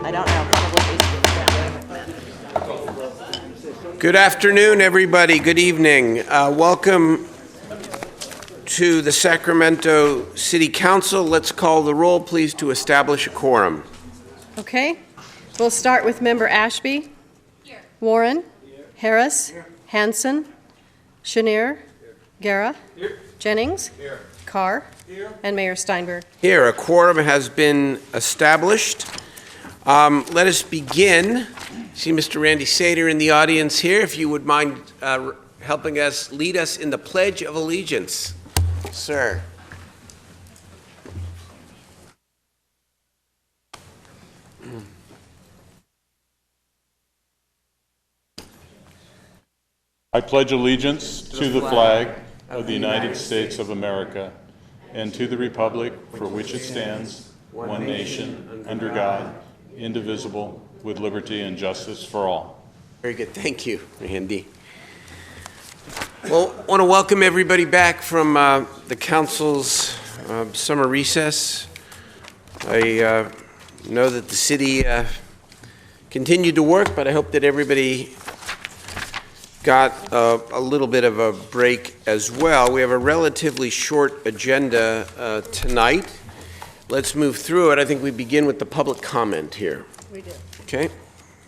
I don't know, probably. Good afternoon, everybody. Good evening. Welcome to the Sacramento City Council. Let's call the roll, please, to establish a quorum. Okay. We'll start with Member Ashby. Here. Warren. Here. Harris. Here. Hanson. Chenier. Guerra. Here. Jennings. Here. Carr. Here. And Mayor Steinberg. Here, a quorum has been established. Let us begin. See Mr. Randy Sater in the audience here. If you would mind helping us lead us in the Pledge of Allegiance, sir. I pledge allegiance to the flag of the United States of America and to the republic for which it stands, one nation, under God, indivisible, with liberty and justice for all. Very good. Thank you, Randy. Well, I want to welcome everybody back from the council's summer recess. I know that the city continued to work, but I hope that everybody got a little bit of a break as well. We have a relatively short agenda tonight. Let's move through it. I think we begin with the public comment here. We do. Okay.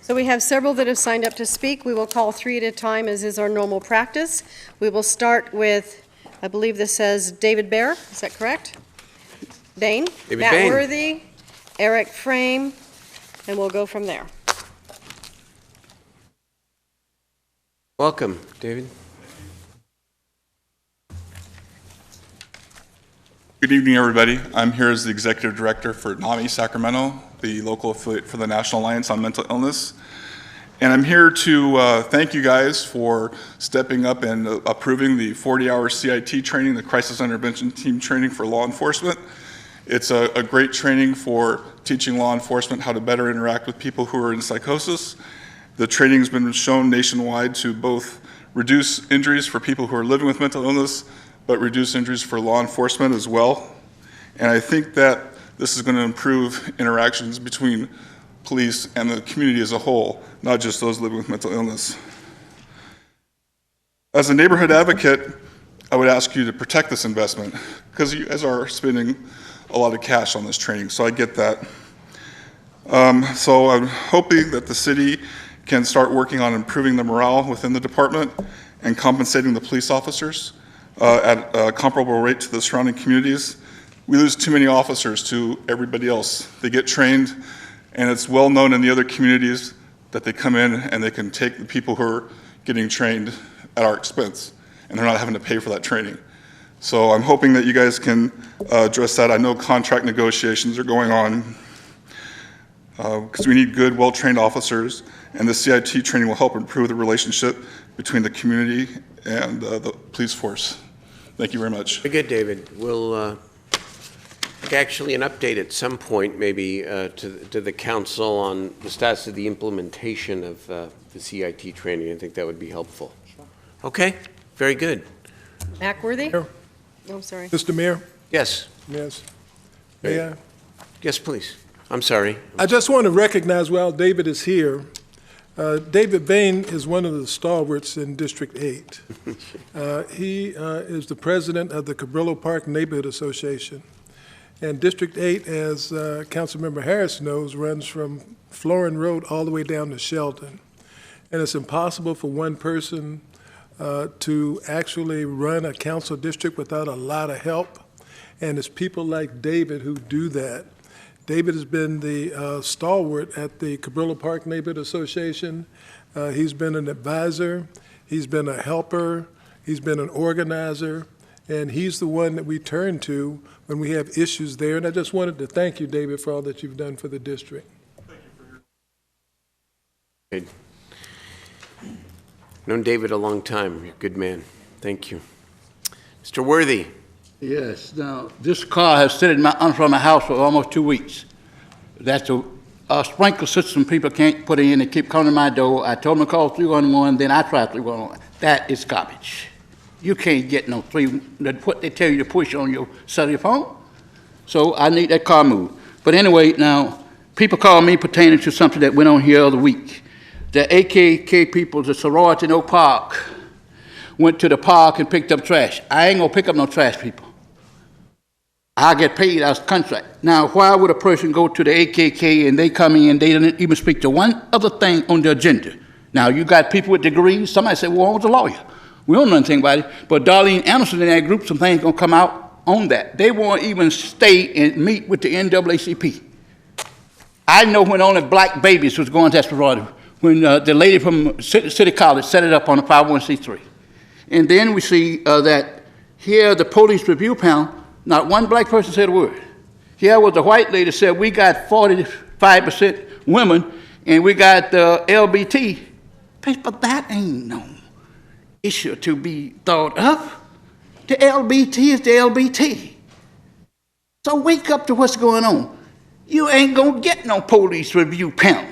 So we have several that have signed up to speak. We will call three at a time, as is our normal practice. We will start with, I believe this says David Bear. Is that correct? Dane. Matt Bain. Worthy, Eric Frame, and we'll go from there. Welcome, David. Good evening, everybody. I'm here as the Executive Director for NAMI Sacramento, the local affiliate for the National Alliance on Mental Illness. And I'm here to thank you guys for stepping up and approving the 40-hour CIT training, the Crisis Intervention Team training for law enforcement. It's a great training for teaching law enforcement how to better interact with people who are in psychosis. The training has been shown nationwide to both reduce injuries for people who are living with mental illness, but reduce injuries for law enforcement as well. And I think that this is going to improve interactions between police and the community as a whole, not just those living with mental illness. As a neighborhood advocate, I would ask you to protect this investment because you guys are spending a lot of cash on this training, so I get that. So I'm hoping that the city can start working on improving the morale within the department and compensating the police officers at a comparable rate to the surrounding communities. We lose too many officers to everybody else. They get trained, and it's well known in the other communities that they come in and they can take the people who are getting trained at our expense, and they're not having to pay for that training. So I'm hoping that you guys can address that. I know contract negotiations are going on because we need good, well-trained officers, and the CIT training will help improve the relationship between the community and the police force. Thank you very much. Very good, David. We'll actually an update at some point maybe to the council on the status of the implementation of the CIT training. I think that would be helpful. Sure. Okay, very good. Matt Worthy? Mayor. Oh, sorry. Mr. Mayor? Yes. Yes. May I? Yes, please. I'm sorry. I just want to recognize while David is here, David Bain is one of the stalwarts in District 8. He is the president of the Cabrillo Park Neighborhood Association. And District 8, as Councilmember Harris knows, runs from Florin Road all the way down to Shelton. And it's impossible for one person to actually run a council district without a lot of help. And it's people like David who do that. David has been the stalwart at the Cabrillo Park Neighborhood Association. He's been an advisor, he's been a helper, he's been an organizer, and he's the one that we turn to when we have issues there. And I just wanted to thank you, David, for all that you've done for the district. Thank you for your Good. Known David a long time. You're a good man. Thank you. Mr. Worthy. Yes. Now, this car has sat in front of my house for almost 2 weeks. That's a sprinkler system people can't put in. They keep coming to my door. I told them to call 311, then I tried 311. That is garbage. You can't get no they tell you to push on your cellular phone. So I need that car moved. But anyway, now, people call me pertaining to something that went on here the other week. The AKK people, the sorority in Oak Park, went to the park and picked up trash. I ain't gonna pick up no trash, people. I get paid as contract. Now, why would a person go to the AKK and they come in, they didn't even speak to one other thing on the agenda? Now, you got people with degrees. Somebody said, well, I was a lawyer. We don't know anything about it. But Darlene Anderson and that group, some things gonna come out on that. They won't even stay and meet with the NAACP. I know when only black babies was going to that sorority, when the lady from City College set it up on a 501c3. And then we see that here, the police review panel, not one black person said a word. Here was a white lady said, we got 45% women, and we got LBT. But that ain't no issue to be thought of. The LBT is the LBT. So wake up to what's going on. You ain't gonna get no police review panel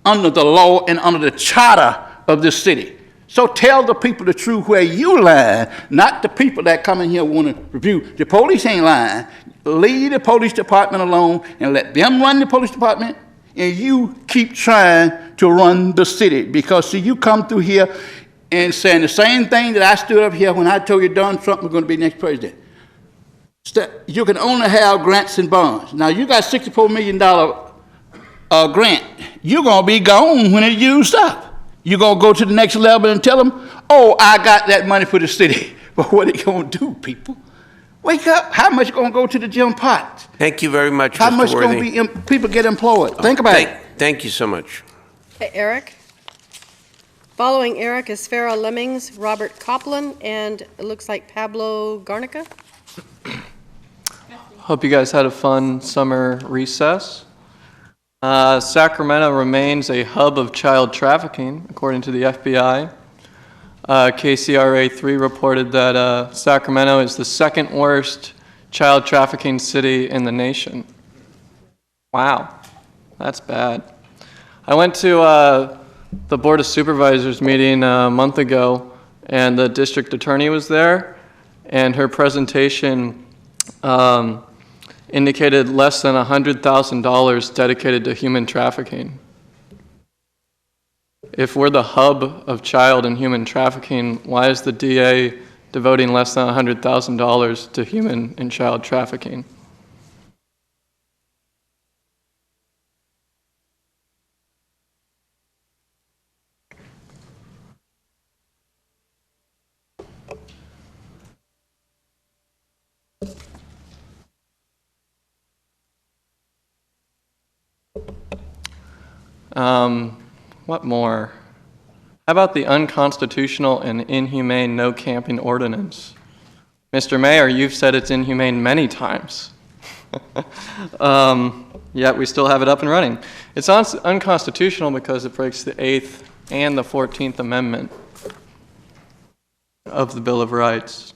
under the law and under the charter of this city. So tell the people the truth where you lying, not the people that come in here want to review. The police ain't lying. Leave the police department alone and let them run the police department, and you keep trying to run the city. Because, see, you come through here and saying the same thing that I stood up here when I told you Donald Trump was going to be next president. You can only have grants and bonds. Now, you got $64 million grant. You're going to be gone when it's used up. You're going to go to the next level and tell them, oh, I got that money for the city. But what are you going to do, people? Wake up. How much going to go to the gym pot? Thank you very much, How Mr. much Worthy. going to be people get employed? Think about it. Thank you so much. Okay, Eric. Following Eric is Farah Lemmings, Robert Copland, and it looks like Pablo Garnica. Hope you guys had a fun summer recess. Sacramento remains a hub of child trafficking, according to the FBI. KCRA 3 reported that Sacramento is the second worst child trafficking city in the nation. Wow, that's bad. I went to the Board of Supervisors meeting a month ago, and the district attorney was there, and her presentation indicated less than $100,000 dedicated to human trafficking. If we're the hub of child and human trafficking, why is the DA devoting less than $100,000 to human and child trafficking? What more? How about the unconstitutional and inhumane no camping ordinance? Mr. Mayor, you've said it's inhumane many times. Yet we still have it up and running. It's unconstitutional because it breaks the 8th and the 14th Amendment of the Bill of Rights.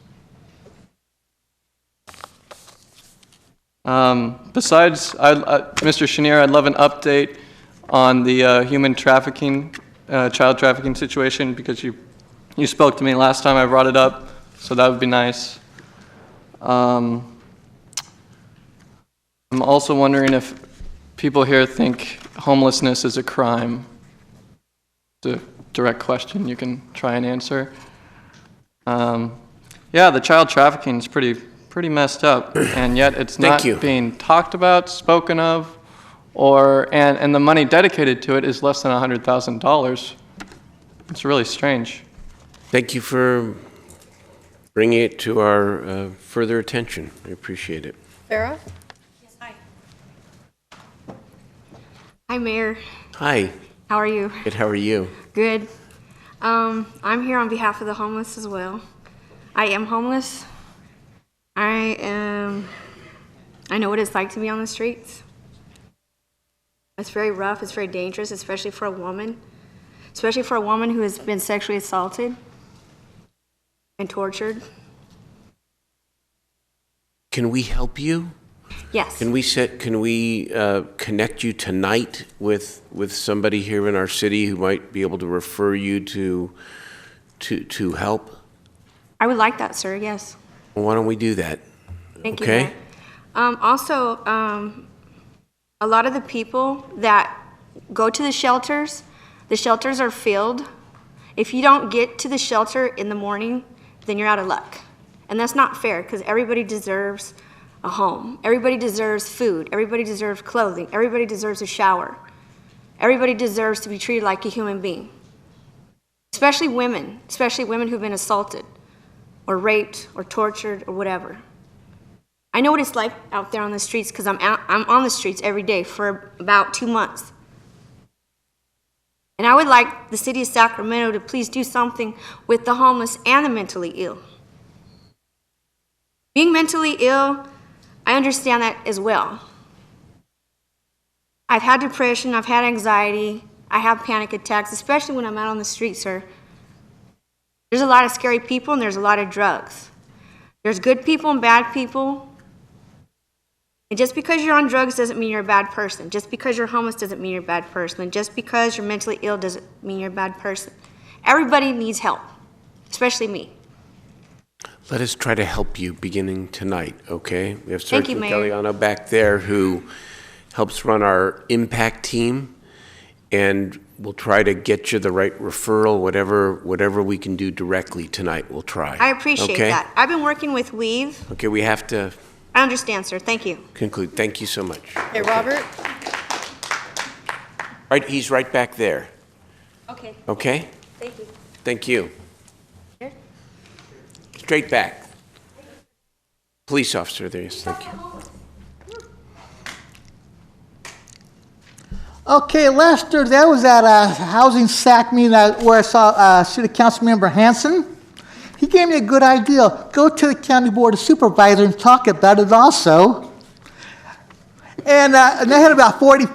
Besides, Mr. Chenier, I'd love an update on the human trafficking, child trafficking situation, because you spoke to me last time I brought it up, so that would be nice. I'm also wondering if people here think homelessness is a crime. It's a direct question you can try and answer. Yeah, the child trafficking is pretty messed up, and yet it's not being talked about, spoken of, and the money dedicated to it is less than $100,000. It's really strange. Thank you for bringing it to our further attention. I appreciate it. Farah? Yes, hi. Hi, Mayor. Hi. How are you? Good. How are you? Good. I'm here on behalf of the homeless as well. I am homeless. I know what it's like to be on the streets. It's very rough, it's very dangerous, especially for a woman who has been sexually assaulted and tortured. Can we help you? Yes. Can we connect you tonight with somebody here in our city who might be able to refer you to help? I would like that, sir, yes. Well, why don't we do that? Thank okay? you, Mayor. Also, A lot of the people that go to the shelters are filled. If you don't get to the shelter in the morning, then you're out of luck. And that's not fair, because everybody deserves a home. Everybody deserves food. Everybody deserves clothing. Everybody deserves a shower. Everybody deserves to be treated like a human being. Especially women who've been assaulted or raped or tortured or whatever. I know what it's like out there on the streets, because I'm on the streets every day for about 2 months. And I would like the city of Sacramento to please do something with the homeless and the mentally ill. Being mentally ill, I understand that as well. I've had depression, I've had anxiety, I have panic attacks, especially when I'm out on the street, sir. There's a lot of scary people and there's a lot of drugs. There's good people and bad people. And just because you're on drugs doesn't mean you're a bad person. Just because you're homeless doesn't mean you're a bad person. And just because you're mentally ill doesn't mean you're a bad person. Everybody needs help, especially me. Let us try to help you beginning tonight, okay? We have Thank you, Sergeant Mayor. Galliano back there who helps run our impact team, and we'll try to get you the right referral, whatever we can do directly tonight, we'll try. I appreciate okay? that. I've been working with Weave. Okay, we have to I understand, sir. Thank you. conclude. Thank you so much. Hey, Robert? Right, he's right back there, Okay, okay? thank you. Thank you. Here. Straight back. Police officer there, yes, thank you. Okay, last Thursday, I was at a housing SAC meeting where I saw City Council Member Hanson. He gave me a good idea. Go to the County Board of Supervisors and talk about it also. And they had about 40,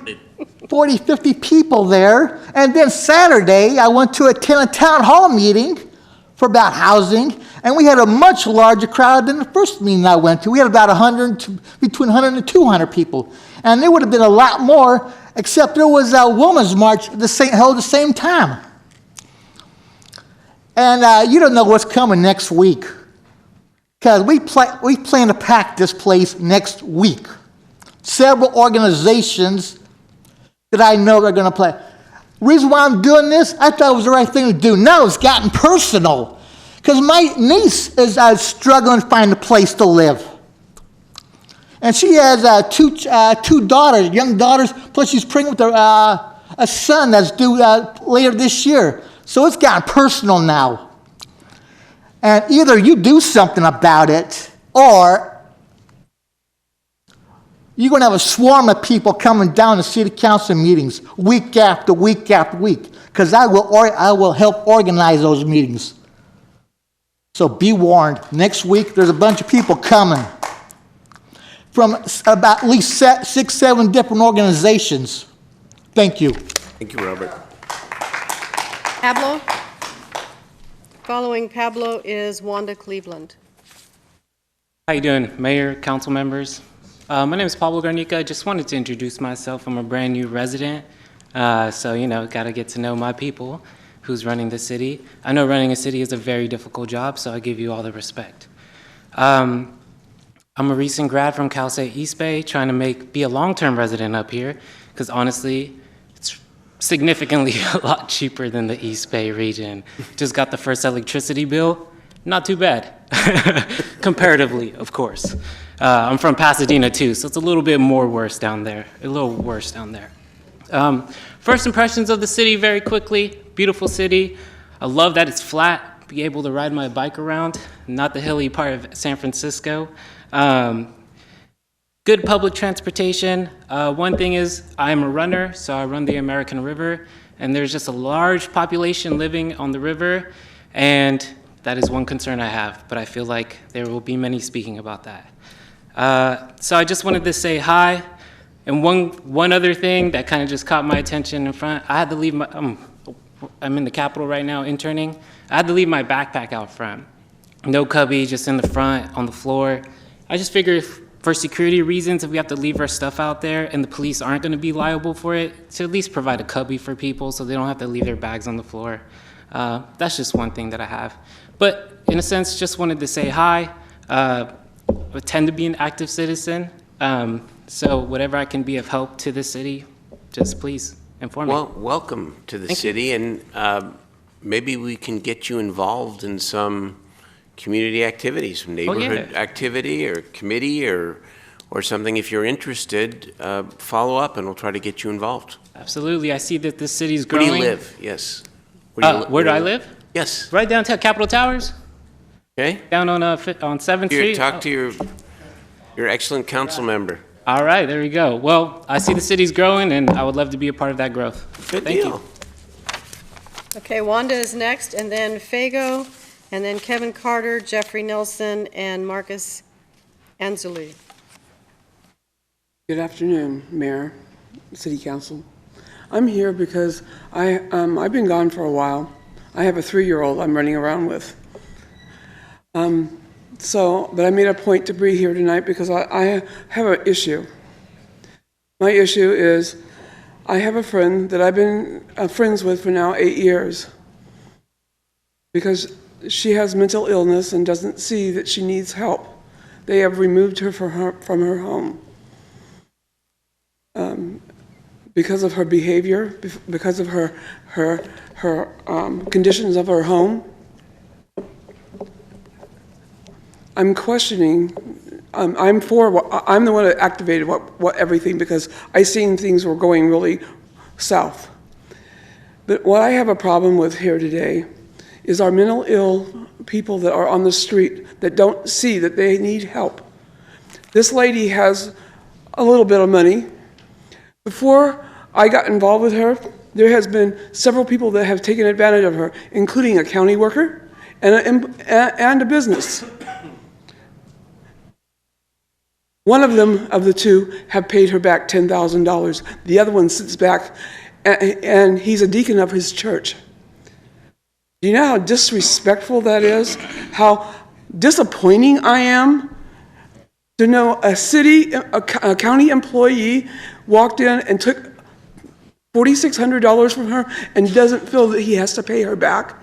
50 people there. And then Saturday, I went to attend a town hall meeting for about housing, and we had a much larger crowd than the first meeting I went to. We had about between 100 and 200 people. And there would have been a lot more, except there was a women's march held the same time. And you don't know what's coming next week, because we plan to pack this place next week. Several organizations that I know are going to play. Reason why I'm doing this, I thought it was the right thing to do. Now it's gotten personal, because my niece is struggling to find a place to live. And she has two daughters, young daughters, plus she's pregnant with a son that's due later this year. So it's gotten personal now. And either you do something about it, or you're going to have a swarm of people coming down to city council meetings week after week after week, because I will help organize those meetings. So be warned. Next week, there's a bunch of people coming from about at least 6, 7 different organizations. Thank you. Thank you, Robert. Pablo? Following Pablo is Wanda Cleveland. How you doing, Mayor, council members? My name is Pablo Garnica. I just wanted to introduce myself. I'm a brand new resident, so, got to get to know my people who's running the city. I know running a city is a very difficult job, so I give you all the respect. I'm a recent grad from Cal State East Bay, trying to be a long-term resident up here, because honestly, it's significantly a lot cheaper than the East Bay region. Just got the first electricity bill. Not too bad, comparatively, of course. I'm from Pasadena too, so it's a little bit worse down there. First impressions of the city very quickly. Beautiful city. I love that it's flat, be able to ride my bike around, not the hilly part of San Francisco. Good public transportation. One thing is I'm a runner, so I run the American River, and there's just a large population living on the river, and that is one concern I have, but I feel like there will be many speaking about that. So I just wanted to say hi. And one other thing that kind of just caught my attention in front, I had to leave I'm in the Capitol right now interning. I had to leave my backpack out front. No cubby, just in the front, on the floor. I just figured for security reasons, if we have to leave our stuff out there and the police aren't going to be liable for it, to at least provide a cubby for people so they don't have to leave their bags on the floor. That's just one thing that I have. But in a sense, just wanted to say hi. I tend to be an active citizen. So whatever I can be of help to the city, just please inform me. Well, welcome to the Thank you. city, and maybe we can get you involved in some community activities, some neighborhood activity or committee or something. If you're interested, follow up and we'll try to get you involved. Absolutely. I see that the city's Where growing. do you live? Yes. Where Do I live? Yes. Right downtown Capitol Towers, Okay. down on 7th Here, Street. talk to your excellent council member. All right, there we go. Well, I see the city's growing, and I would love to be a part of that growth. Good Thank deal. you. Okay, Wanda is next, and then Fago, and then Kevin Carter, Jeffrey Nelson, and Marcus Anzuli. Good afternoon, Mayor, City Council. I'm here because I've been gone for a while. I have a 3-year-old I'm running around with. But I made a point to be here tonight because I have an issue. My issue is I have a friend that I've been friends with for now 8 years because she has mental illness and doesn't see that she needs help. They have removed her from her home. Because of her behavior, because of her conditions of her home. I'm questioning, I'm the one that activated what everything, because I seen things were going really south. But what I have a problem with here today is our mental ill people that are on the street that don't see that they need help. This lady has a little bit of money. Before I got involved with her, there has been several people that have taken advantage of her, including a county worker and a business. One of them, of the two, have paid her back $10,000. The other one sits back, and he's a deacon of his church. Do you know how disrespectful that is? How disappointing I am to know a county employee walked in and took $4,600 from her and doesn't feel that he has to pay her back.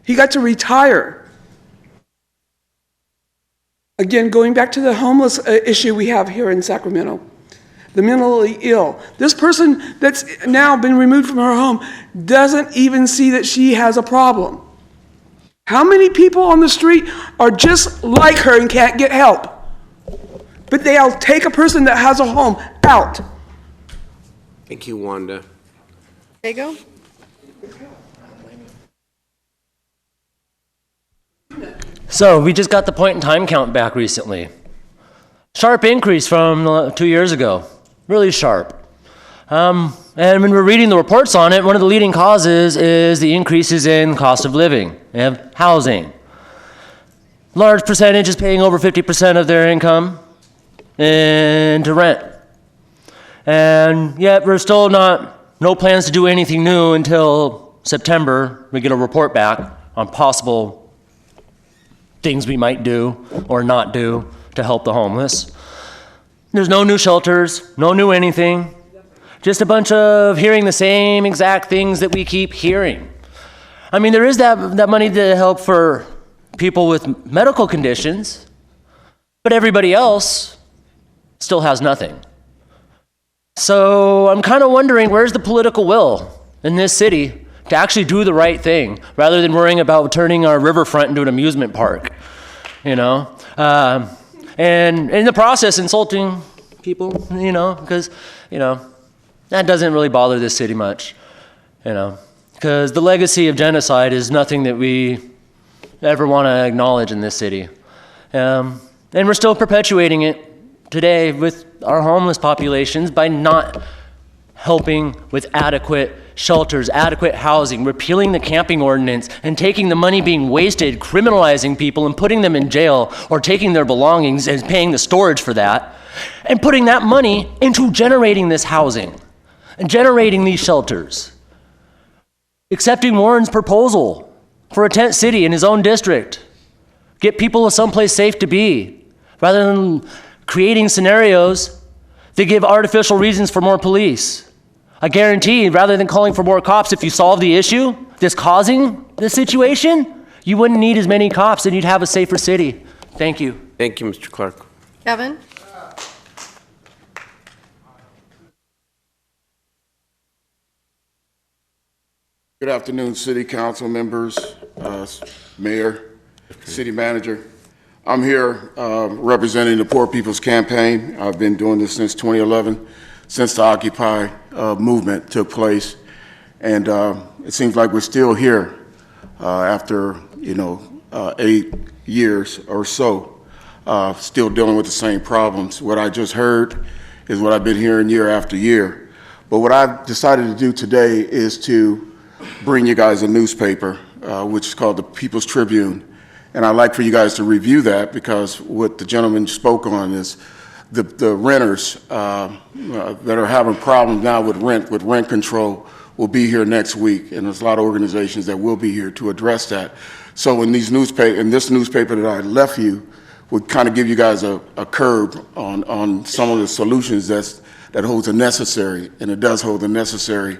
He got to retire. Again, going back to the homeless issue we have here in Sacramento, the mentally ill. This person that's now been removed from her home doesn't even see that she has a problem. How many people on the street are just like her and can't get help? But they'll take a person that has a home out. Thank you, Wanda. Fago? So we just got the point in time count back recently. Sharp increase from 2 years ago, really sharp. And when we're reading the reports on it, one of the leading causes is the increases in cost of living and housing. Large percentage is paying over 50% of their income into rent. And yet we're still no plans to do anything new until September. We get a report back on possible things we might do or not do to help the homeless. There's no new shelters, no new anything, just a bunch of hearing the same exact things that we keep hearing. I mean, there is that money to help for people with medical conditions, but everybody else still has nothing. So I'm kind of wondering, where's the political will in this city to actually do the right thing rather than worrying about turning our riverfront into an amusement park, you know? And in the process, insulting people, you know, because, you know, that doesn't really bother this city much, you know, because the legacy of genocide is nothing that we ever want to acknowledge in this city. And we're still perpetuating it today with our homeless populations by not helping with adequate shelters, adequate housing, repealing the camping ordinance, and taking the money being wasted, criminalizing people and putting them in jail, or taking their belongings and paying the storage for that, and putting that money into generating this housing and generating these shelters. Accepting Warren's proposal for a tent city in his own district. Get people someplace safe to be, rather than creating scenarios that give artificial reasons for more police. I guarantee, rather than calling for more cops, if you solve the issue that's causing the situation, you wouldn't need as many cops and you'd have a safer city. Thank you. Thank you, Mr. Clark. Kevin? Good afternoon, City Council members, Mayor, City Manager. I'm here representing the Poor People's Campaign. I've been doing this since 2011, since the Occupy movement took place. And it seems like we're still here after, 8 years or so, still dealing with the same problems. What I just heard is what I've been hearing year after year. But what I've decided to do today is to bring you guys a newspaper, which is called the People's Tribune. And I'd like for you guys to review that, because what the gentleman spoke on is the renters that are having problems now with rent control will be here next week. And there's a lot of organizations that will be here to address that. So in this newspaper that I left you would kind of give you guys a curb on some of the solutions that holds the necessary, and it does hold the necessary.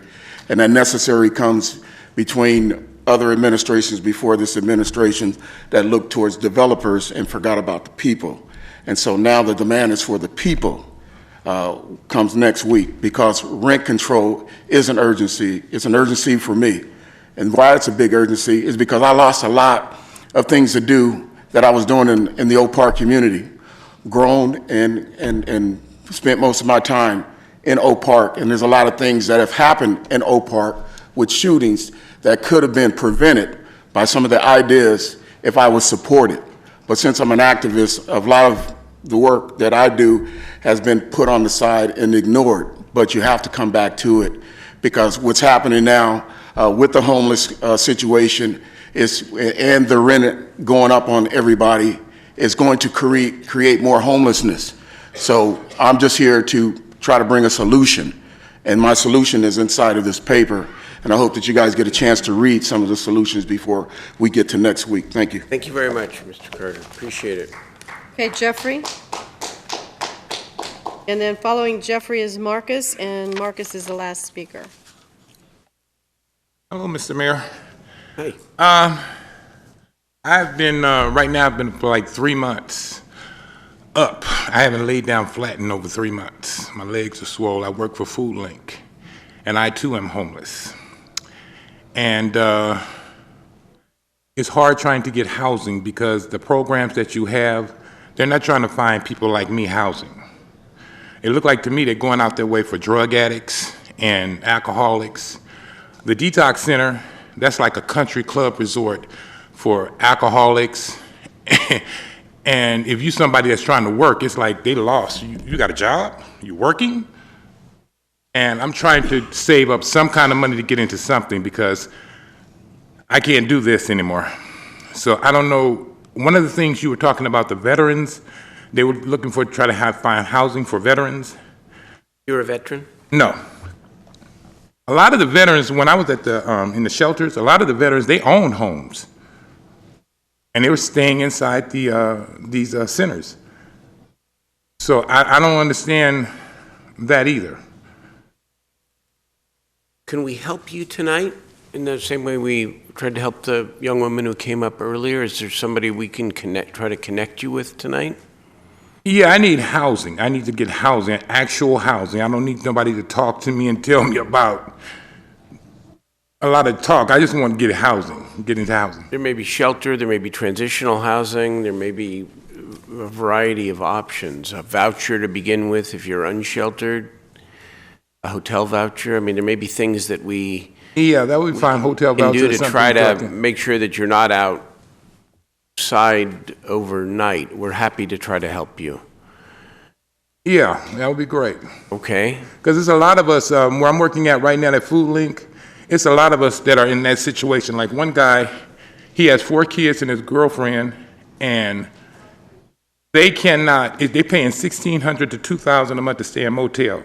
And that necessary comes between other administrations before this administration that looked towards developers and forgot about the people. And so now the demand is for the people comes next week, because rent control is an urgency. It's an urgency for me. And why it's a big urgency is because I lost a lot of things to do that I was doing in the Oak Park community, grown and spent most of my time in Oak Park. And there's a lot of things that have happened in Oak Park with shootings that could have been prevented by some of the ideas if I was supported. But since I'm an activist, a lot of the work that I do has been put on the side and ignored. But you have to come back to it, because what's happening now with the homeless situation and the rent going up on everybody is going to create more homelessness. So I'm just here to try to bring a solution. And my solution is inside of this paper. And I hope that you guys get a chance to read some of the solutions before we get to next week. Thank you. Thank you very much, Mr. Carter. Appreciate it. Okay, Jeffrey. And then following Jeffrey is Marcus, and Marcus is the last speaker. Hello, Mr. Mayor. Hey. I've been, right now, I've been for like 3 months up. I haven't laid down flat in over 3 months. My legs are swollen. I work for Food Link, and I too am homeless. And it's hard trying to get housing, because the programs that you have, they're not trying to find people like me housing. It looked like to me they're going out their way for drug addicts and alcoholics. The detox center, that's like a country club resort for alcoholics. And if you're somebody that's trying to work, it's like they lost. You got a job? You working? And I'm trying to save up some kind of money to get into something, because I can't do this anymore. So I don't know. One of the things you were talking about, the veterans, they were looking for, try to find housing for veterans. You're a veteran? No. A lot of the veterans, when I was at in the shelters, a lot of the veterans, they owned homes. And they were staying inside these centers. So I don't understand that either. Can we help you tonight in the same way we tried to help the young woman who came up earlier? Is there somebody we can try to connect you with tonight? Yeah, I need housing. I need to get housing, actual housing. I don't need nobody to talk to me and tell me about a lot of talk. I just want to get housing, get into housing. There may be shelter, there may be transitional housing, there may be a variety of options. A voucher to begin with if you're unsheltered, a hotel voucher. I mean, there may be things that we that would be fine. Hotel can voucher do to try to make sure that you're not outside overnight. We're happy to try to help you. Yeah, that would be great. Okay. Because there's a lot of us, where I'm working at right now at Food Link, it's a lot of us that are in that situation. Like one guy, he has 4 kids and his girlfriend, and they cannot, they're paying $1,600 to $2,000 a month to stay in a motel.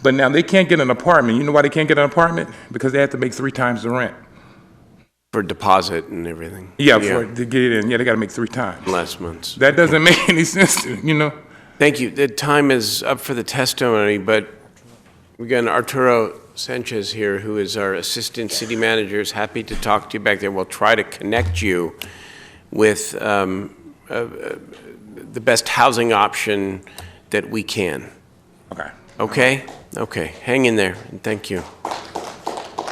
But now they can't get an apartment. You know why they can't get an apartment? Because they have to make 3 times the rent. For deposit and everything. Yeah, to get it in. Yeah, they got to make 3 times. Last month's. That doesn't make any sense, you know? Thank you. The time is up for the testimony, but again, Arturo Sanchez here, who is our assistant city manager, is happy to talk to you back there. We'll try to connect you with the best housing option that we can. Okay. Okay? Okay. Hang in there, and thank you.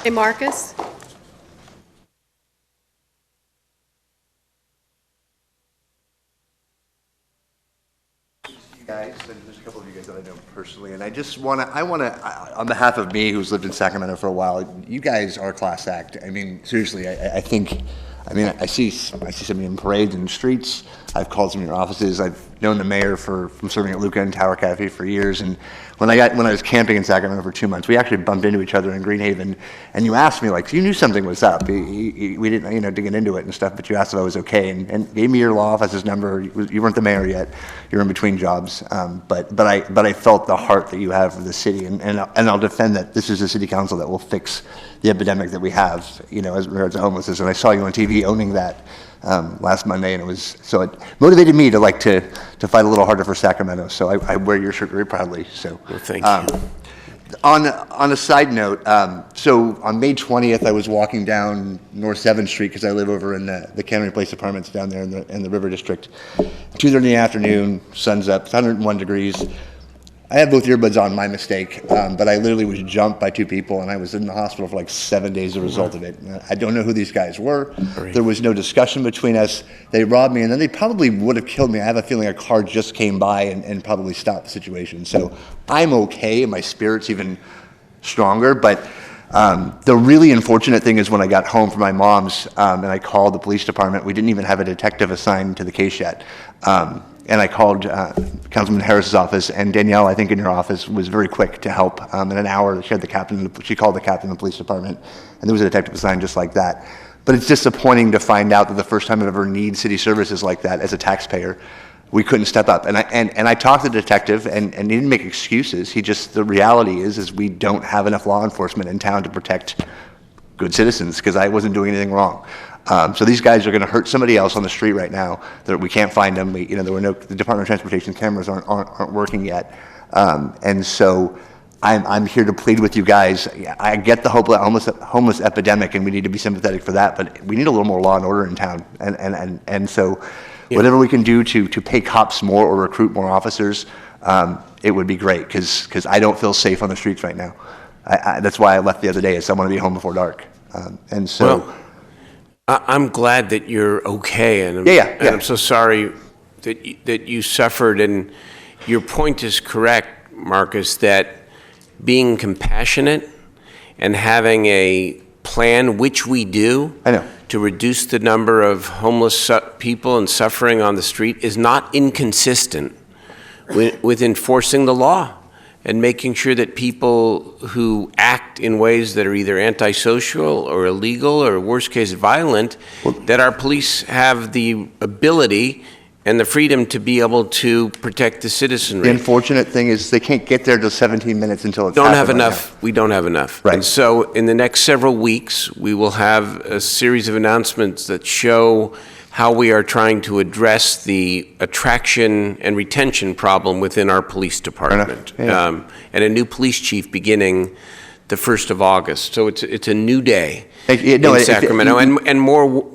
Hey, Marcus. personally, and I just want to, on behalf of me, who's lived in Sacramento for a while, you guys are a class act. I mean, seriously, I think, I mean, I see some of you in parades in the streets. I've called some of your offices. I've known the mayor from serving at Luca and Tower Cafe for years, and when I was camping in Sacramento for 2 months, we actually bumped into each other in Greenhaven, and you asked me, like, you knew something was up. We didn't, to get into it and stuff, but you asked if I was okay, and gave me your law office's number. You weren't the mayor yet. You were in between jobs, but I felt the heart that you have for the city, and I'll defend that this is a city council that will fix the epidemic that we have, as regards to homelessness, and I saw you on TV owning that last Monday, and it motivated me to fight a little harder for Sacramento. So I wear your shirt very proudly. So well, thank you. On a side note, so on May 20th, I was walking down North 7th Street because I live over in the Cannery Place Apartments down there in the River District. 2:30 in the afternoon, sun's up, it's 101 degrees. I had both earbuds on, my mistake, but I literally was jumped by two people, and I was in the hospital for like 7 days as a result of it. I don't know who these guys were. There was no discussion between us. They robbed me, and then they probably would have killed me. I have a feeling a car just came by and probably stopped the situation. So I'm okay, and my spirit's even stronger, but the really unfortunate thing is when I got home from my mom's, and I called the police department, we didn't even have a detective assigned to the case yet. And I called Councilman Harris's office, and Danielle, I think in your office, was very quick to help. In an hour, she called the captain of the police department, and there was a detective assigned just like that. But it's disappointing to find out that the first time I've ever needed city services like that as a taxpayer, we couldn't step up. And I talked to the detective, and he didn't make excuses. The reality is we don't have enough law enforcement in town to protect good citizens, because I wasn't doing anything wrong. So these guys are going to hurt somebody else on the street right now. We can't find them. The Department of Transportation cameras aren't working yet. And so I'm here to plead with you guys. I get the homeless epidemic, and we need to be sympathetic for that, but we need a little more law and order in town. And so whatever we can do to pay cops more or recruit more officers, it would be great, because I don't feel safe on the streets right now. That's why I left the other day, is I want to be home before dark. And so... Well, I'm glad that you're okay, and I'm so sorry that you suffered. And your point is correct, Marcus, that being compassionate and having a plan, which we do, to reduce the number of homeless people and suffering on the street is not inconsistent with enforcing the law and making sure that people who act in ways that are either antisocial or illegal or worst case violent, that our police have the ability and the freedom to be able to protect the citizenry. The unfortunate thing is they can't get there till 17 minutes until it's We don't have enough. Right. And so in the next several weeks, we will have a series of announcements that show how we are trying to address the attraction and retention problem within our police department. And a new police chief beginning the 1st of August. So it's a new day in Sacramento, and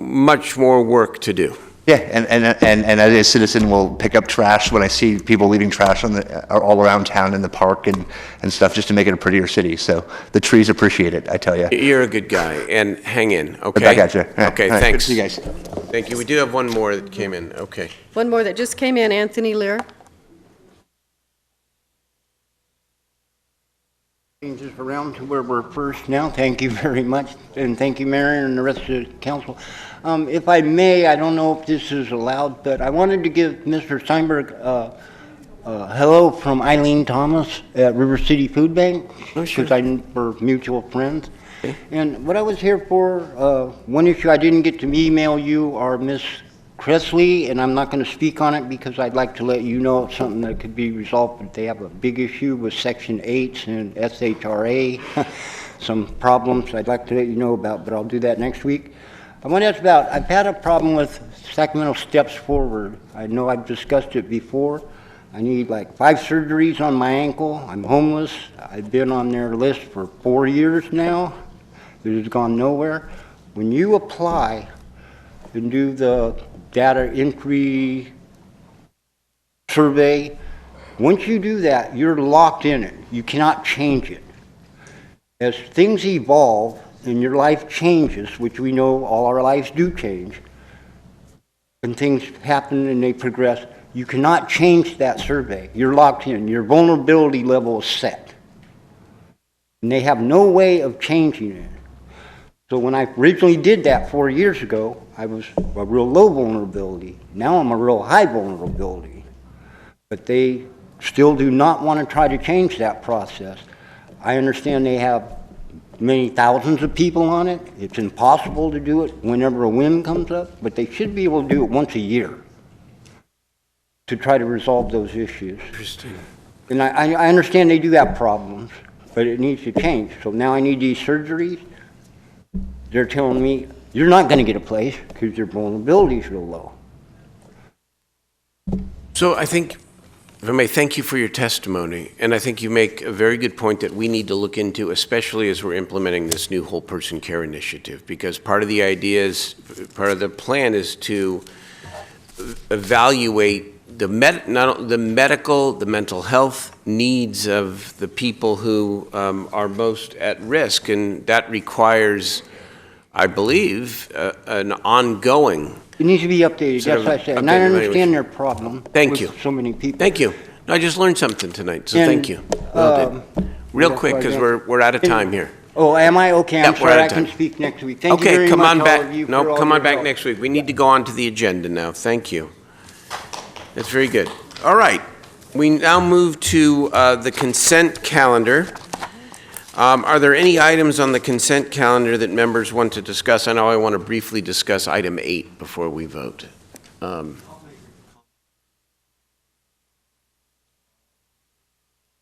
much more work to do. Yeah, and as a citizen, will pick up trash when I see people leaving trash all around town in the park and stuff, just to make it a prettier city. So the trees appreciate it, I tell you. You're a good guy, and hang in, okay? I got you. Okay, all right, thanks. Good to see you guys. Thank you. We do have one more that came in. Okay. One more that just came in, Anthony Lear. Just around to where we're first now. Thank you very much, and thank you, Mayor, and the rest of the council. If I may, I don't know if this is allowed, but I wanted to give Mr. Steinberg hello from Eileen Thomas at River City Food Bank, because we're mutual friends. Okay. And what I was here for, one issue I didn't get to email you are Miss Cressley, and I'm not going to speak on it because I'd like to let you know it's something that could be resolved, but they have a big issue with Section 8 and SHRA, some problems I'd like to let you know about, but I'll do that next week. I want to ask about, I've had a problem with Sacramento Steps Forward. I know I've discussed it before. I need like 5 surgeries on my ankle. I'm homeless. I've been on their list for 4 years now. It has gone nowhere. When you apply and do the data entry survey, once you do that, you're locked in it. You cannot change it. As things evolve and your life changes, which we know all our lives do change, and things happen and they progress, You cannot change that survey. You're locked in. Your vulnerability level is set. And they have no way of changing it. So when I originally did that 4 years ago, I was a real low vulnerability. Now I'm a real high vulnerability. But they still do not want to try to change that process. I understand they have many thousands of people on it. It's impossible to do it whenever a wind comes up, but they should be able to do it once a year to try to resolve those issues. Interesting. And I understand they do have problems, but it needs to change. So now I need these surgeries. They're telling me, you're not going to get a place because your vulnerability is real low. So I think, if I may, thank you for your testimony. And I think you make a very good point that we need to look into, especially as we're implementing this new whole person care initiative, because part of the idea is, part of the plan is to evaluate the medical, the mental health needs of the people who are most at risk. And that requires, I believe, an ongoing. It needs to be updated, that's what I said. And I understand their problem. Thank you. With so many people. Thank you. No, I just learned something tonight, so And, thank you. Real quick, because we're out of time here. Oh, am I? Okay, I'm Yep, we're sorry, out I of can time. speak next week. Thank you Okay, very come much, on all back. of you, for No, all come on your back help. next week. We need to go on to the agenda now. Thank you. That's very good. All right. We now move to the consent calendar. Are there any items on the consent calendar that members want to discuss? I know I want to briefly discuss item 8 before we vote. Do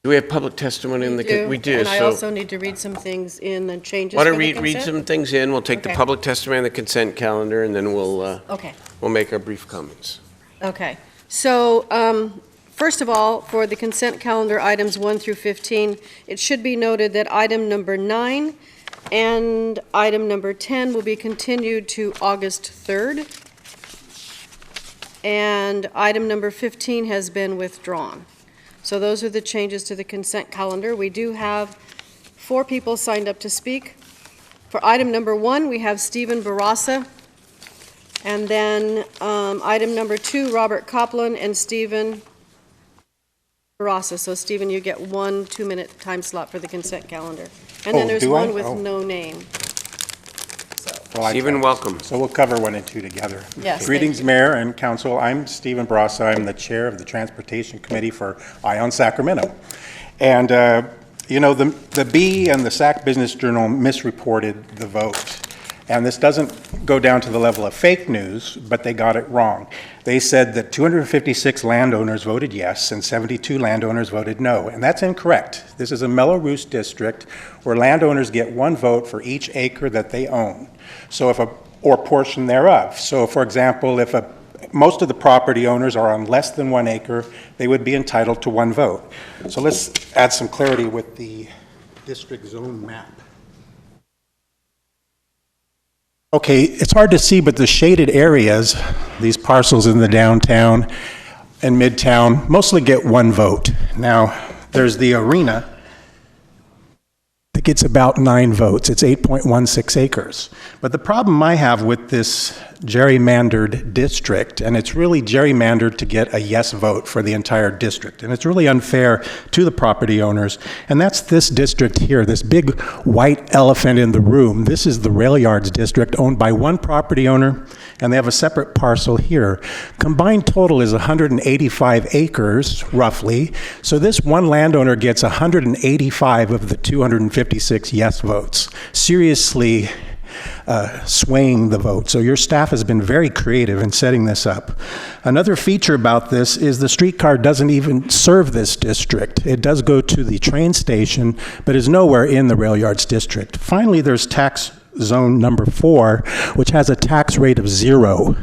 we have public testimony in the? We do. And I so also need to read some things in and changes why for don't the we read consent? some things in? We'll take the Okay. public testimony on the consent calendar, and then we'll Okay. make our brief comments. Okay. So, first of all, for the consent calendar, items 1 through 15, it should be noted that item number 9 and item number 10 will be continued to August 3rd. And item number 15 has been withdrawn. So those are the changes to the consent calendar. We do have 4 people signed up to speak. For item number 1, we have Stephen Barassa. And then item number 2, Robert Copland and Stephen Barassa. So Stephen, you get 1 2-minute time slot for the consent calendar. And then there's one with no name. Stephen, welcome. So we'll cover 1 and 2 together. Yes, Greetings, thank you. Mayor and Council. I'm Stephen Barassa. I'm the Chair of the Transportation Committee for Ion Sacramento. And, you know, the Bee and the Sac Business Journal misreported the vote. And this doesn't go down to the level of fake news, but they got it wrong. They said that 256 landowners voted yes and 72 landowners voted no, and that's incorrect. This is a Melrose district where landowners get 1 vote for each acre that they own, or portion thereof. So, for example, if most of the property owners are on less than 1 acre, they would be entitled to 1 vote. So let's add some clarity with the district zone map. Okay, it's hard to see, but the shaded areas, these parcels in the downtown and midtown, mostly get 1 vote. Now, there's the arena that gets about 9 votes. It's 8.16 acres. But the problem I have with this gerrymandered district, and it's really gerrymandered to get a yes vote for the entire district, and it's really unfair to the property owners, and that's this district here, this big white elephant in the room. This is the Rail Yards district owned by 1 property owner, and they have a separate parcel here. Combined total is 185 acres, roughly, so this 1 landowner gets 185 of the 256 yes votes. Seriously swaying the vote. So your staff has been very creative in setting this up. Another feature about this is the streetcar doesn't even serve this district. It does go to the train station, but is nowhere in the Rail Yards district. Finally, there's tax zone number 4, which has a tax rate of 0.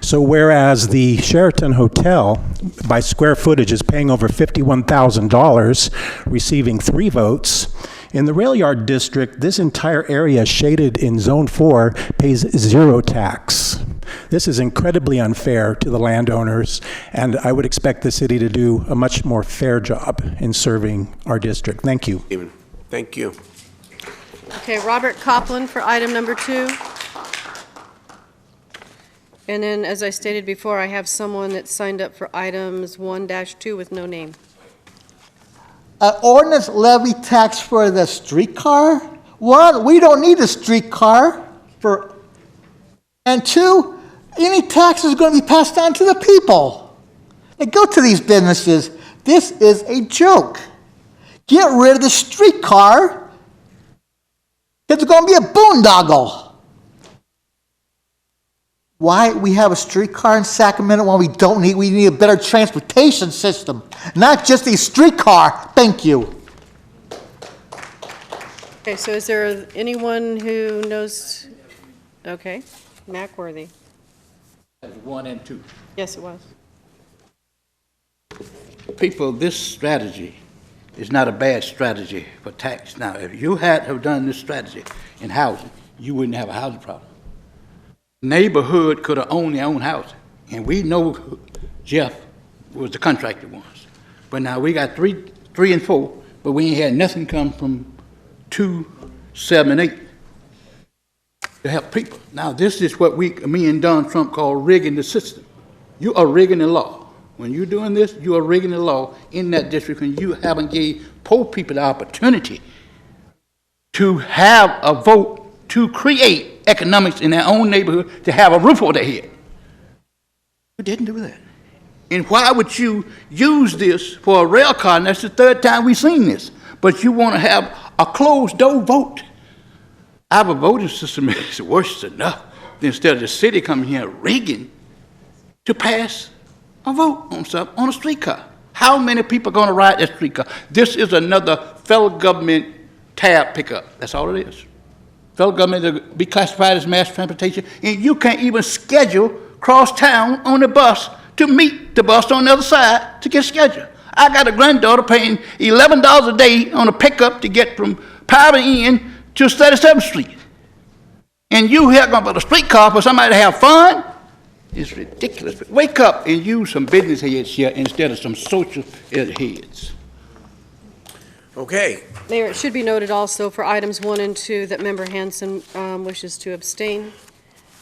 So whereas the Sheraton Hotel, by square footage, is paying over $51,000, receiving 3 votes, in the Rail Yard district, this entire area shaded in Zone 4 pays 0 tax. This is incredibly unfair to the landowners, and I would expect the city to do a much more fair job in serving our district. Thank you. Thank you. Okay, Robert Copland for item number 2. And then, as I stated before, I have someone that signed up for items 1-2 with no name. Ordinance levy tax for the streetcar? One, we don't need a streetcar for, and two, any tax is going to be passed on to the people. They go to these businesses. This is a joke. Get rid of the streetcar. It's going to be a boondoggle. Why we have a streetcar in Sacramento when we don't need, we need a better transportation system, not just a streetcar. Thank you. Okay, so is there anyone who knows? Okay, Mac Worthy. 1 and 2. Yes, it was. People, this strategy is not a bad strategy for tax. Now, if you had have done this strategy in housing, you wouldn't have a housing problem. Neighborhood could have owned their own house, and we know Jeff was the contractor once. But now we got 3 and 4, but we ain't had nothing come from 2, 7, and 8 to help people. Now this is what me and Don Trump call rigging the system. You are rigging the law. When you're doing this, you are rigging the law in that district, and you haven't gave poor people the opportunity to have a vote to create economics in their own neighborhood, to have a roof over their head. You didn't do that. And why would you use this for a rail car? And that's the 3rd time we've seen this. But you want to have a closed-door vote. Our voting system is worse enough instead of the city coming here rigging to pass a vote on something on a streetcar. How many people are going to ride that streetcar? This is another federal government tab pickup. That's all it is. Federal government to be classified as mass transportation, and you can't even schedule cross town on the bus to meet the bus on the other side to get scheduled. I got a granddaughter paying $11 a day on a pickup to get from Powder Inn to 37th Street. And you here going to put a streetcar for somebody to have fun? It's ridiculous. Wake up and use some business heads here instead of some social heads. Okay. Mayor, it should be noted also for items 1 and 2 that Member Hanson wishes to abstain.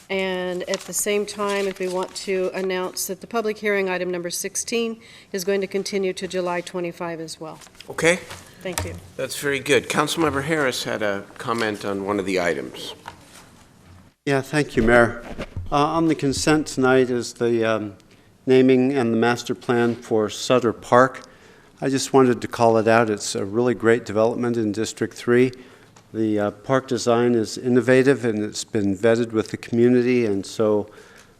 And at the same time, if we want to announce that the public hearing, item number 16, is going to continue to July 25 as well. Okay. Thank you. That's very good. Councilmember Harris had a comment on one of the items. Yeah, thank you, Mayor. On the consent tonight is the naming and the master plan for Sutter Park. I just wanted to call it out. It's a really great development in District 3. The park design is innovative and it's been vetted with the community, and so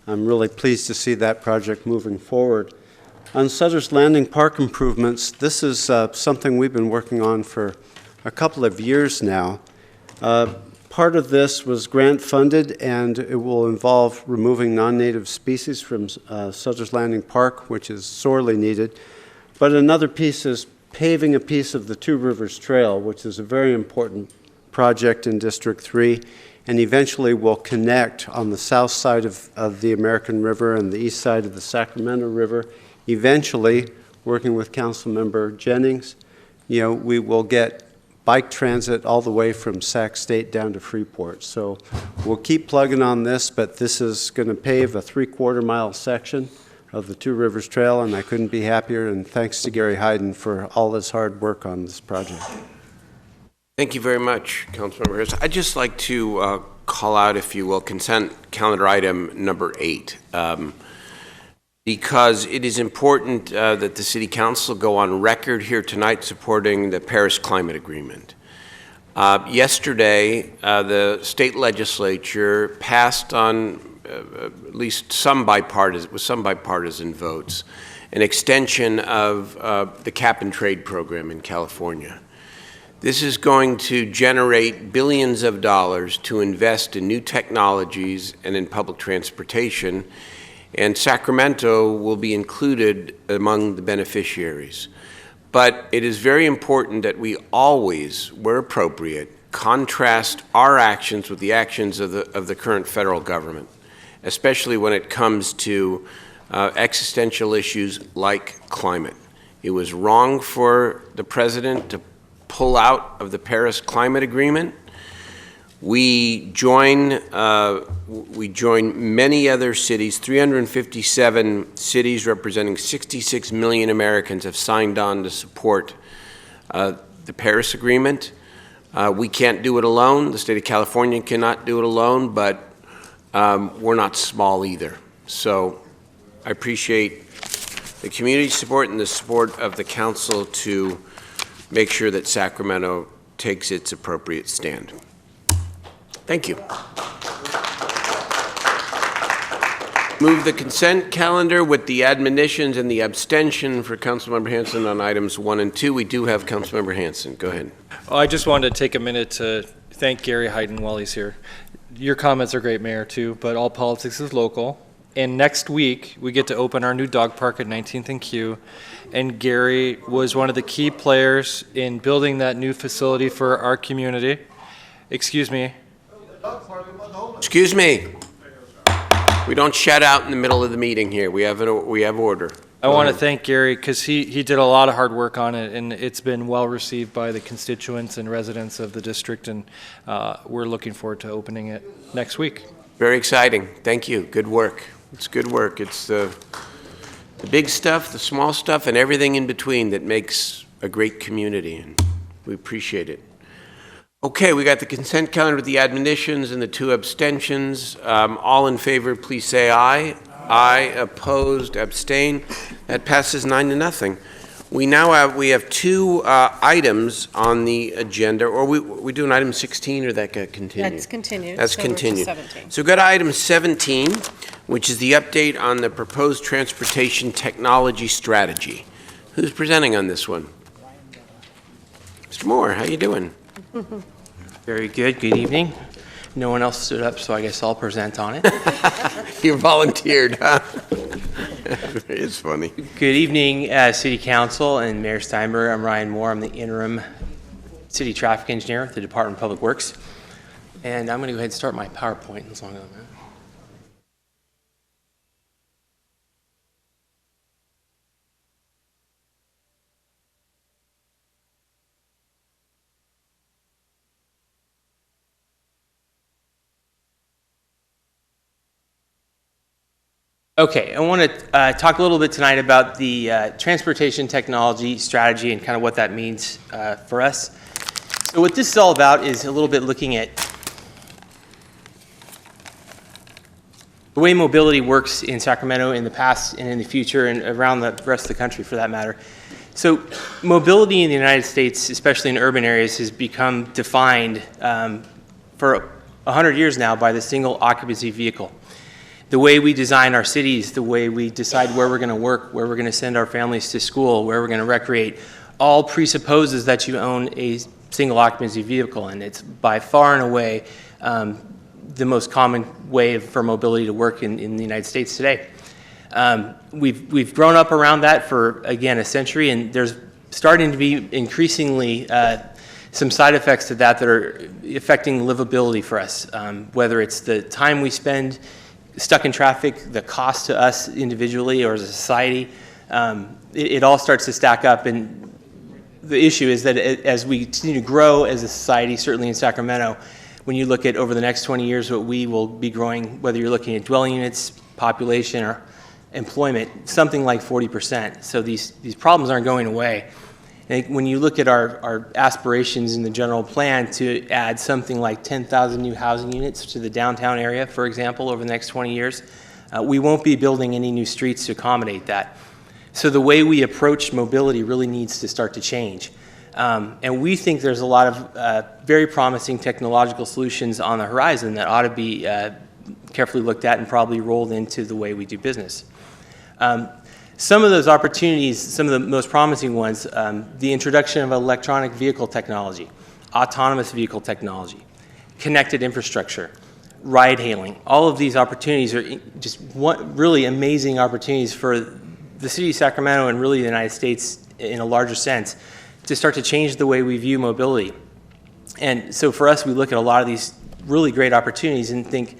I'm really pleased to see that project moving forward. On Sutter's Landing Park improvements, this is something we've been working on for a couple of years now. Part of this was grant funded, and it will involve removing non-native species from Sutter's Landing Park, which is sorely needed. But another piece is paving a piece of the Two Rivers Trail, which is a very important project in District 3, and eventually will connect on the south side of the American River and the east side of the Sacramento River. Eventually, working with Councilmember Jennings, we will get bike transit all the way from Sac State down to Freeport. So we'll keep plugging on this, but this is going to pave a 3/4 mile section of the Two Rivers Trail, and I couldn't be happier, and thanks to Gary Hayden for all his hard work on this project. Thank you very much, Councilmember Harris. I'd just like to call out, if you will, consent calendar item number 8, because it is important that the City Council go on record here tonight supporting the Paris Climate Agreement. Yesterday, the state legislature passed on at least some bipartisan votes, an extension of the cap-and-trade program in California. This is going to generate billions of dollars to invest in new technologies and in public transportation, and Sacramento will be included among the beneficiaries. But it is very important that we always, where appropriate, contrast our actions with the actions of the current federal government, especially when it comes to existential issues like climate. It was wrong for the president to pull out of the Paris Climate Agreement. We join many other cities. 357 cities representing 66 million Americans have signed on to support the Paris Agreement. We can't do it alone. The state of California cannot do it alone, but we're not small either. So I appreciate the community support and the support of the council to make sure that Sacramento takes its appropriate stand. Thank you. Move the consent calendar with the admonitions and the abstention for Councilmember Hanson on items 1 and 2. We do have Councilmember Hanson. Go ahead. Well, I just wanted to take a minute to thank Gary Hayden while he's here. Your comments are great, Mayor, too, but all politics is local. And next week, we get to open our new dog park at 19th and Q. And Gary was one of the key players in building that new facility for our community. Excuse me. Excuse me. We don't shout out in the middle of the meeting here. We have order. I want to thank Gary because he did a lot of hard work on it, and it's been well received by the constituents and residents of the district, and we're looking forward to opening it next week. Very exciting. Thank you. Good work. It's good work. It's the big stuff, the small stuff, and everything in between that makes a great community, and we appreciate it. Okay, we got the consent calendar with the admonitions and the 2 abstentions. All in favor, please say aye. Aye. Opposed, abstain. That passes 9-0. We have 2 items on the agenda, or we do an item 16, or that got continued? That's continued. That's so we're to continued. 17. So we've got item 17, which is the update on the proposed transportation technology strategy. Who's presenting on this one? Mr. Moore, how you doing? Very good. Good evening. No one else stood up, so I guess I'll present on it. You volunteered, huh? It's funny. Good evening, City Council and Mayor Steinberg. I'm Ryan Moore. I'm the interim City Traffic Engineer at the Department of Public Works. And I'm going to go ahead and start my PowerPoint as long as I'm at. Okay, I want to talk a little bit tonight about the transportation technology strategy and kind of what that means for us. So what this is all about is a little bit looking at the way mobility works in Sacramento in the past and in the future and around the rest of the country for that matter. So mobility in the United States, especially in urban areas, has become defined for 100 years now by the single occupancy vehicle. The way we design our cities, the way we decide where we're going to work, where we're going to send our families to school, where we're going to recreate, all presupposes that you own a single occupancy vehicle, and it's by far and away the most common way for mobility to work in the United States today. We've grown up around that for, again, a century, and there's starting to be increasingly some side effects to that are affecting livability for us, whether it's the time we spend stuck in traffic, the cost to us individually or as a society. It all starts to stack up, and the issue is that as we continue to grow as a society, certainly in Sacramento, when you look at over the next 20 years what we will be growing, whether you're looking at dwelling units, population, or employment, something like 40%. So these problems aren't going away. And when you look at our aspirations in the general plan to add something like 10,000 new housing units to the downtown area, for example, over the next 20 years, we won't be building any new streets to accommodate that. So the way we approach mobility really needs to start to change. And we think there's a lot of very promising technological solutions on the horizon that ought to be carefully looked at and probably rolled into the way we do business. Some of those opportunities, some of the most promising ones, the introduction of electronic vehicle technology, autonomous vehicle technology, connected infrastructure, ride hailing. All of these opportunities are just really amazing opportunities for the city of Sacramento and really the United States in a larger sense to start to change the way we view mobility. And so for us, we look at a lot of these really great opportunities and think,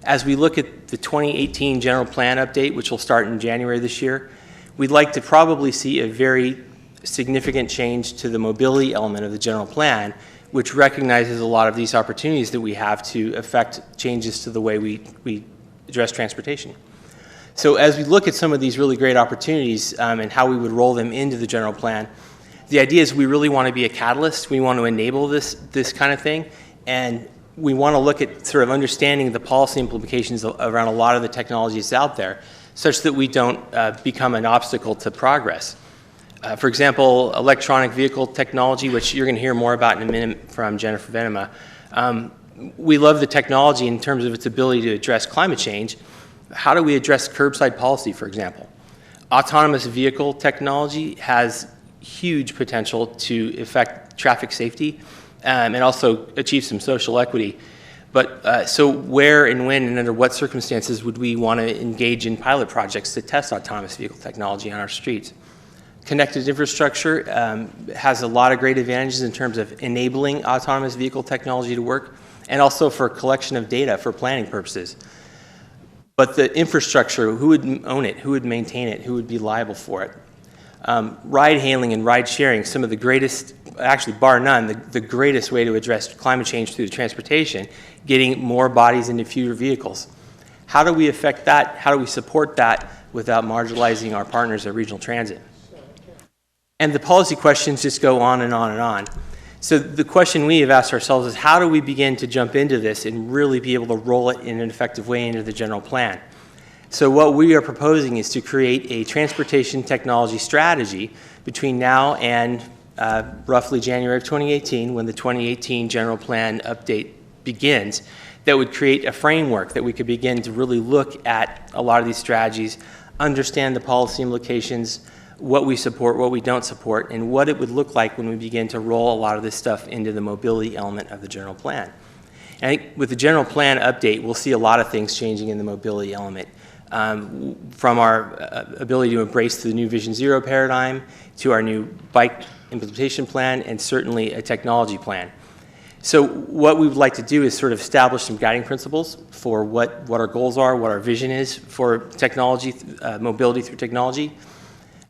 as we look at the 2018 general plan update, which will start in January this year, we'd like to probably see a very significant change to the mobility element of the general plan, which recognizes a lot of these opportunities that we have to affect changes to the way we address transportation. So as we look at some of these really great opportunities and how we would roll them into the general plan, the idea is we really want to be a catalyst. We want to enable this kind of thing, and we want to look at sort of understanding the policy implications around a lot of the technologies out there, such that we don't become an obstacle to progress. For example, electronic vehicle technology, which you're going to hear more about in a minute from Jennifer Venema. We love the technology in terms of its ability to address climate change. How do we address curbside policy, for example? Autonomous vehicle technology has huge potential to affect traffic safety and also achieve some social equity. But so where and when and under what circumstances would we want to engage in pilot projects to test autonomous vehicle technology on our streets? Connected infrastructure has a lot of great advantages in terms of enabling autonomous vehicle technology to work, and also for collection of data for planning purposes. But the infrastructure, who would own it? Who would maintain it? Who would be liable for it? Ride hailing and ride sharing, some of the greatest, actually bar none, the greatest way to address climate change through transportation, getting more bodies into fewer vehicles. How do we affect that? How do we support that without marginalizing our partners at regional transit? And the policy questions just go on and on and on. So the question we have asked ourselves is, how do we begin to jump into this and really be able to roll it in an effective way into the general plan? So what we are proposing is to create a transportation technology strategy between now and roughly January of 2018, when the 2018 general plan update begins, that would create a framework that we could begin to really look at a lot of these strategies, understand the policy implications, what we support, what we don't support, and what it would look like when we begin to roll a lot of this stuff into the mobility element of the general plan. And I think with the general plan update, we'll see a lot of things changing in the mobility element. From our ability to embrace the new Vision Zero paradigm to our new bike implementation plan, and certainly a technology plan. So what we would like to do is sort of establish some guiding principles for what our goals are, what our vision is for technology, mobility through technology.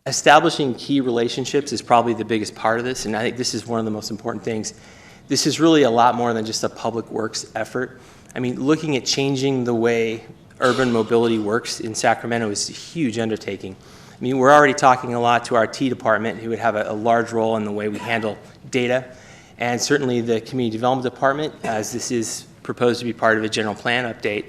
Establishing key relationships is probably the biggest part of this, and I think this is one of the most important things. This is really a lot more than just a public works effort. I mean, looking at changing the way urban mobility works in Sacramento is a huge undertaking. I mean, we're already talking a lot to our T department, who would have a large role in the way we handle data, and certainly the community development department, as this is proposed to be part of a general plan update.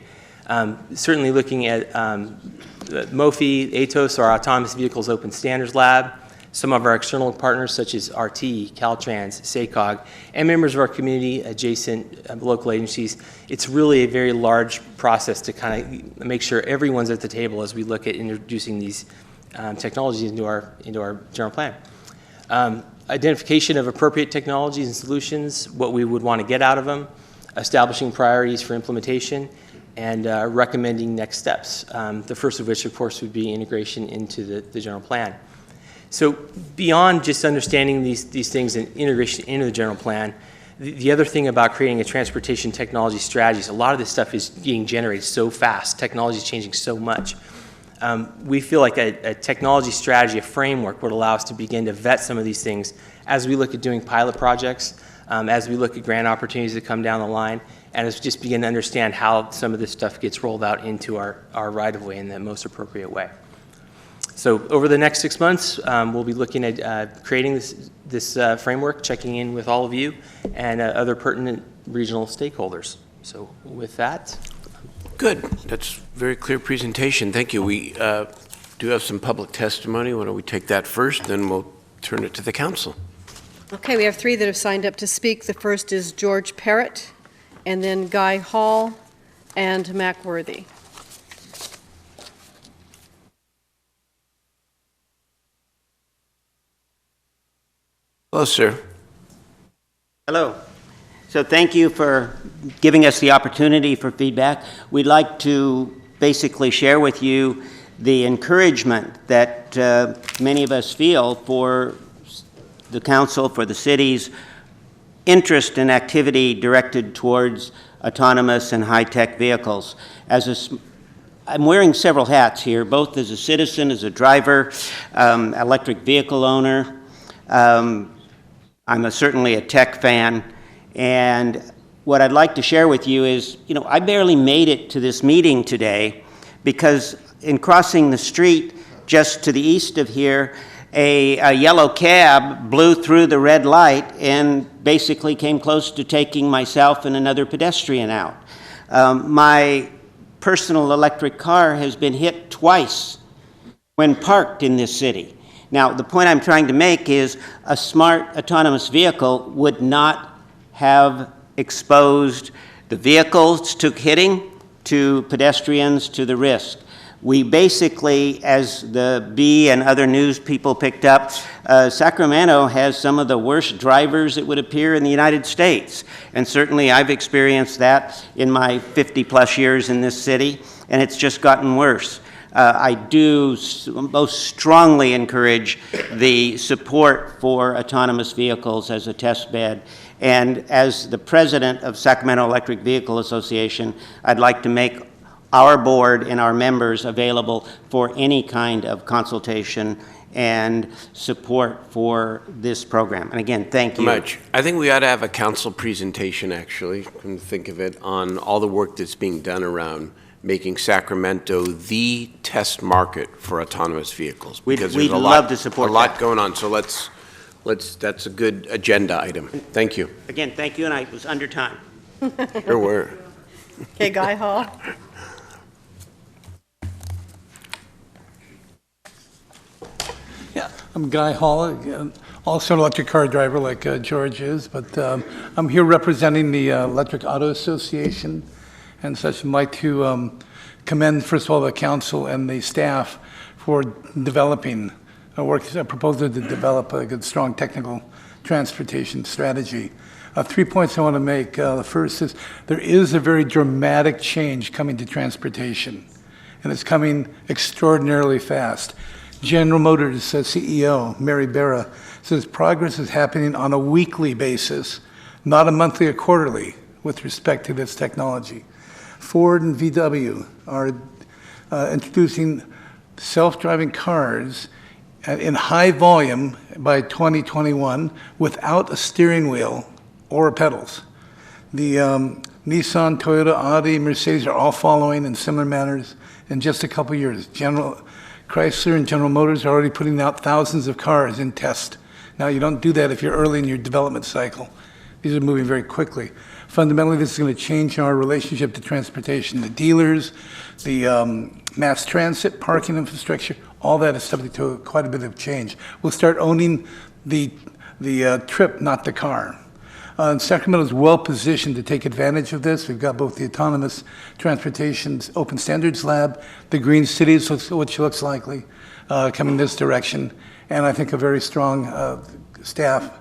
Certainly looking at MOFI, ATOS, our Autonomous Vehicles Open Standards Lab, some of our external partners such as RT, Caltrans, SACOG, and members of our community, adjacent local agencies. It's really a very large process to kind of make sure everyone's at the table as we look at introducing these technologies into our general plan. Identification of appropriate technologies and solutions, what we would want to get out of them, establishing priorities for implementation, and recommending next steps, the first of which, of course, would be integration into the general plan. So beyond just understanding these things and integration into the general plan, the other thing about creating a transportation technology strategy is a lot of this stuff is being generated so fast. Technology is changing so much. We feel like a technology strategy, a framework, would allow us to begin to vet some of these things as we look at doing pilot projects, as we look at grant opportunities that come down the line, and as we just begin to understand how some of this stuff gets rolled out into our right-of-way in the most appropriate way. So over the next 6 months, we'll be looking at creating this framework, checking in with all of you and other pertinent regional stakeholders. So with that. Good. That's a very clear presentation. Thank you. We do have some public testimony. Why don't we take that first, then we'll turn it to the council. Okay, we have three that have signed up to speak. The first is George Parrott, and then Guy Hall and Mac Worthy. Hello, sir. Hello. So thank you for giving us the opportunity for feedback. We'd like to basically share with you the encouragement that many of us feel for the council, for the city's interest and activity directed towards autonomous and high-tech vehicles. I'm wearing several hats here, both as a citizen, as a driver, electric vehicle owner. I'm certainly a tech fan, And what I'd like to share with you is, I barely made it to this meeting today because in crossing the street just to the east of here, a yellow cab blew through the red light and basically came close to taking myself and another pedestrian out. My personal electric car has been hit twice when parked in this city. Now, the point I'm trying to make is a smart autonomous vehicle would not have exposed the vehicles to hitting, to pedestrians, to the risk. We basically, as the Bee and other news people picked up, Sacramento has some of the worst drivers, it would appear, in the United States. And certainly I've experienced that in my 50-plus years in this city, and it's just gotten worse. I do most strongly encourage the support for autonomous vehicles as a test bed. And as the president of Sacramento Electric Vehicle Association, I'd like to make our board and our members available for any kind of consultation and support for this program. And again, thank you. Much. I think we ought to have a council presentation, actually, come to think of it, on all the work that's being done around making Sacramento the test market for autonomous vehicles. We'd love to support a lot going on. So let's, that's a good agenda item. Thank you. Again, thank you, and I was under time. Sure were. Okay, Guy Hall. Yeah, I'm Guy Hall, also an electric car driver like George is, but I'm here representing the Electric Auto Association and such. I'd like to commend, first of all, the council and the staff for developing a proposal to develop a good, strong technical transportation strategy. 3 points I want to make. The first is there is a very dramatic change coming to transportation, and it's coming extraordinarily fast. General Motors CEO, Mary Barra, says progress is happening on a weekly basis, not a monthly or quarterly, with respect to this technology. Ford and VW are introducing self-driving cars in high volume by 2021 without a steering wheel or pedals. The Nissan, Toyota, Audi, Mercedes are all following in similar manners in just a couple years. Chrysler and General Motors are already putting out thousands of cars in test. Now, you don't do that if you're early in your development cycle. These are moving very quickly. Fundamentally, this is going to change our relationship to transportation. The dealers, the mass transit, parking infrastructure, all that is subject to quite a bit of change. We'll start owning the trip, not the car. Sacramento is well positioned to take advantage of this. We've got both the Autonomous Transportation Open Standards Lab, the Green Cities, which looks likely, coming this direction, and I think a very strong staff.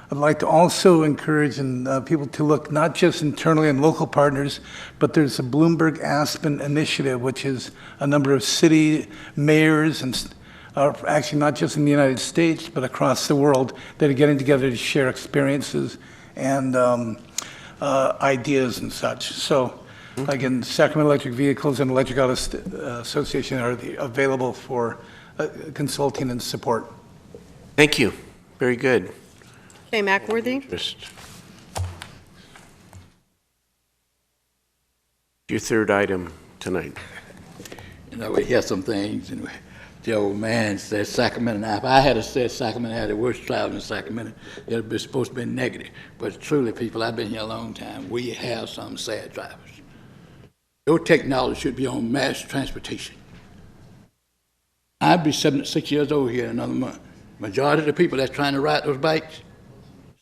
I'd like to also encourage people to look not just internally and local partners, but there's a Bloomberg Aspen initiative, which is a number of city mayors and actually not just in the United States, but across the world that are getting together to share experiences and ideas and such. So again, Sacramento Electric Vehicles and Electric Auto Association are available for consulting and support. Thank you. Very good. Okay, Mackworthy. Your third item tonight. We hear some things, and the old man says Sacramento. Now, if I had said Sacramento had the worst travel in Sacramento, it would be supposed to be negative. But truly, people, I've been here a long time. We have some sad drivers. Your technology should be on mass transportation. I'd be 76 years old here in another month. Majority of the people that's trying to ride those bikes,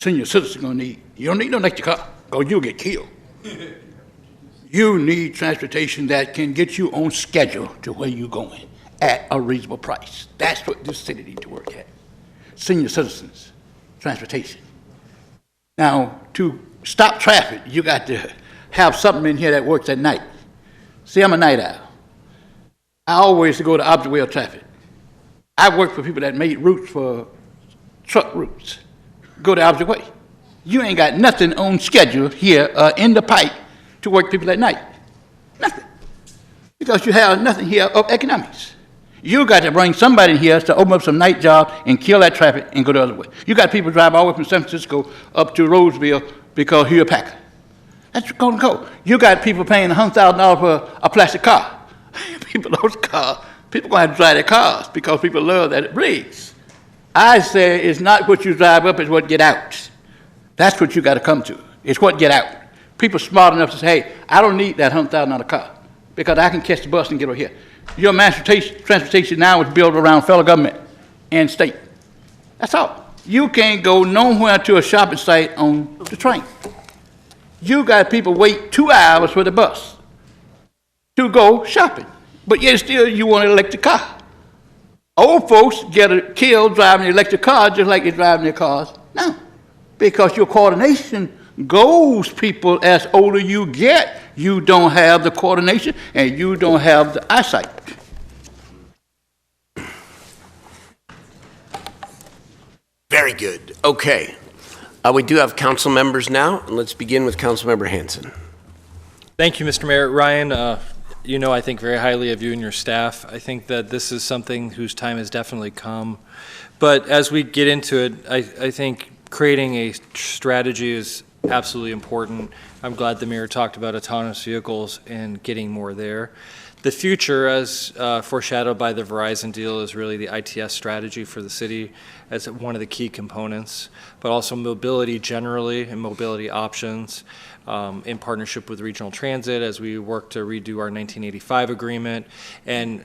senior citizens gonna need. You don't need no electric car, or you'll get killed. You need transportation that can get you on schedule to where you're going at a reasonable price. That's what this city needs to work at. Senior citizens, transportation. Now, to stop traffic, you got to have something in here that works at night. See, I'm a night owl. I always go to opposite way of traffic. I work for people that made routes for truck routes. Go the opposite way. You ain't got nothing on schedule here in the pipe to work people at night. Nothing. Because you have nothing here of economics. You got to bring somebody in here to open up some night jobs and kill that traffic and go the other way. You got people drive all the way from San Francisco up to Roseville because you're a packer. That's going to go. You got people paying $100,000 for a plastic car. People going to have to drive their cars because people love that it breathes. I say it's not what you drive up, it's what get out. That's what you got to come to. It's what get out. People smart enough to say, hey, I don't need that $100,000 car because I can catch the bus and get over here. Your mass transportation now is built around federal government and state. That's all. You can't go nowhere to a shopping site on the train. You got people wait 2 hours for the bus to go shopping, but yet still you want an electric car. Old folks get killed driving an electric car just like they're driving their cars now, because your coordination goes, people, as older you get, you don't have the coordination and you don't have the eyesight. Very good. Okay. We do have council members now, and let's begin with Councilmember Hanson. Thank you, Mr. Mayor. Ryan, you know I think very highly of you and your staff. I think that this is something whose time has definitely come. But as we get into it, I think creating a strategy is absolutely important. I'm glad the mayor talked about autonomous vehicles and getting more there. The future, as foreshadowed by the Verizon deal, is really the ITS strategy for the city as one of the key components, but also mobility generally and mobility options in partnership with regional transit as we work to redo our 1985 agreement and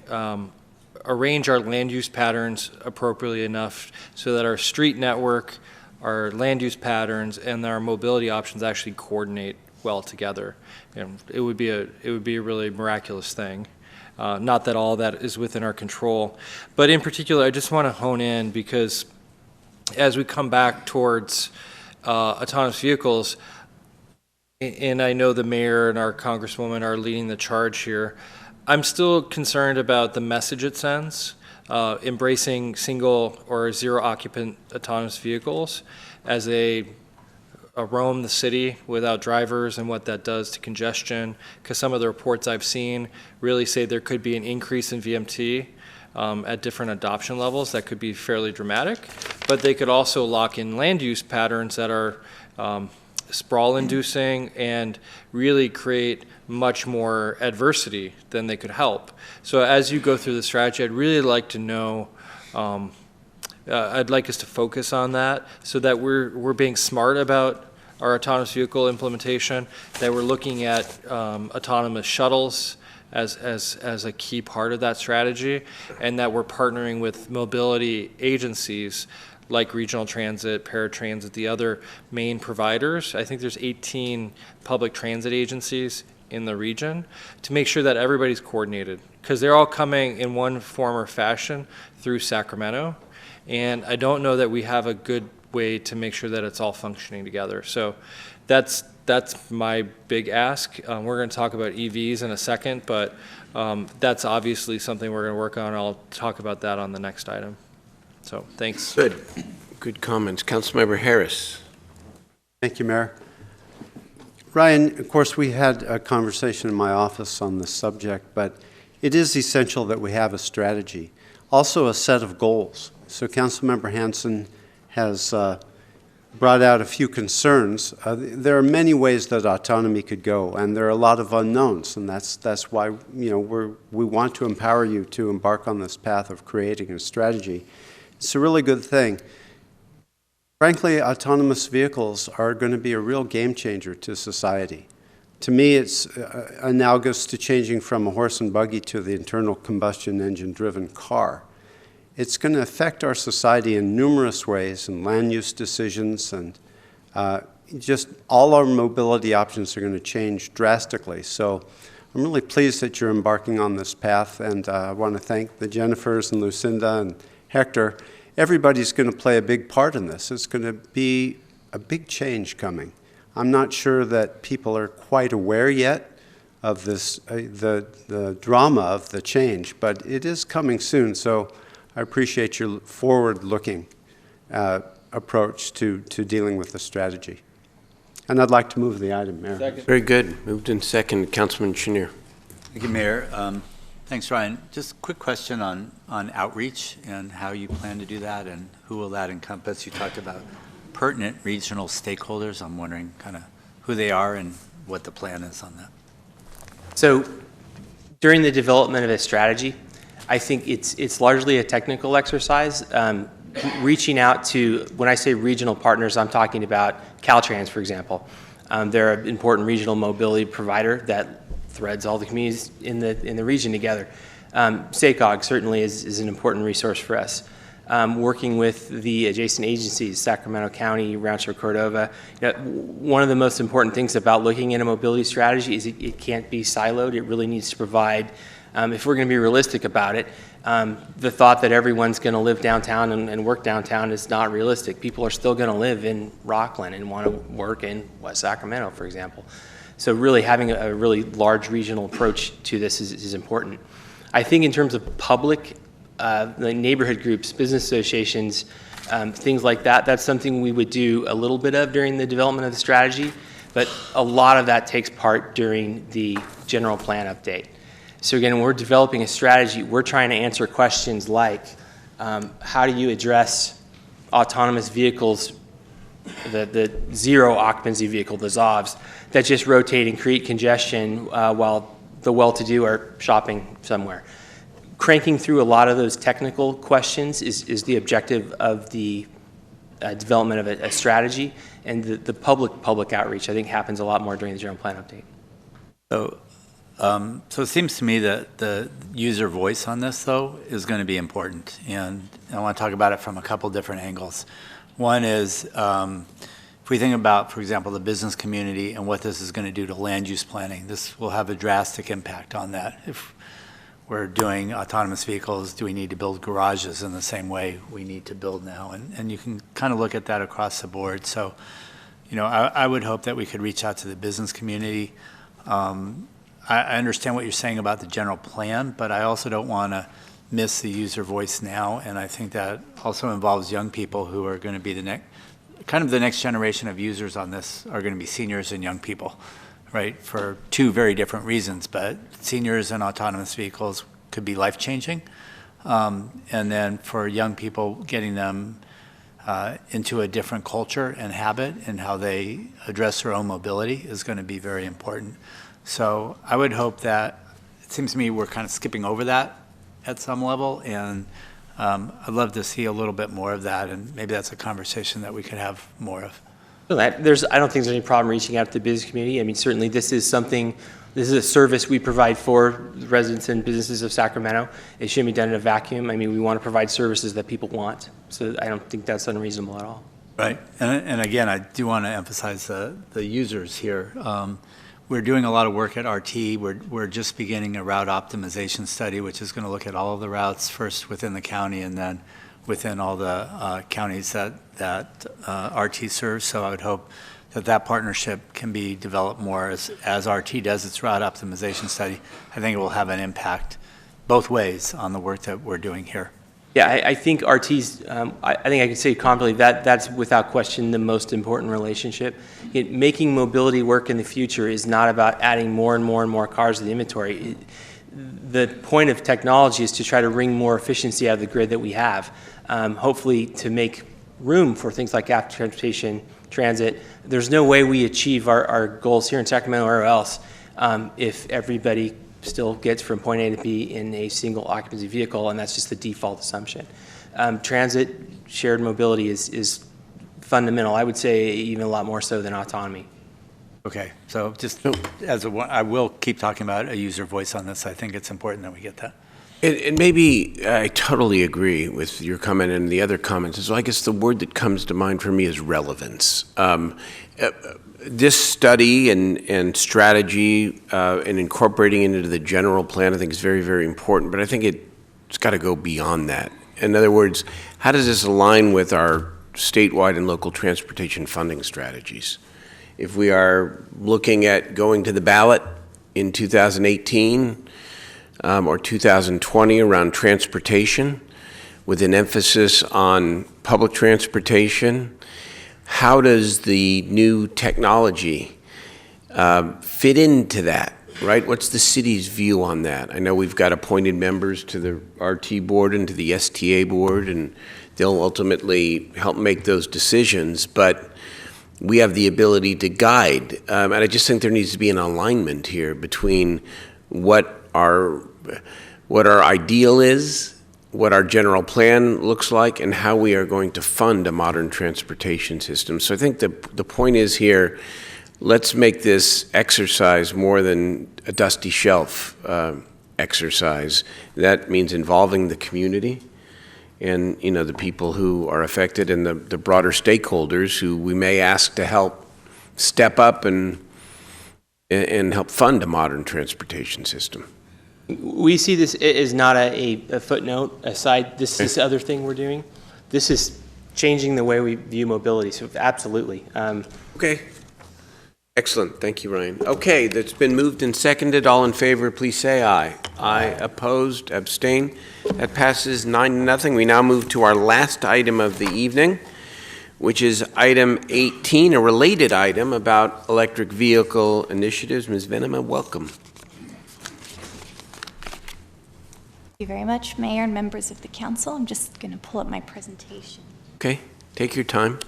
arrange our land use patterns appropriately enough so that our street network, our land use patterns, and our mobility options actually coordinate well together. And it would be a really miraculous thing. Not that all that is within our control, but in particular, I just want to hone in because as we come back towards autonomous vehicles, and I know the mayor and our congresswoman are leading the charge here, I'm still concerned about the message it sends, embracing single or zero occupant autonomous vehicles as a roam the city without drivers and what that does to congestion, because some of the reports I've seen really say there could be an increase in VMT at different adoption levels that could be fairly dramatic, but they could also lock in land use patterns that are sprawl inducing and really create much more adversity than they could help. So as you go through the strategy, I'd really like to know I'd like us to focus on that so that we're being smart about our autonomous vehicle implementation, that we're looking at autonomous shuttles as a key part of that strategy, and that we're partnering with mobility agencies like regional transit, paratransit, the other main providers. I think there's 18 public transit agencies in the region to make sure that everybody's coordinated, because they're all coming in one form or fashion through Sacramento. And I don't know that we have a good way to make sure that it's all functioning together. So that's my big ask. We're going to talk about EVs in a second, but that's obviously something we're going to work on. I'll talk about that on the next item. So thanks. Good comments. Councilmember Harris. Thank you, Mayor. Ryan, of course, we had a conversation in my office on this subject, but it is essential that we have a strategy, also a set of goals. So Councilmember Hanson has brought out a few concerns. There are many ways that autonomy could go, and there are a lot of unknowns, and that's why we want to empower you to embark on this path of creating a strategy. It's a really good thing. Frankly, autonomous vehicles are going to be a real game changer to society. To me, it's analogous to changing from a horse and buggy to the internal combustion engine-driven car. It's going to affect our society in numerous ways, in land use decisions, and just all our mobility options are going to change drastically. So I'm really pleased that you're embarking on this path, and I want to thank the Jennifers and Lucinda and Hector. Everybody's going to play a big part in this. It's going to be a big change coming. I'm not sure that people are quite aware yet of this, the drama of the change, but it is coming soon. So I appreciate your forward-looking approach to dealing with the strategy. And I'd like to move the item, Mayor. Second. Very good. Moved in second. Councilman Chenier. Thank you, Mayor. Thanks, Ryan. Just a quick question on outreach and how you plan to do that and who will that encompass. You talked about pertinent regional stakeholders. I'm wondering kind of who they are and what the plan is on that. So during the development of a strategy, I think it's largely a technical exercise. Reaching out to, when I say regional partners, I'm talking about Caltrans, for example. They're an important regional mobility provider that threads all the communities in the region together. SACOG certainly is an important resource for us. Working with the adjacent agencies, Sacramento County, Rancho Cordova. One of the most important things about looking at a mobility strategy is it can't be siloed. It really needs to provide, if we're going to be realistic about it, the thought that everyone's going to live downtown and work downtown is not realistic. People are still going to live in Rockland and want to work in West Sacramento, for example. So really having a really large regional approach to this is important. I think in terms of public, like neighborhood groups, business associations, things like that, that's something we would do a little bit of during the development of the strategy, but a lot of that takes part during the general plan update. So again, when we're developing a strategy, we're trying to answer questions like, how do you address autonomous vehicles, the zero occupancy vehicle, the ZOVs, that just rotate and create congestion while the well-to-do are shopping somewhere. Cranking through a lot of those technical questions is the objective of the development of a strategy, and the public outreach, I think, happens a lot more during the general plan update. So it seems to me that the user voice on this, though, is going to be important, and I want to talk about it from a couple different angles. One is, if we think about, for example, the business community and what this is going to do to land use planning, this will have a drastic impact on that. If we're doing autonomous vehicles, do we need to build garages in the same way we need to build now? And you can kind of look at that across the board. So, I would hope that we could reach out to the business community. I understand what you're saying about the general plan, but I also don't want to miss the user voice now, and I think that also involves young people who are going to be the next generation of users on this are going to be seniors and young people, right, for two very different reasons, but seniors and autonomous vehicles could be life-changing, and then for young people, getting them into a different culture and habit and how they address their own mobility is going to be very important. So I would hope that, it seems to me we're kind of skipping over that at some level, and I'd love to see a little bit more of that, and maybe that's a conversation that we could have more of. I don't think there's any problem reaching out to the business community. I mean, certainly this is a service we provide for residents and businesses of Sacramento. It shouldn't be done in a vacuum. I mean, we want to provide services that people want, so I don't think that's unreasonable at all. Right, and again, I do want to emphasize the users here. We're doing a lot of work at RT. We're just beginning a route optimization study, which is going to look at all of the routes, first within the county and then within all the counties that RT serves. So I would hope that partnership can be developed more as RT does its route optimization study. I think it will have an impact both ways on the work that we're doing here. Yeah, I think RT's, I think I can say confidently that's without question the most important relationship. Making mobility work in the future is not about adding more and more and more cars to the inventory. The point of technology is to try to wring more efficiency out of the grid that we have, hopefully to make room for things like active transportation, transit. There's no way we achieve our goals here in Sacramento or else if everybody still gets from point A to B in a single occupancy vehicle, and that's just the default assumption. Transit, shared mobility is fundamental. I would say even a lot more so than autonomy. Okay, so just I will keep talking about a user voice on this. I think it's important that we get that. And maybe I totally agree with your comment and the other comments. So I guess the word that comes to mind for me is relevance. This study and strategy and incorporating into the general plan, I think is very, very important, but I think it's got to go beyond that. In other words, how does this align with our statewide and local transportation funding strategies? If we are looking at going to the ballot in 2018 or 2020 around transportation with an emphasis on public transportation, how does the new technology fit into that, right? What's the city's view on that? I know we've got appointed members to the RT board and to the STA board, and they'll ultimately help make those decisions, but we have the ability to guide. And I just think there needs to be an alignment here between what our ideal is, what our general plan looks like, and how we are going to fund a modern transportation system. So I think the point is here, let's make this exercise more than a dusty shelf exercise. That means involving the community and the people who are affected and the broader stakeholders who we may ask to help step up and help fund a modern transportation system. We see this as not a footnote aside. This other thing we're doing. This is changing the way we view mobility. So absolutely. Okay. Excellent. Thank you, Ryan. Okay, that's been moved and seconded. All in favor, please say aye. Aye. Opposed? Abstain? That passes 9-0. We now move to our last item of the evening, which is item 18, a related item about electric vehicle initiatives. Ms. Venema, welcome. Thank you very much, Mayor and members of the council. I'm just going to pull up my presentation. Okay, take your time.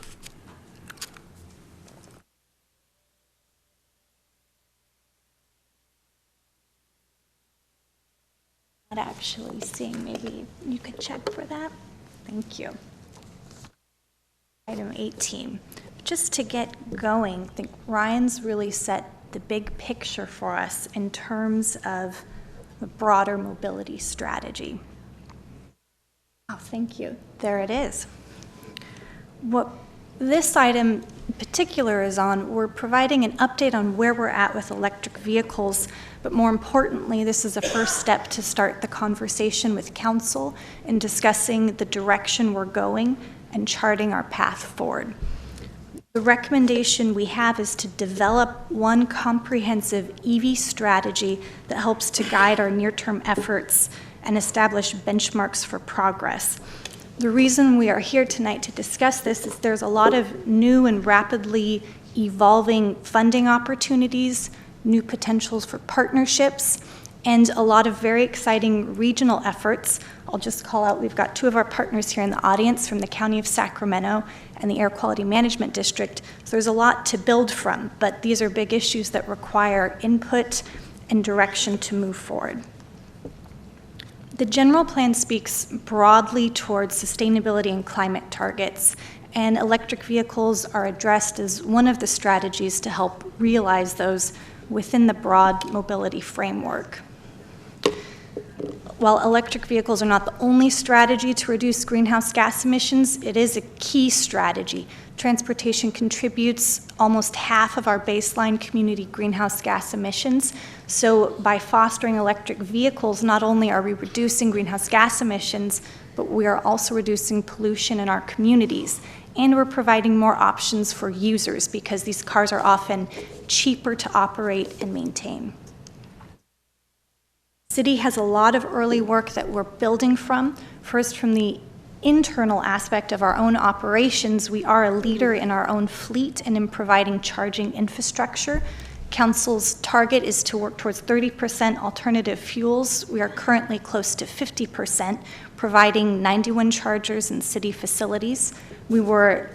Not actually seeing, maybe you could check for that. Thank you. Item 18. Just to get going, I think Ryan's really set the big picture for us in terms of the broader mobility strategy. Oh, thank you. There it is. What this item in particular is on, we're providing an update on where we're at with electric vehicles, but more importantly, this is a first step to start the conversation with council in discussing the direction we're going and charting our path forward. The recommendation we have is to develop one comprehensive EV strategy that helps to guide our near-term efforts and establish benchmarks for progress. The reason we are here tonight to discuss this is there's a lot of new and rapidly evolving funding opportunities, new potentials for partnerships, and a lot of very exciting regional efforts. I'll just call out, we've got two of our partners here in the audience from the County of Sacramento and the Air Quality Management District. So there's a lot to build from, but these are big issues that require input and direction to move forward. The general plan speaks broadly towards sustainability and climate targets, and electric vehicles are addressed as one of the strategies to help realize those within the broad mobility framework. While electric vehicles are not the only strategy to reduce greenhouse gas emissions, it is a key strategy. Transportation contributes almost half of our baseline community greenhouse gas emissions. So by fostering electric vehicles, not only are we reducing greenhouse gas emissions, but we are also reducing pollution in our communities. And we're providing more options for users because these cars are often cheaper to operate and maintain. The city has a lot of early work that we're building from. First, from the internal aspect of our own operations, we are a leader in our own fleet and in providing charging infrastructure. Council's target is to work towards 30% alternative fuels. We are currently close to 50%, providing 91 chargers in city facilities. We were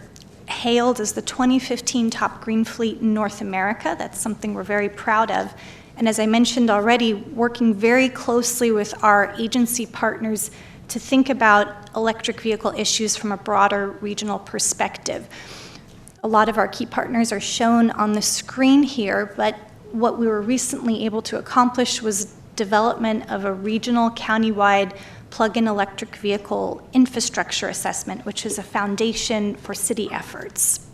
hailed as the 2015 top green fleet in North America. That's something we're very proud of. And as I mentioned already, working very closely with our agency partners to think about electric vehicle issues from a broader regional perspective. A lot of our key partners are shown on the screen here, but what we were recently able to accomplish was development of a regional countywide plug-in electric vehicle infrastructure assessment, which is a foundation for city efforts.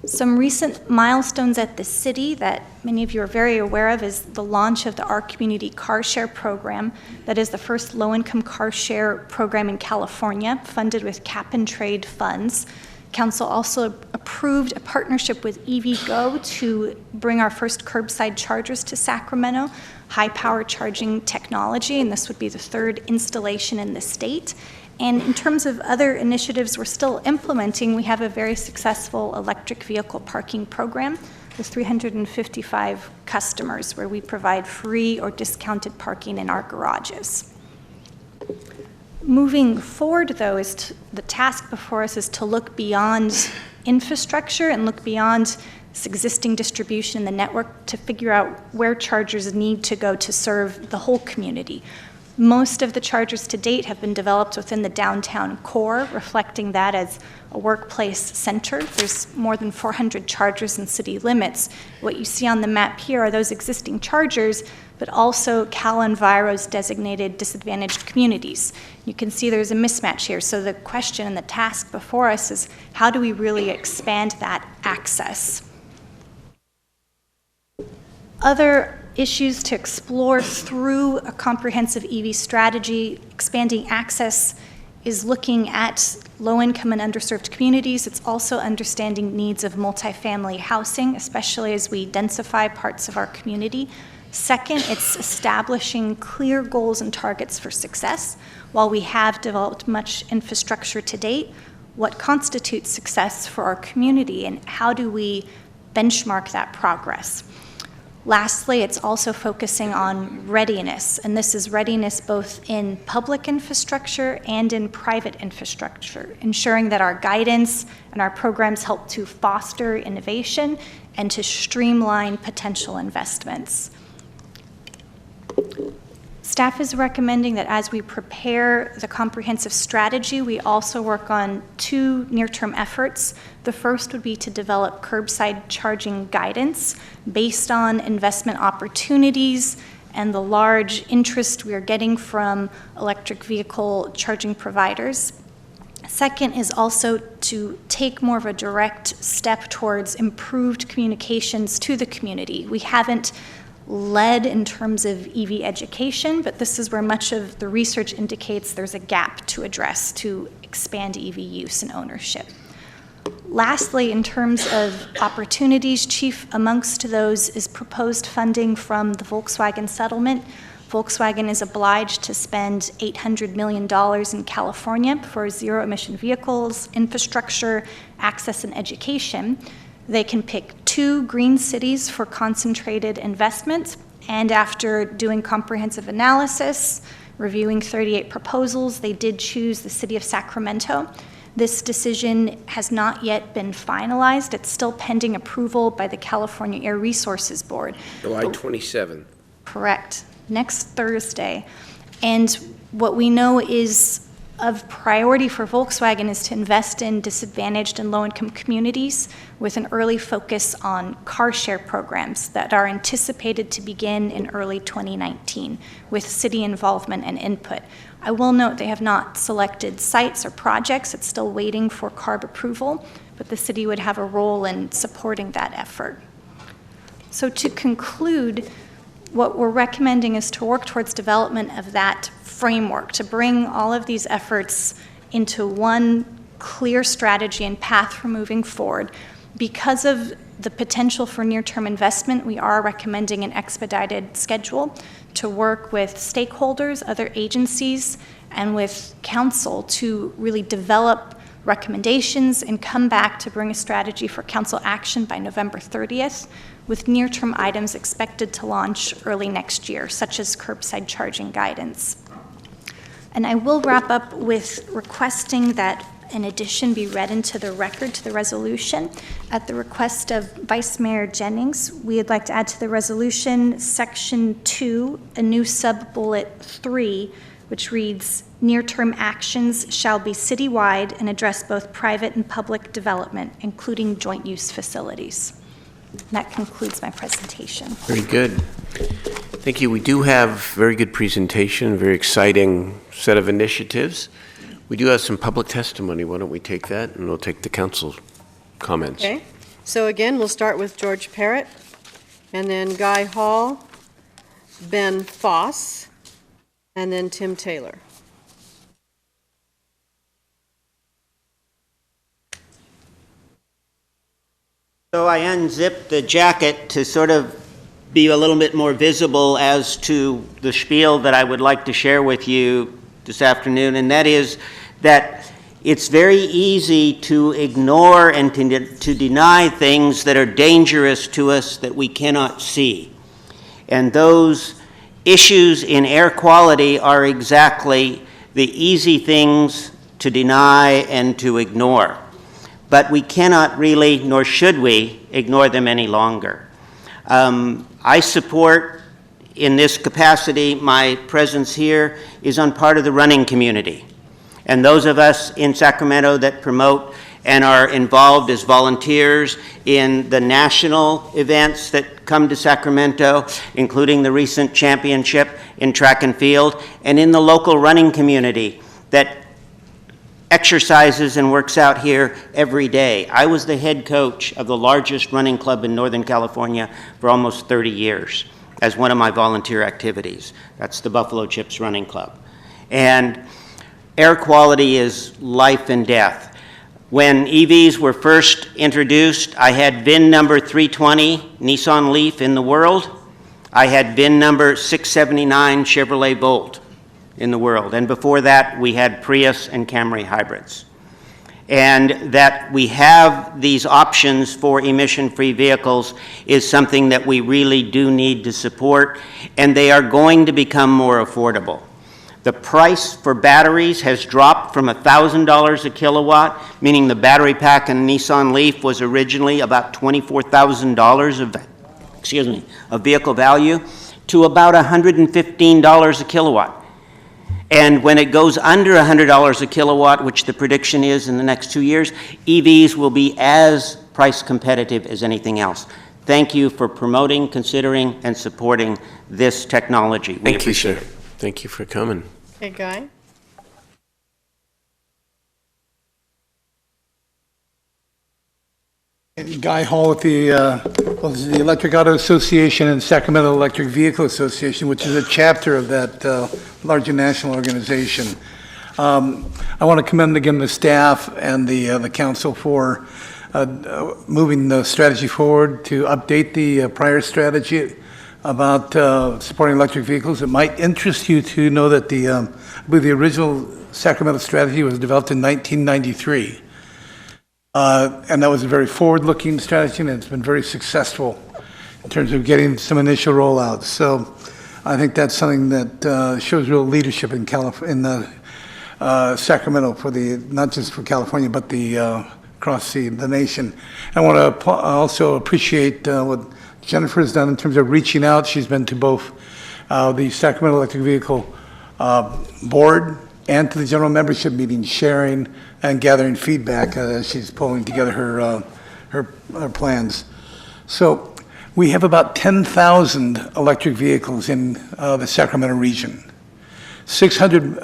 Some recent milestones at the city that many of you are very aware of is the launch of the Our Community Car Share program. That is the first low-income car share program in California, funded with cap-and-trade funds. Council also approved a partnership with EVgo to bring our first curbside chargers to Sacramento, high-power charging technology, and this would be the third installation in the state. And in terms of other initiatives we're still implementing, we have a very successful electric vehicle parking program with 355 customers where we provide free or discounted parking in our garages. Moving forward, though, the task before us is to look beyond infrastructure and look beyond this existing distribution in the network to figure out where chargers need to go to serve the whole community. Most of the chargers to date have been developed within the downtown core, reflecting that as a workplace center. There's more than 400 chargers in city limits. What you see on the map here are those existing chargers, but also Cal Enviro's designated disadvantaged communities. You can see there's a mismatch here. So the question and the task before us is, how do we really expand that access? Other issues to explore through a comprehensive EV strategy, expanding access, is looking at low-income and underserved communities. It's also understanding needs of multifamily housing, especially as we densify parts of our community. Second, it's establishing clear goals and targets for success. While we have developed much infrastructure to date, what constitutes success for our community, and how do we benchmark that progress? Lastly, it's also focusing on readiness, and this is readiness both in public infrastructure and in private infrastructure, ensuring that our guidance and our programs help to foster innovation and to streamline potential investments. Staff is recommending that as we prepare the comprehensive strategy, we also work on two near-term efforts. The first would be to develop curbside charging guidance based on investment opportunities and the large interest we are getting from electric vehicle charging providers. Second is also to take more of a direct step towards improved communications to the community. We haven't led in terms of EV education, but this is where much of the research indicates there's a gap to address to expand EV use and ownership. Lastly, in terms of opportunities, chief amongst those is proposed funding from the Volkswagen settlement. Volkswagen is obliged to spend $800 million in California for zero-emission vehicles, infrastructure, access, and education. They can pick 2 green cities for concentrated investments, and after doing comprehensive analysis, reviewing 38 proposals, they did choose the city of Sacramento. This decision has not yet been finalized. It's still pending approval by the California Air Resources Board. July 27th. Correct. Next Thursday. And what we know is of priority for Volkswagen is to invest in disadvantaged and low-income communities with an early focus on car share programs that are anticipated to begin in early 2019 with city involvement and input. I will note they have not selected sites or projects. It's still waiting for CARB approval, but the city would have a role in supporting that effort. So to conclude, what we're recommending is to work towards development of that framework, to bring all of these efforts into one clear strategy and path for moving forward. Because of the potential for near-term investment, we are recommending an expedited schedule to work with stakeholders, other agencies, and with council to really develop recommendations and come back to bring a strategy for council action by November 30th, with near-term items expected to launch early next year, such as curbside charging guidance. And I will wrap up with requesting that an addition be read into the record to the resolution. At the request of Vice Mayor Jennings, we would like to add to the resolution Section 2, a new sub-bullet 3, which reads, near-term actions shall be citywide and address both private and public development, including joint-use facilities. That concludes my presentation. Very good. Thank you. We do have very good presentation, very exciting set of initiatives. We do have some public testimony. Why don't we take that, and we'll take the council comments. Okay. So again, we'll start with George Parrott, and then Guy Hall, Ben Foss, and then Tim Taylor. So I unzipped the jacket to sort of be a little bit more visible as to the spiel that I would like to share with you this afternoon, and that is that it's very easy to ignore and to deny things that are dangerous to us that we cannot see. And those issues in air quality are exactly the easy things to deny and to ignore. But we cannot really, nor should we, ignore them any longer. I support, in this capacity, my presence here is on part of the running community. And those of us in Sacramento that promote and are involved as volunteers in the national events that come to Sacramento, including the recent championship in track and field, and in the local running community that exercises and works out here every day. I was the head coach of the largest running club in Northern California for almost 30 years as one of my volunteer activities. That's the Buffalo Chips Running Club. And air quality is life and death. When EVs were first introduced, I had VIN number 320 Nissan Leaf in the world. I had VIN number 679 Chevrolet Bolt in the world. And before that, we had Prius and Camry hybrids. And that we have these options for emission-free vehicles is something that we really do need to support, and they are going to become more affordable. The price for batteries has dropped from $1,000 a kilowatt, meaning the battery pack in Nissan Leaf was originally about $24,000 of vehicle value, to about $115 a kilowatt. And when it goes under $100 a kilowatt, which the prediction is in the next 2 years, EVs will be as price competitive as anything else. Thank you for promoting, considering, and supporting this technology. Thank you, sir. Thank you for coming. Hey, Guy? Guy Hall with the Electric Auto Association and Sacramento Electric Vehicle Association, which is a chapter of that larger national organization. I want to commend again the staff and the council for moving the strategy forward to update the prior strategy about supporting electric vehicles. It might interest you to know that I believe the original Sacramento strategy was developed in 1993. And that was a very forward-looking strategy, and it's been very successful in terms of getting some initial rollouts. So I think that's something that shows real leadership in Sacramento, for not just for California, but across the nation. I want to also appreciate what Jennifer has done in terms of reaching out. She's been to both the Sacramento Electric Vehicle Board and to the general membership meeting, sharing and gathering feedback as she's pulling together her plans. So we have about 10,000 electric vehicles in the Sacramento region. 600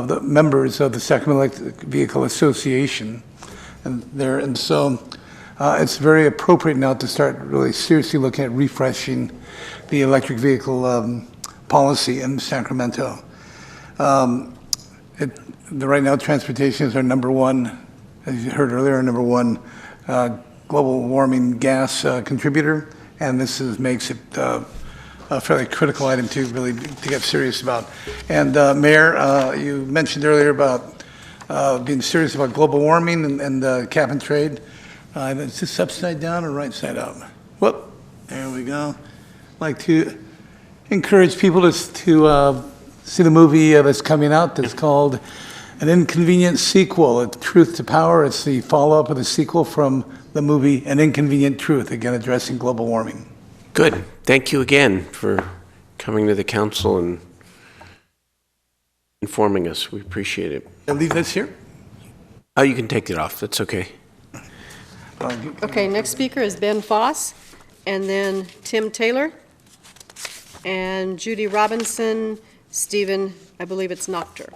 the members of the Sacramento Electric Vehicle Association, and so it's very appropriate now to start really seriously looking at refreshing the electric vehicle policy in Sacramento. Right now, transportation is our number one, as you heard earlier, our number one global warming gas contributor, and this makes it a fairly critical item to really to get serious about. And Mayor, you mentioned earlier about being serious about global warming and cap and trade. Is this upside down or right side up? Whoop, there we go. I'd like to encourage people to see the movie that's coming out that's called An Inconvenient Sequel, A Truth to Power. It's the follow-up of the sequel from the movie An Inconvenient Truth, again addressing global warming. Good. Thank you again for coming to the council and informing us. We appreciate it. I'll leave this here. Oh, you can take it off. That's okay. Okay, next speaker is Ben Foss, and then Tim Taylor, and Judy Robinson, Stephen, I believe it's Noctur.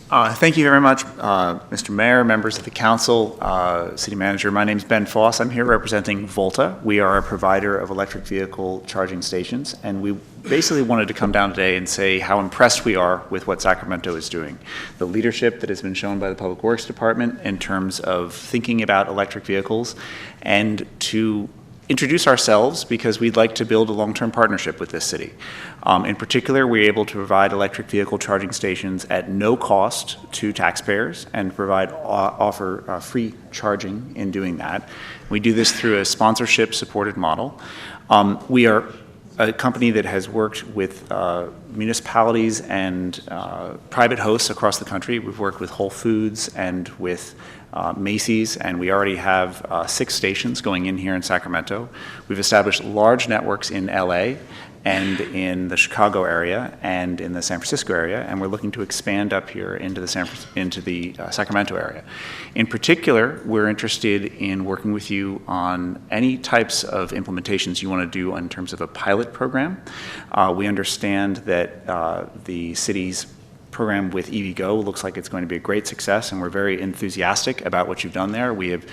Thank you very much, Mr. Mayor, members of the council, city manager. My name is Ben Foss. I'm here representing Volta. We are a provider of electric vehicle charging stations, and we basically wanted to come down today and say how impressed we are with what Sacramento is doing. The leadership that has been shown by the Public Works Department in terms of thinking about electric vehicles, and to introduce ourselves because we'd like to build a long-term partnership with this city. In particular, we're able to provide electric vehicle charging stations at no cost to taxpayers and offer free charging in doing that. We do this through a sponsorship-supported model. We are a company that has worked with municipalities and private hosts across the country. We've worked with Whole Foods and with Macy's, and we already have 6 stations going in here in Sacramento. We've established large networks in LA and in the Chicago area and in the San Francisco area, and we're looking to expand up here into the Sacramento area. In particular, we're interested in working with you on any types of implementations you want to do in terms of a pilot program. We understand that the city's program with EVgo looks like it's going to be a great success, and we're very enthusiastic about what you've done there. We have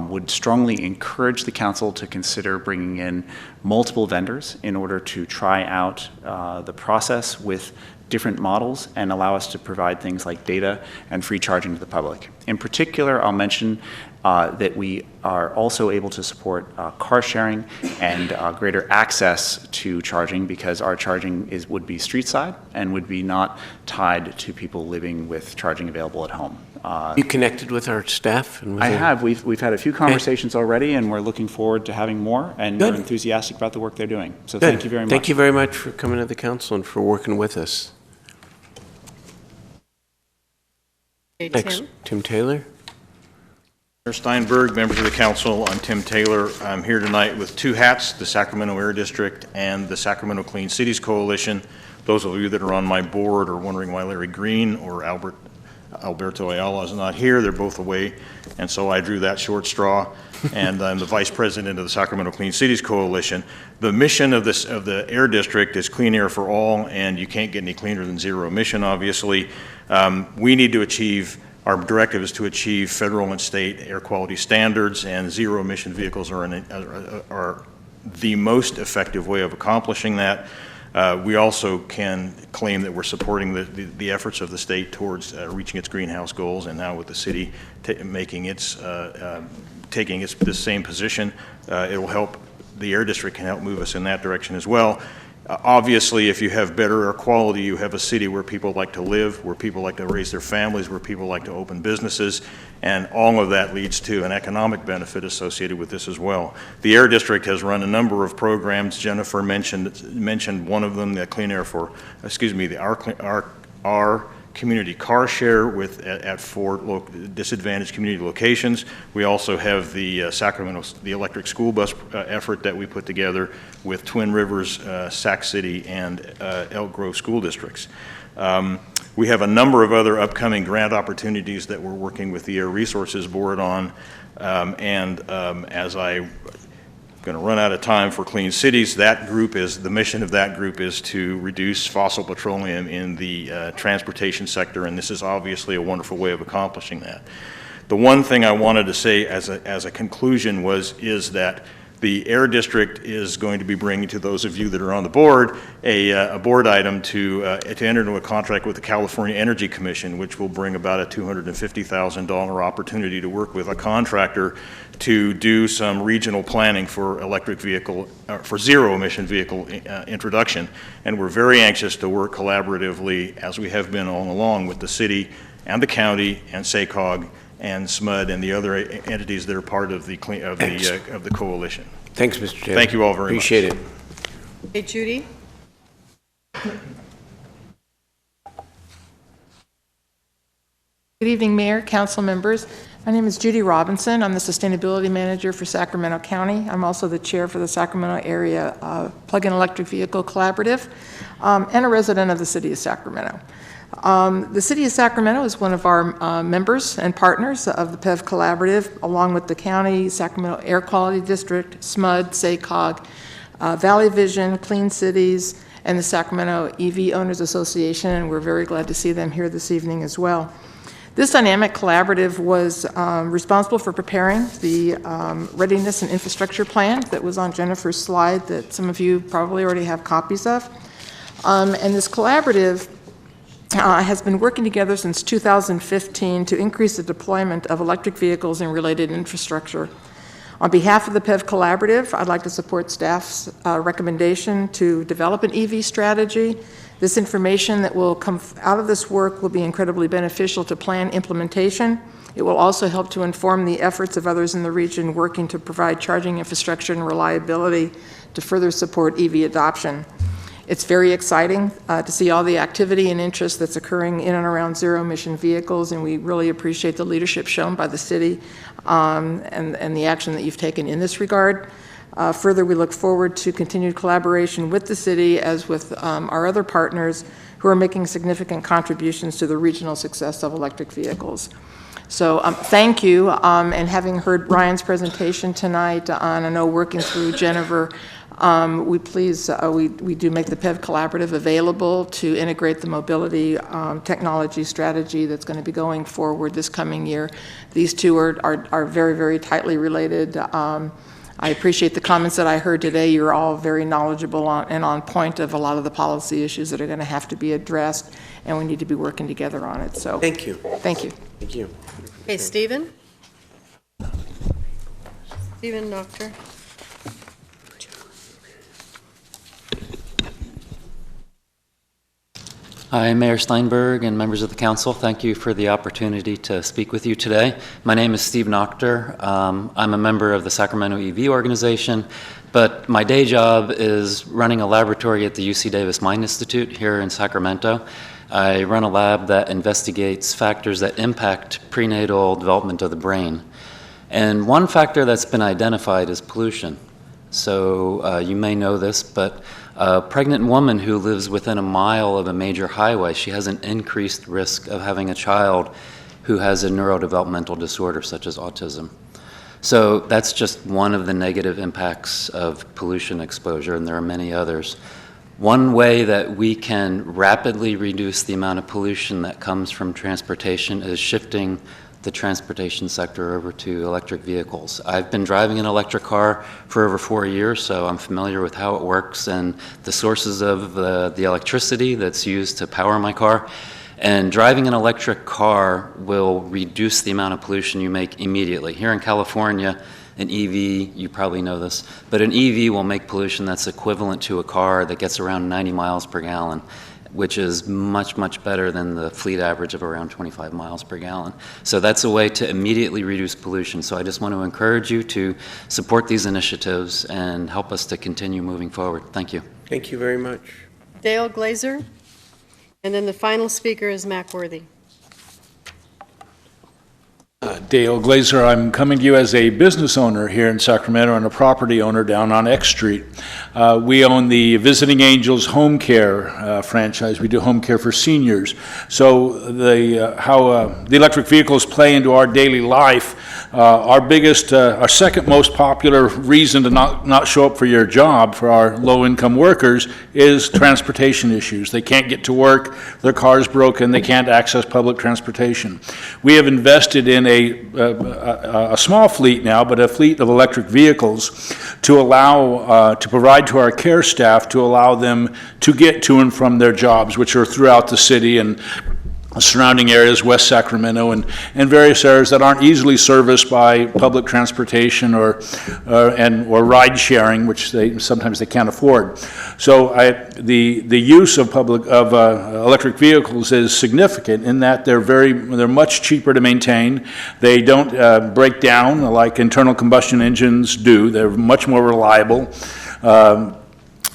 would strongly encourage the council to consider bringing in multiple vendors in order to try out the process with different models and allow us to provide things like data and free charging to the public. In particular, I'll mention that we are also able to support car sharing and greater access to charging, because our charging would be street side and would be not tied to people living with charging available at home. You connected with our staff? I have. We've had a few conversations already, and we're looking forward to having more, and Good. we're enthusiastic about the work they're doing. So Good. thank you very much. Thank you very much for coming to the council and for working with us. Okay, Next, Tim Taylor. Mayor Steinberg, members of the council, I'm Tim Taylor. I'm here tonight with 2 hats, the Sacramento Air District and the Sacramento Clean Cities Coalition. Those of you that are on my board are wondering why Larry Green or Alberto Ayala is not here. They're both away, and so I drew that short straw, and I'm the vice president of the Sacramento Clean Cities Coalition. The mission of the Air District is clean air for all, and you can't get any cleaner than zero emission, obviously. We need to achieve, our directive is to achieve federal and state air quality standards, and zero emission vehicles are the most effective way of accomplishing that. We also can claim that we're supporting the efforts of the state towards reaching its greenhouse goals, and now with the city taking the same position, it will help. The Air District can help move us in that direction as well. Obviously, if you have better air quality, you have a city where people like to live, where people like to raise their families, where people like to open businesses, and all of that leads to an economic benefit associated with this as well. The Air District has run a number of programs. Jennifer mentioned one of them, the Clean Air for, our community car share at 4 disadvantaged community locations. We also have the the electric school bus effort that we put together with Twin Rivers, Sac City, and Elk Grove school districts. We have a number of other upcoming grant opportunities that we're working with the Air Resources Board on, as I'm going to run out of time for Clean Cities, the mission of that group is to reduce fossil petroleum in the transportation sector, and this is obviously a wonderful way of accomplishing that. The one thing I wanted to say as a conclusion is that the Air District is going to be bringing to those of you that are on the board a board item to enter into a contract with the California Energy Commission, which will bring about a $250,000 opportunity to work with a contractor to do some regional planning for electric vehicle, for zero emission vehicle introduction. And we're very anxious to work collaboratively, as we have been all along, with the city and the county and SACOG and SMUD and the other entities that are part of the coalition. Thanks, Mr. Taylor. Thank you all very much. Appreciate it. Hey, Judy. Good evening, Mayor, council members. My name is Judy Robinson. I'm the Sustainability Manager for Sacramento County. I'm also the Chair for the Sacramento Area Plug-in Electric Vehicle Collaborative, and a resident of the City of Sacramento. The City of Sacramento is one of our members and partners of the PEV Collaborative, along with the County, Sacramento Air Quality District, SMUD, SACOG, Valley Vision, Clean Cities, and the Sacramento EV Owners Association, and we're very glad to see them here this evening as well. This dynamic collaborative was responsible for preparing the readiness and infrastructure plan that was on Jennifer's slide that some of you probably already have copies of. And this collaborative has been working together since 2015 to increase the deployment of electric vehicles and related infrastructure. On behalf of the PEV Collaborative, I'd like to support staff's recommendation to develop an EV strategy. This information that will come out of this work will be incredibly beneficial to plan implementation. It will also help to inform the efforts of others in the region working to provide charging infrastructure and reliability to further support EV adoption. It's very exciting to see all the activity and interest that's occurring in and around zero-emission vehicles, and we really appreciate the leadership shown by the city and the action that you've taken in this regard. Further, we look forward to continued collaboration with the city as with our other partners who are making significant contributions to the regional success of electric vehicles. So thank you, and having heard Ryan's presentation tonight, and I know working through Jennifer, we do make the PEV Collaborative available to integrate the mobility technology strategy that's going to be going forward this coming year. These two are very, very tightly related. I appreciate the comments that I heard today. You're all very knowledgeable and on point of a lot of the policy issues that are going to have to be addressed, and we need to be working together on it. So thank you. Thank you. Thank you. Okay, Stephen? Stephen Doctor. Hi, Mayor Steinberg and members of the council. Thank you for the opportunity to speak with you today. My name is Steve Nochter. I'm a member of the Sacramento EV organization, but my day job is running a laboratory at the UC Davis Mine Institute here in Sacramento. I run a lab that investigates factors that impact prenatal development of the brain. And one factor that's been identified is pollution. So you may know this, but a pregnant woman who lives within a mile of a major highway, she has an increased risk of having a child who has a neurodevelopmental disorder such as autism. So that's just one of the negative impacts of pollution exposure, and there are many others. One way that we can rapidly reduce the amount of pollution that comes from transportation is shifting the transportation sector over to electric vehicles. I've been driving an electric car for over 4 years, so I'm familiar with how it works and the sources of the electricity that's used to power my car. And driving an electric car will reduce the amount of pollution you make immediately. Here in California, an EV, you probably know this, but an EV will make pollution that's equivalent to a car that gets around 90 miles per gallon, which is much, much better than the fleet average of around 25 miles per gallon. So that's a way to immediately reduce pollution. So I just want to encourage you to support these initiatives and help us to continue moving forward. Thank you. Thank you very much. Dale Glazer. And then the final speaker is Mac Worthy. Dale Glazer, I'm coming to you as a business owner here in Sacramento and a property owner down on X Street. We own the Visiting Angels Home Care franchise. We do home care for seniors. So how the electric vehicles play into our daily life, our second most popular reason to not show up for your job for our low-income workers is transportation issues. They can't get to work, their car's broken, they can't access public transportation. We have invested in a small fleet now, but a fleet of electric vehicles to allow, to provide to our care staff to allow them to get to and from their jobs, which are throughout the city and surrounding areas, West Sacramento, and various areas that aren't easily serviced by public transportation or ride sharing, which sometimes they can't afford. So the use of electric vehicles is significant in that they're much cheaper to maintain. They don't break down like internal combustion engines do. They're much more reliable.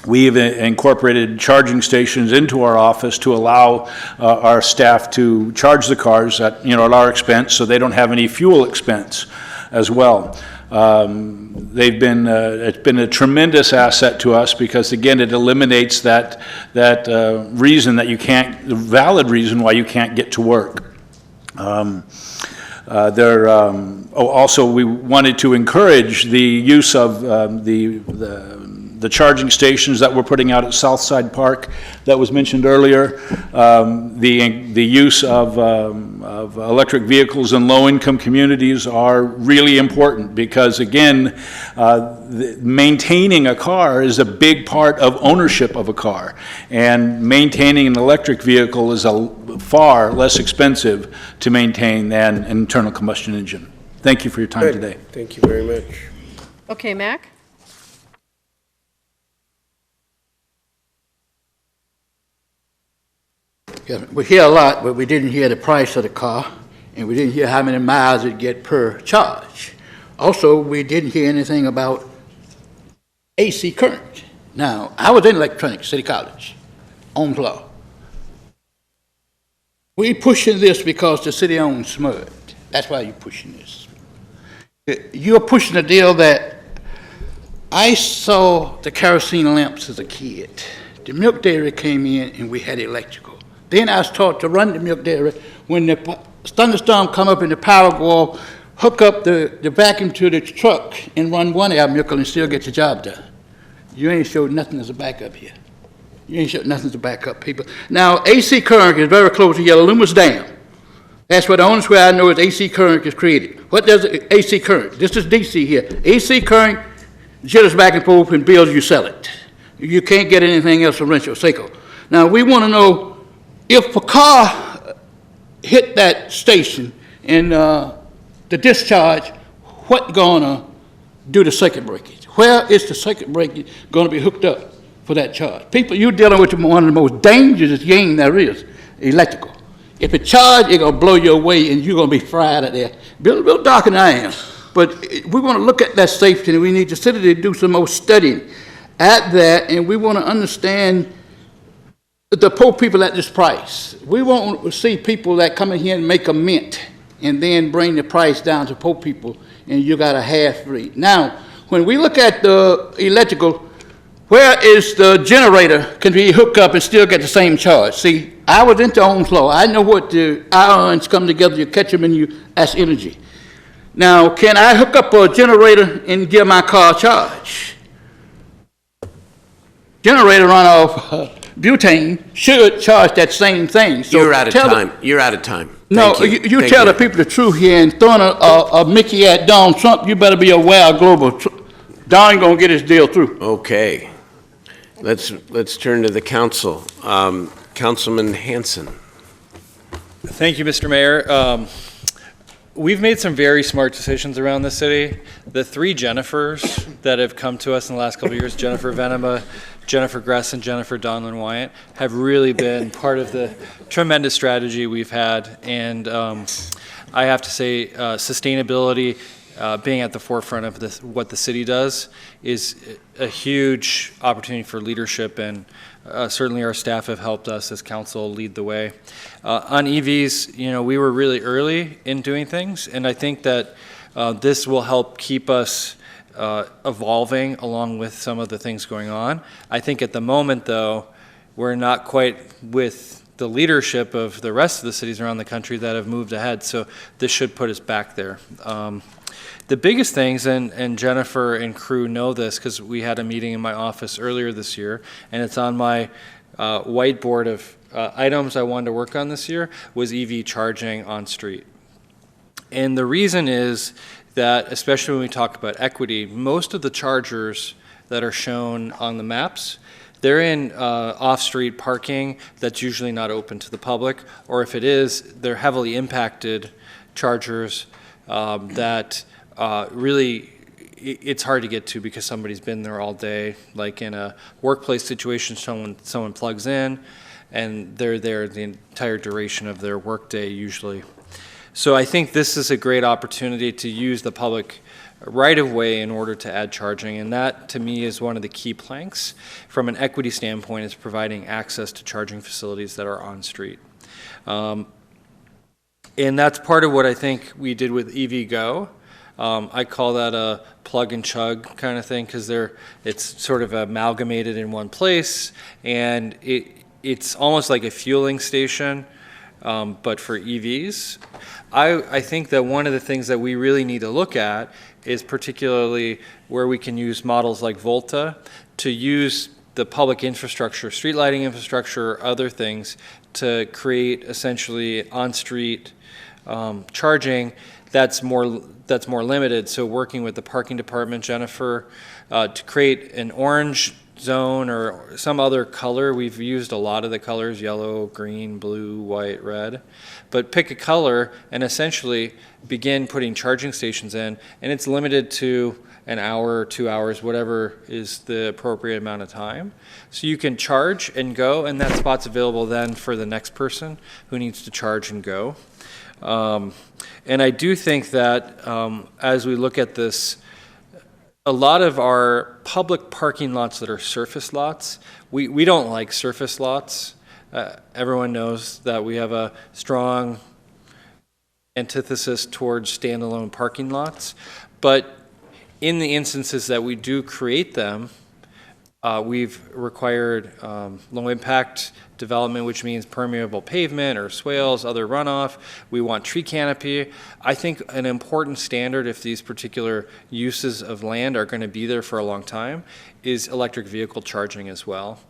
We've incorporated charging stations into our office to allow our staff to charge the cars at our expense, so they don't have any fuel expense as well. It's been a tremendous asset to us because, again, it eliminates that reason that the valid reason why you can't get to work. Also, we wanted to encourage the use of the charging stations that we're putting out at Southside Park that was mentioned earlier. The use of electric vehicles in low-income communities are really important because, again, maintaining a car is a big part of ownership of a car, and maintaining an electric vehicle is far less expensive to maintain than an internal combustion engine. Thank you for your time today. Thank you very much. Okay, Mac? Yeah, we hear a lot, but we didn't hear the price of the car, and we didn't hear how many miles it get per charge. Also, we didn't hear anything about AC current. Now, I was in electronics, City College, Ohm's Law. We pushing this because the city owns SMUD. That's why you're pushing this. You're pushing a deal that I saw the kerosene lamps as a kid. The milk dairy came in and we had electrical. Then I was taught to run the milk dairy. When the thunderstorm come up and the power go off, hook up the vacuum to the truck and run 1 hour milk and still get the job done. You ain't showed nothing as a backup here. You ain't showed nothing as a backup, people. Now, AC current is very close to Yellow Loomis Dam. That's what the only way I know is AC current is created. What does AC current? This is DC here. AC current jitters back and forth and bills you sell it. You can't get anything else from Rancho Seco. Now, we want to know if a car hit that station and the discharge, what gonna do the circuit breakage? Where is the circuit breaker going to be hooked up for that charge? People, you're dealing with one of the most dangerous game there is, electrical. If it charges, it's going to blow you away and you're going to be fried out there. Real dark than I am. But we want to look at that safety, and we need the city to do some more studying at that, and we want to understand the poor people at this price. We want to see people that come in here and make a mint and then bring the price down to poor people, and you got a half rate. Now, when we look at the electrical, where is the generator can be hooked up and still get the same charge? See, I was into Ohm's Law. I know what the ions come together, you catch them and that's energy. Now, can I hook up a generator and give my car a charge? Generator run off butane should charge that same thing. So you're out of time. You're out of time. No, Thank you Thank tell you. the people the truth here, and throwing a Mickey at Donald Trump, you better be aware of global. Don ain't gonna get his deal through. Okay. Let's turn to the council. Councilman Hanson. Thank you, Mr. Mayor. We've made some very smart decisions around the city. The 3 Jennifers that have come to us in the last couple of years, Jennifer Venema, Jennifer Gress, and Jennifer Donlin Wyatt, have really been part of the tremendous strategy we've had. And I have to say, sustainability, being at the forefront of this, what the city does, is a huge opportunity for leadership, and certainly our staff have helped us as council lead the way. On EVs, we were really early in doing things, and I think that this will help keep us evolving along with some of the things going on. I think at the moment, though, we're not quite with the leadership of the rest of the cities around the country that have moved ahead, so this should put us back there. The biggest things, and Jennifer and crew know this because we had a meeting in my office earlier this year, and it's on my whiteboard of items I wanted to work on this year, was EV charging on street. And the reason is that, especially when we talk about equity, most of the chargers that are shown on the maps, they're in off-street parking that's usually not open to the public, or if it is, they're heavily impacted chargers that really it's hard to get to because somebody's been there all day. Like in a workplace situation, someone plugs in and they're there the entire duration of their workday usually. So I think this is a great opportunity to use the public right-of-way in order to add charging, and that to me is one of the key planks from an equity standpoint, is providing access to charging facilities that are on street. And that's part of what I think we did with EVgo. I call that a plug and chug kind of thing because it's sort of amalgamated in one place, and it's almost like a fueling station, but for EVs. I think that one of the things that we really need to look at is particularly where we can use models like Volta to use the public infrastructure, street lighting infrastructure, or other things to create essentially on-street charging that's more limited. So working with the parking department, Jennifer, to create an orange zone or some other color. We've used a lot of the colors, yellow, green, blue, white, red. But pick a color and essentially begin putting charging stations in, and it's limited to an hour or 2 hours, whatever is the appropriate amount of time. So you can charge and go, and that spot's available then for the next person who needs to charge and go. And I do think that as we look at this, a lot of our public parking lots that are surface lots, we don't like surface lots. Everyone knows that we have a strong antithesis towards standalone parking lots. But in the instances that we do create them, we've required low impact development, which means permeable pavement or swales, other runoff. We want tree canopy. I think an important standard, if these particular uses of land are going to be there for a long time, is electric vehicle charging as well.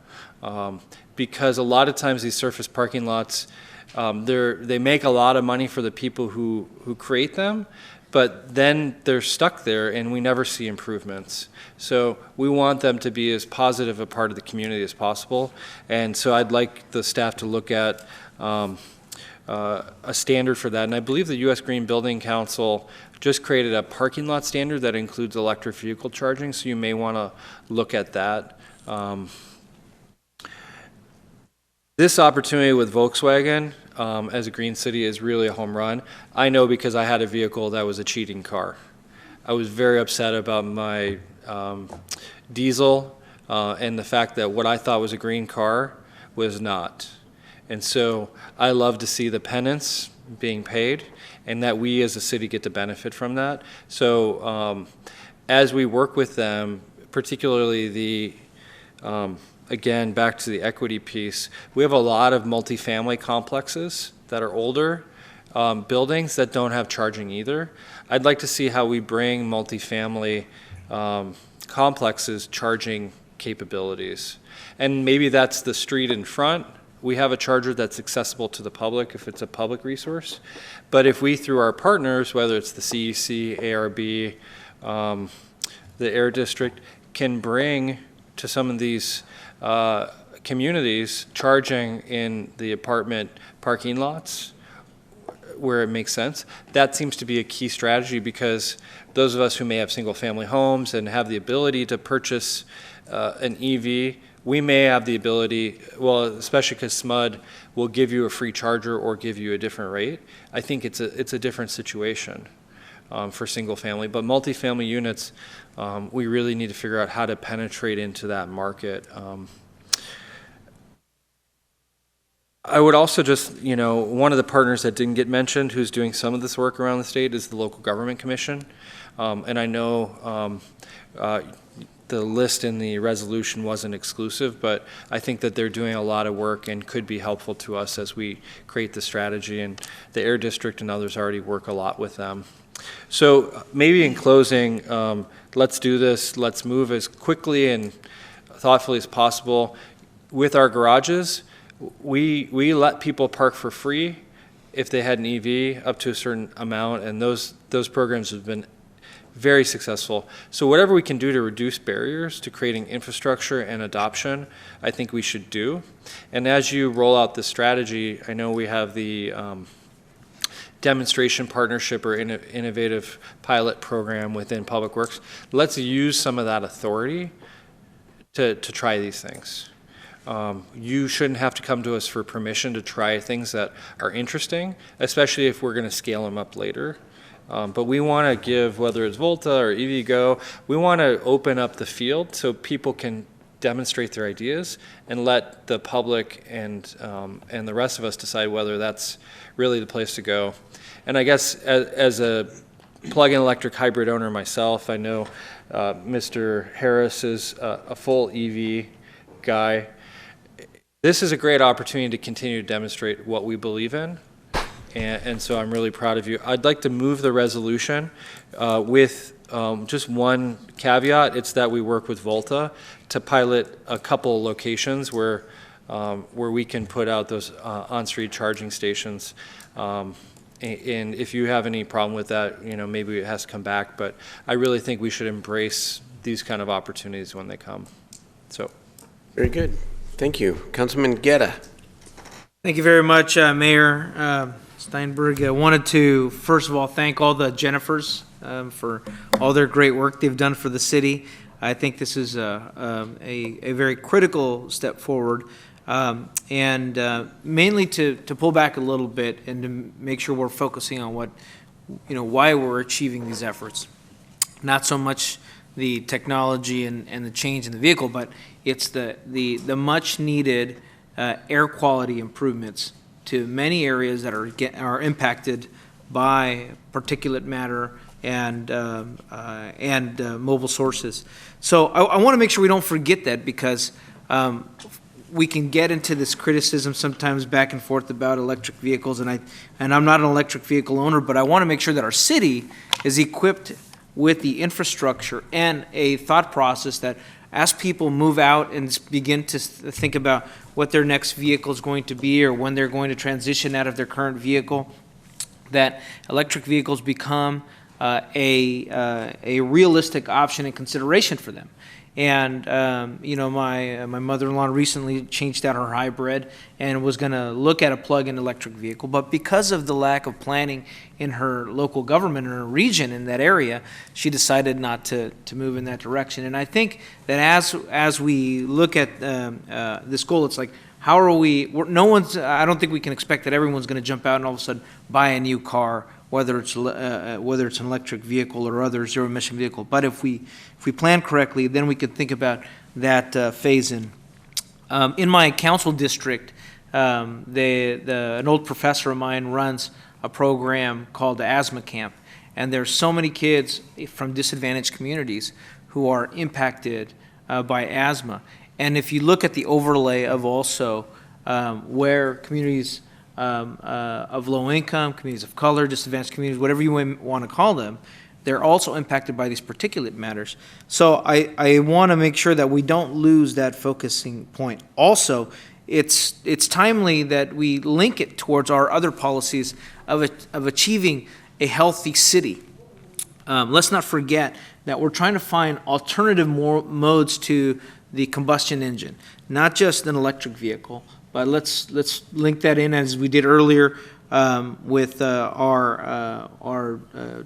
Because a lot of times these surface parking lots, they make a lot of money for the people who create them, but then they're stuck there and we never see improvements. So we want them to be as positive a part of the community as possible. And so I'd like the staff to look at a standard for that. And I believe the U.S. Green Building Council just created a parking lot standard that includes electric vehicle charging, so you may want to look at that. This opportunity with Volkswagen as a green city is really a home run. I know because I had a vehicle that was a cheating car. I was very upset about my diesel and the fact that what I thought was a green car was not. And so I love to see the penance being paid and that we as a city get to benefit from that. So as we work with them, particularly the again, back to the equity piece, we have a lot of multifamily complexes that are older buildings that don't have charging either. I'd like to see how we bring multifamily complexes charging capabilities. And maybe that's the street in front. We have a charger that's accessible to the public if it's a public resource. But if we, through our partners, whether it's the CEC, ARB, the Air District, can bring to some of these communities charging in the apartment parking lots where it makes sense. That seems to be a key strategy because those of us who may have single family homes and have the ability to purchase an EV, we may have the ability, well, especially because SMUD will give you a free charger or give you a different rate. I think it's a different situation for single family, but multifamily units, we really need to figure out how to penetrate into that market. I would also just, one of the partners that didn't get mentioned who's doing some of this work around the state is the Local Government Commission. And I know the list in the resolution wasn't exclusive, but I think that they're doing a lot of work and could be helpful to us as we create the strategy. And the Air District and others already work a lot with them. So maybe in closing, let's do this. Let's move as quickly and thoughtfully as possible. With our garages, we let people park for free if they had an EV up to a certain amount, and those programs have been very successful. So whatever we can do to reduce barriers to creating infrastructure and adoption, I think we should do. And as you roll out this strategy, I know we have the demonstration partnership or innovative pilot program within Public Works. Let's use some of that authority to try these things. You shouldn't have to come to us for permission to try things that are interesting, especially if we're going to scale them up later. But we want to give, whether it's Volta or EVgo, we want to open up the field so people can demonstrate their ideas and let the public and the rest of us decide whether that's really the place to go. And I guess as a plug-in electric hybrid owner myself, I know Mr. Harris is a full EV guy. This is a great opportunity to continue to demonstrate what we believe in. And so I'm really proud of you. I'd like to move the resolution with just one caveat. It's that we work with Volta to pilot a couple locations where we can put out those on-street charging stations. And if you have any problem with that, maybe it has to come back. But I really think we should embrace these kind of opportunities when they come. So, Very good. Thank you. Councilman Guerra. Thank you very much, Mayor Steinberg. I wanted to, first of all, thank all the Jennifers for all their great work they've done for the city. I think this is a very critical step forward, and mainly to pull back a little bit and to make sure we're focusing on what, why we're achieving these efforts. Not so much the technology and the change in the vehicle, but it's the much needed air quality improvements to many areas that are impacted by particulate matter and mobile sources. So I want to make sure we don't forget that, because we can get into this criticism sometimes back and forth about electric vehicles, and I'm not an electric vehicle owner, but I want to make sure that our city is equipped with the infrastructure and a thought process that as people move out and begin to think about what their next vehicle is going to be or when they're going to transition out of their current vehicle, that electric vehicles become a realistic option and consideration for them. And my mother-in-law recently changed out her hybrid and was going to look at a plug-in electric vehicle, but because of the lack of planning in her local government, in her region, in that area, she decided not to move in that direction. And I think that as we look at this goal, it's like, how are we? I don't think we can expect that everyone's going to jump out and all of a sudden buy a new car, whether it's an electric vehicle or other zero-emission vehicle. But if we plan correctly, then we could think about that phase-in. In my council district, an old professor of mine runs a program called the Asthma Camp, and there's so many kids from disadvantaged communities who are impacted by asthma. And if you look at the overlay of also where communities of low income, communities of color, disadvantaged communities, whatever you want to call them, they're also impacted by these particulate matters. So I want to make sure that we don't lose that focusing point. Also, it's timely that we link it towards our other policies of achieving a healthy city. Let's not forget that we're trying to find alternative modes to the combustion engine, not just an electric vehicle, but let's link that in as we did earlier with our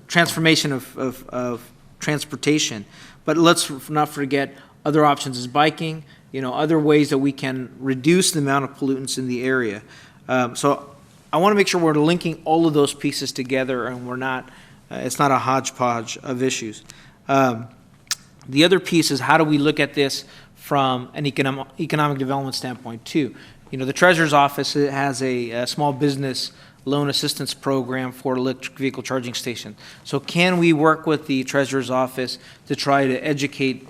transformation of transportation. But let's not forget other options as biking, other ways that we can reduce the amount of pollutants in the area. So I want to make sure we're linking all of those pieces together, and we're not. It's not a hodgepodge of issues. The other piece is, how do we look at this from an economic development standpoint too? The Treasurer's Office has a small business loan assistance program for electric vehicle charging stations. So can we work with the Treasurer's Office to try to educate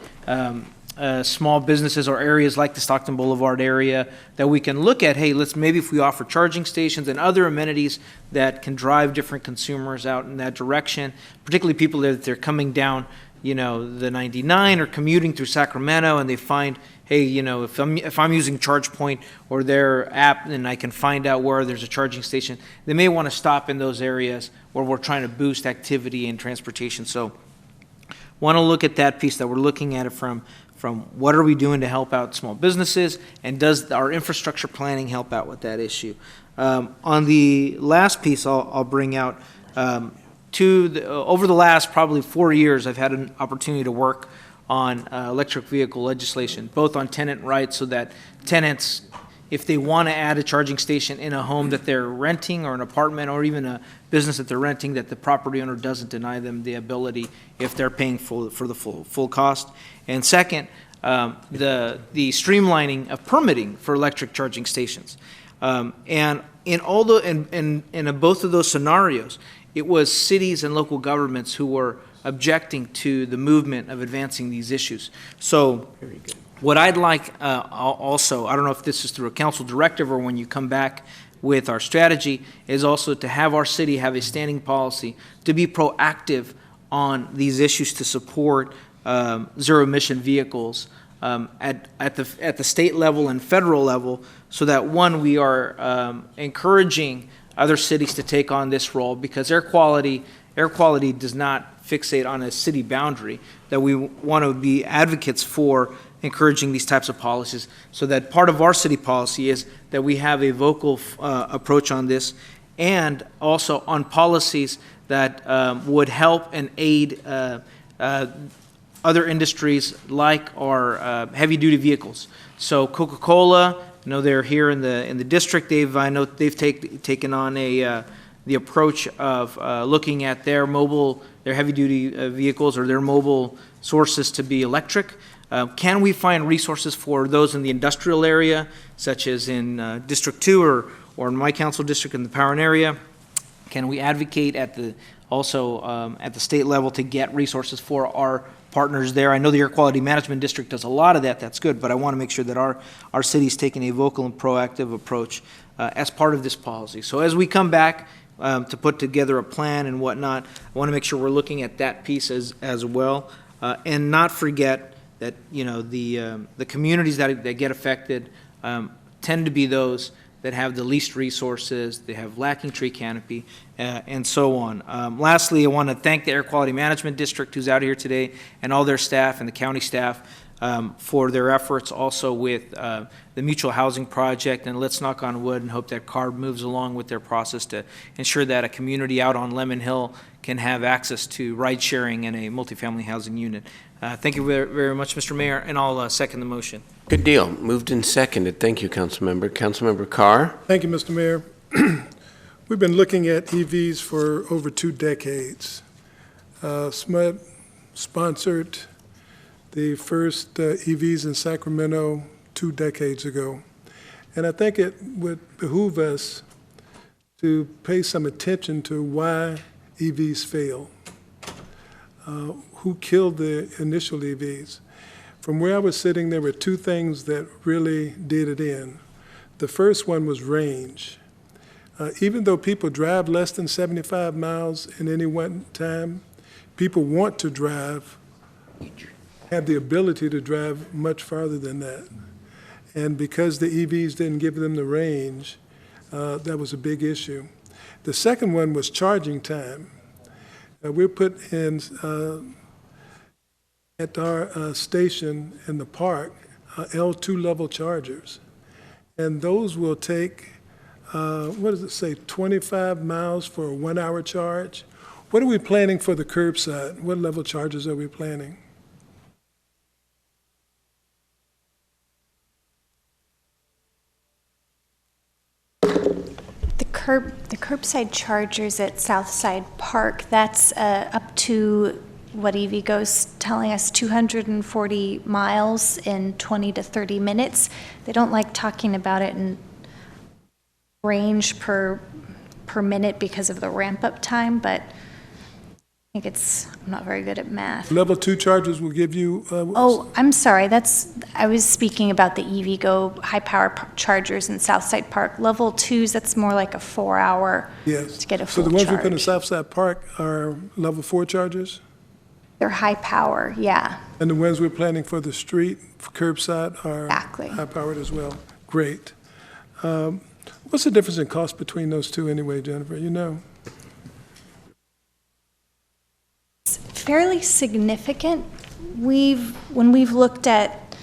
small businesses or areas like the Stockton Boulevard area, that we can look at, hey, maybe if we offer charging stations and other amenities that can drive different consumers out in that direction, particularly people that they're coming down the 99 or commuting through Sacramento, and they find, hey, if I'm using ChargePoint or their app, and I can find out where there's a charging station, they may want to stop in those areas where we're trying to boost activity and transportation. So want to look at that piece, that we're looking at it from what are we doing to help out small businesses, and does our infrastructure planning help out with that issue? On the last piece, I'll bring out, over the last probably 4 years, I've had an opportunity to work on electric vehicle legislation, both on tenant rights, so that tenants, if they want to add a charging station in a home that they're renting, or an apartment, or even a business that they're renting, that the property owner doesn't deny them the ability if they're paying for the full cost. And second, the streamlining of permitting for electric charging stations. And in both of those scenarios, it was cities and local governments who were objecting to the movement of advancing these issues. So what I'd like also, I don't know if this is through a council directive or when you come back with our strategy, is also to have our city have a standing policy to be proactive on these issues to support zero-emission vehicles at the state level and federal level, so that, one, we are encouraging other cities to take on this role, because air quality does not fixate on a city boundary, that we want to be advocates for encouraging these types of policies. So that part of our city policy is that we have a vocal approach on this, and also on policies that would help and aid other industries like our heavy-duty vehicles. So Coca-Cola, I know they're here in the district. I know they've taken on the approach of looking at their heavy-duty vehicles or their mobile sources to be electric. Can we find resources for those in the industrial area, such as in District 2 or in my council district in the Powern area? Can we advocate at the state level to get resources for our partners there? I know the Air Quality Management District does a lot of that. That's good, but I want to make sure that our city's taking a vocal and proactive approach as part of this policy. So as we come back to put together a plan and whatnot, I want to make sure we're looking at that piece as well, and not forget that the communities that get affected tend to be those that have the least resources, they have lacking tree canopy, and so on. Lastly, I want to thank the Air Quality Management District who's out here today, and all their staff and the county staff for their efforts also with the Mutual Housing Project, and let's knock on wood and hope that CARB moves along with their process to ensure that a community out on Lemon Hill can have access to ride sharing in a multifamily housing unit. Thank you very much, Mr. Mayor, and I'll second the motion. Good deal. Moved and seconded. Thank you, Councilmember. Councilmember Carr? Thank you, Mr. Mayor. We've been looking at EVs for over 2 decades. SMUD sponsored the first EVs in Sacramento 2 decades ago. And I think it would behoove us to pay some attention to why EVs fail. Who killed the initial EVs? From where I was sitting, there were 2 things that really did it in. The first one was range. Even though people drive less than 75 miles in any one time, people want to drive, have the ability to drive much farther than that. And because the EVs didn't give them the range, that was a big issue. The second one was charging time. We're put in at our station in the park, L2 level chargers. And those will take, what does it say, 25 miles for a 1-hour charge? What are we planning for the curbside? What level charges are we planning? The curbside chargers at Southside Park, that's up to what EVgo's telling us, 240 miles in 20 to 30 minutes. They don't like talking about it in range per minute because of the ramp-up time, but I think I'm not very good at math. Level 2 chargers will give you... oh, I'm sorry, I was speaking about the EVgo high-power chargers in Southside Park. Level 2s, that's more like a 4-hour to get a full charge. So the ones we put in Southside Park are level 4 chargers? They're high power, yeah. And the ones we're planning for the street, for curbside, are exactly high-powered as well? Great. What's the difference in cost between those 2 anyway, Jennifer? You know? Fairly significant. When we've looked at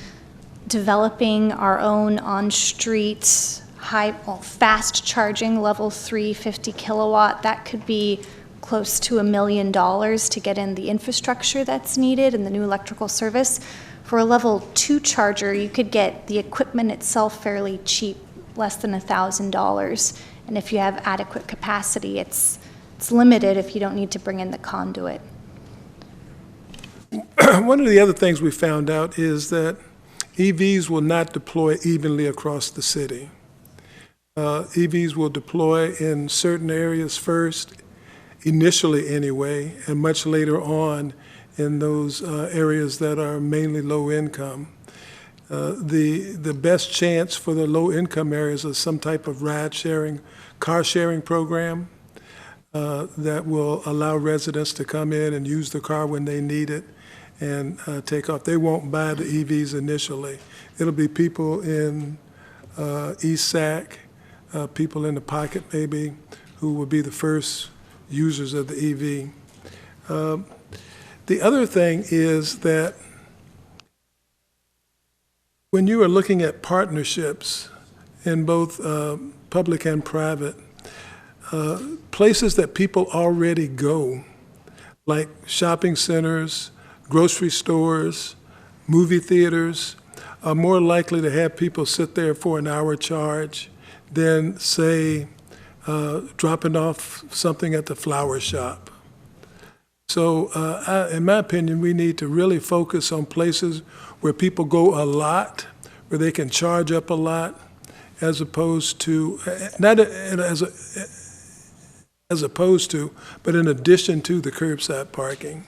developing our own on-street fast charging level 3 50 kilowatt, that could be close to $1 million to get in the infrastructure that's needed and the new electrical service. For a level 2 charger, you could get the equipment itself fairly cheap, less than $1,000. And if you have adequate capacity, it's limited if you don't need to bring in the conduit. One of the other things we found out is that EVs will not deploy evenly across the city. EVs will deploy in certain areas first, initially anyway, and much later on in those areas that are mainly low income. The best chance for the low income areas is some type of ride sharing, car sharing program that will allow residents to come in and use the car when they need it and take off. They won't buy the EVs initially. It'll be people in East Sac, people in the pocket maybe, who will be the first users of the EV. The other thing is that when you are looking at partnerships in both public and private, places that people already go, like shopping centers, grocery stores, movie theaters, are more likely to have people sit there for an hour charge than, say, dropping off something at the flower shop. So in my opinion, we need to really focus on places where people go a lot, where they can charge up a lot, as opposed to, not as opposed to, but in addition to the curbside parking,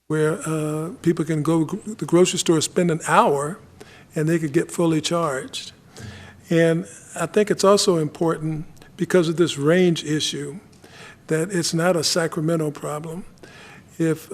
where people can go to the grocery store, spend an hour, and they could get fully charged. And I think it's also important, because of this range issue, that it's not a Sacramento problem. If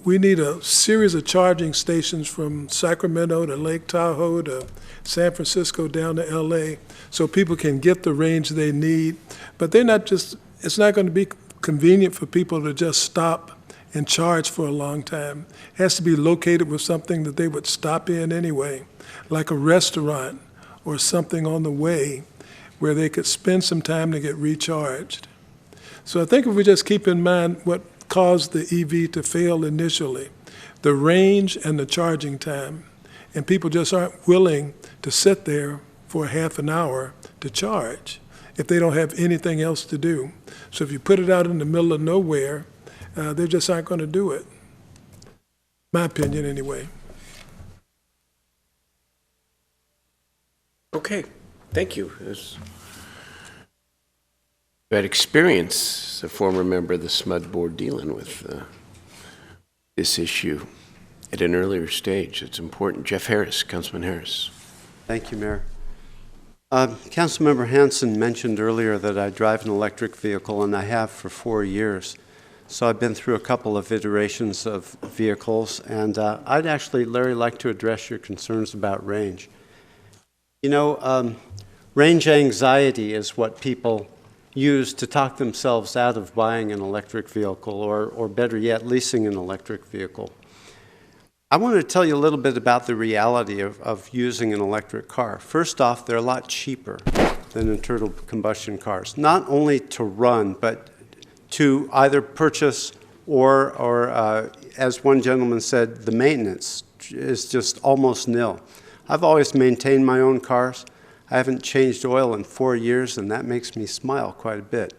we need a series of charging stations from Sacramento to Lake Tahoe to San Francisco down to LA, so people can get the range they need, but they're not just, it's not going to be convenient for people to just stop and charge for a long time. It has to be located with something that they would stop in anyway, like a restaurant or something on the way where they could spend some time to get recharged. So I think if we just keep in mind what caused the EV to fail initially, the range and the charging time, and people just aren't willing to sit there for half an hour to charge if they don't have anything else to do. So if you put it out in the middle of nowhere, they just aren't going to do it. My opinion, anyway. Okay, thank you. You had experience, as a former member of the SMUD board, dealing with this issue at an earlier stage. It's important. Jeff Harris, Councilman Harris. Thank you, Mayor. Councilmember Hanson mentioned earlier that I drive an electric vehicle, and I have for 4 years. So I've been through a couple of iterations of vehicles, and I'd actually, Larry, like to address your concerns about range. You know, range anxiety is what people use to talk themselves out of buying an electric vehicle, or better yet, leasing an electric vehicle. I want to tell you a little bit about the reality of using an electric car. First off, they're a lot cheaper than internal combustion cars, not only to run, but to either purchase or as one gentleman said, the maintenance is just almost nil. I've always maintained my own cars. I haven't changed oil in 4 years, and that makes me smile quite a bit.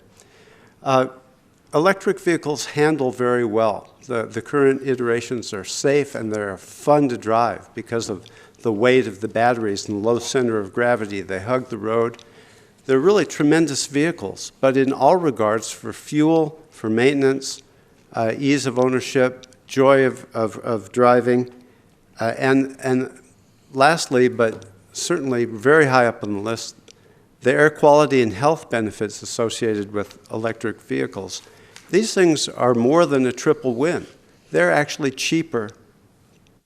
Electric vehicles handle very well. The current iterations are safe, and they're fun to drive because of the weight of the batteries and the low center of gravity. They hug the road. They're really tremendous vehicles, but in all regards, for fuel, for maintenance, ease of ownership, joy of driving, and lastly, but certainly very high up on the list, the air quality and health benefits associated with electric vehicles. These things are more than a triple win. They're actually cheaper.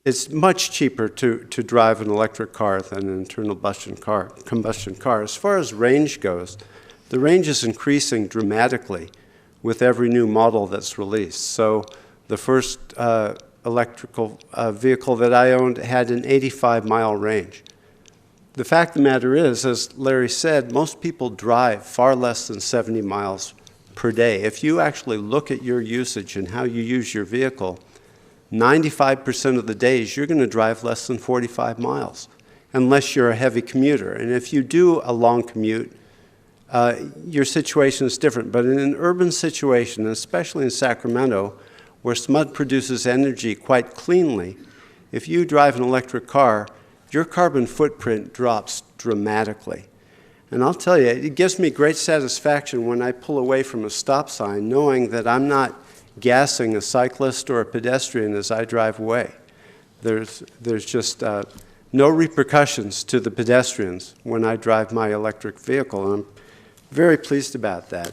It's much cheaper to drive an electric car than an internal combustion car. As far as range goes, the range is increasing dramatically with every new model that's released. So the first electrical vehicle that I owned had an 85-mile range. The fact of the matter is, as Larry said, most people drive far less than 70 miles per day. If you actually look at your usage and how you use your vehicle, 95% of the days you're going to drive less than 45 miles, unless you're a heavy commuter. And if you do a long commute, your situation is different. But in an urban situation, especially in Sacramento, where SMUD produces energy quite cleanly, if you drive an electric car, your carbon footprint drops dramatically. And I'll tell you, it gives me great satisfaction when I pull away from a stop sign knowing that I'm not gassing a cyclist or a pedestrian as I drive away. There's just no repercussions to the pedestrians when I drive my electric vehicle, and I'm very pleased about that.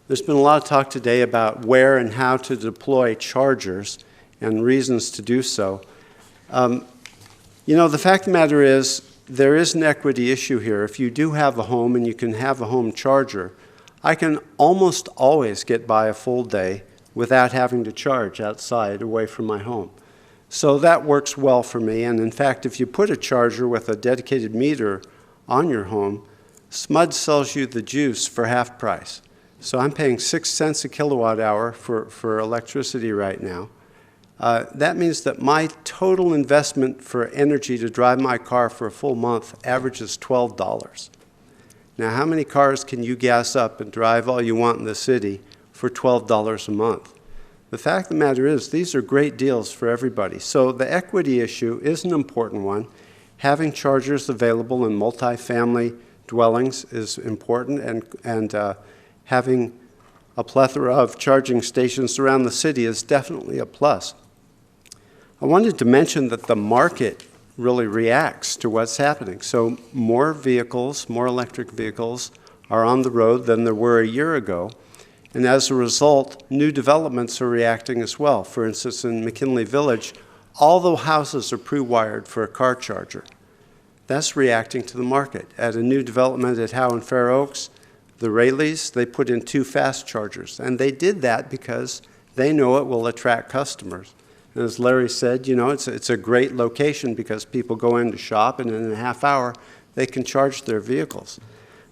There's been a lot of talk today about where and how to deploy chargers and reasons to do so. You know, the fact of the matter is, there is an equity issue here. If you do have a home and you can have a home charger, I can almost always get by a full day without having to charge outside away from my home. So that works well for me. And in fact, if you put a charger with a dedicated meter on your home, SMUD sells you the juice for half price. So I'm paying 6 cents a kilowatt hour for electricity right now. That means that my total investment for energy to drive my car for a full month averages $12. Now, how many cars can you gas up and drive all you want in the city for $12 a month? The fact of the matter is, these are great deals for everybody. So the equity issue is an important one. Having chargers available in multifamily dwellings is important, and having a plethora of charging stations around the city is definitely a plus. I wanted to mention that the market really reacts to what's happening. So more vehicles, more electric vehicles are on the road than there were a year ago. And as a result, new developments are reacting as well. For instance, in McKinley Village, all the houses are pre-wired for a car charger. That's reacting to the market. At a new development at Howe and Fair Oaks, the Rayleighs, they put in 2 fast chargers. And they did that because they know it will attract customers. And as Larry said, you know, it's a great location because people go in to shop, and in a half hour, they can charge their vehicles.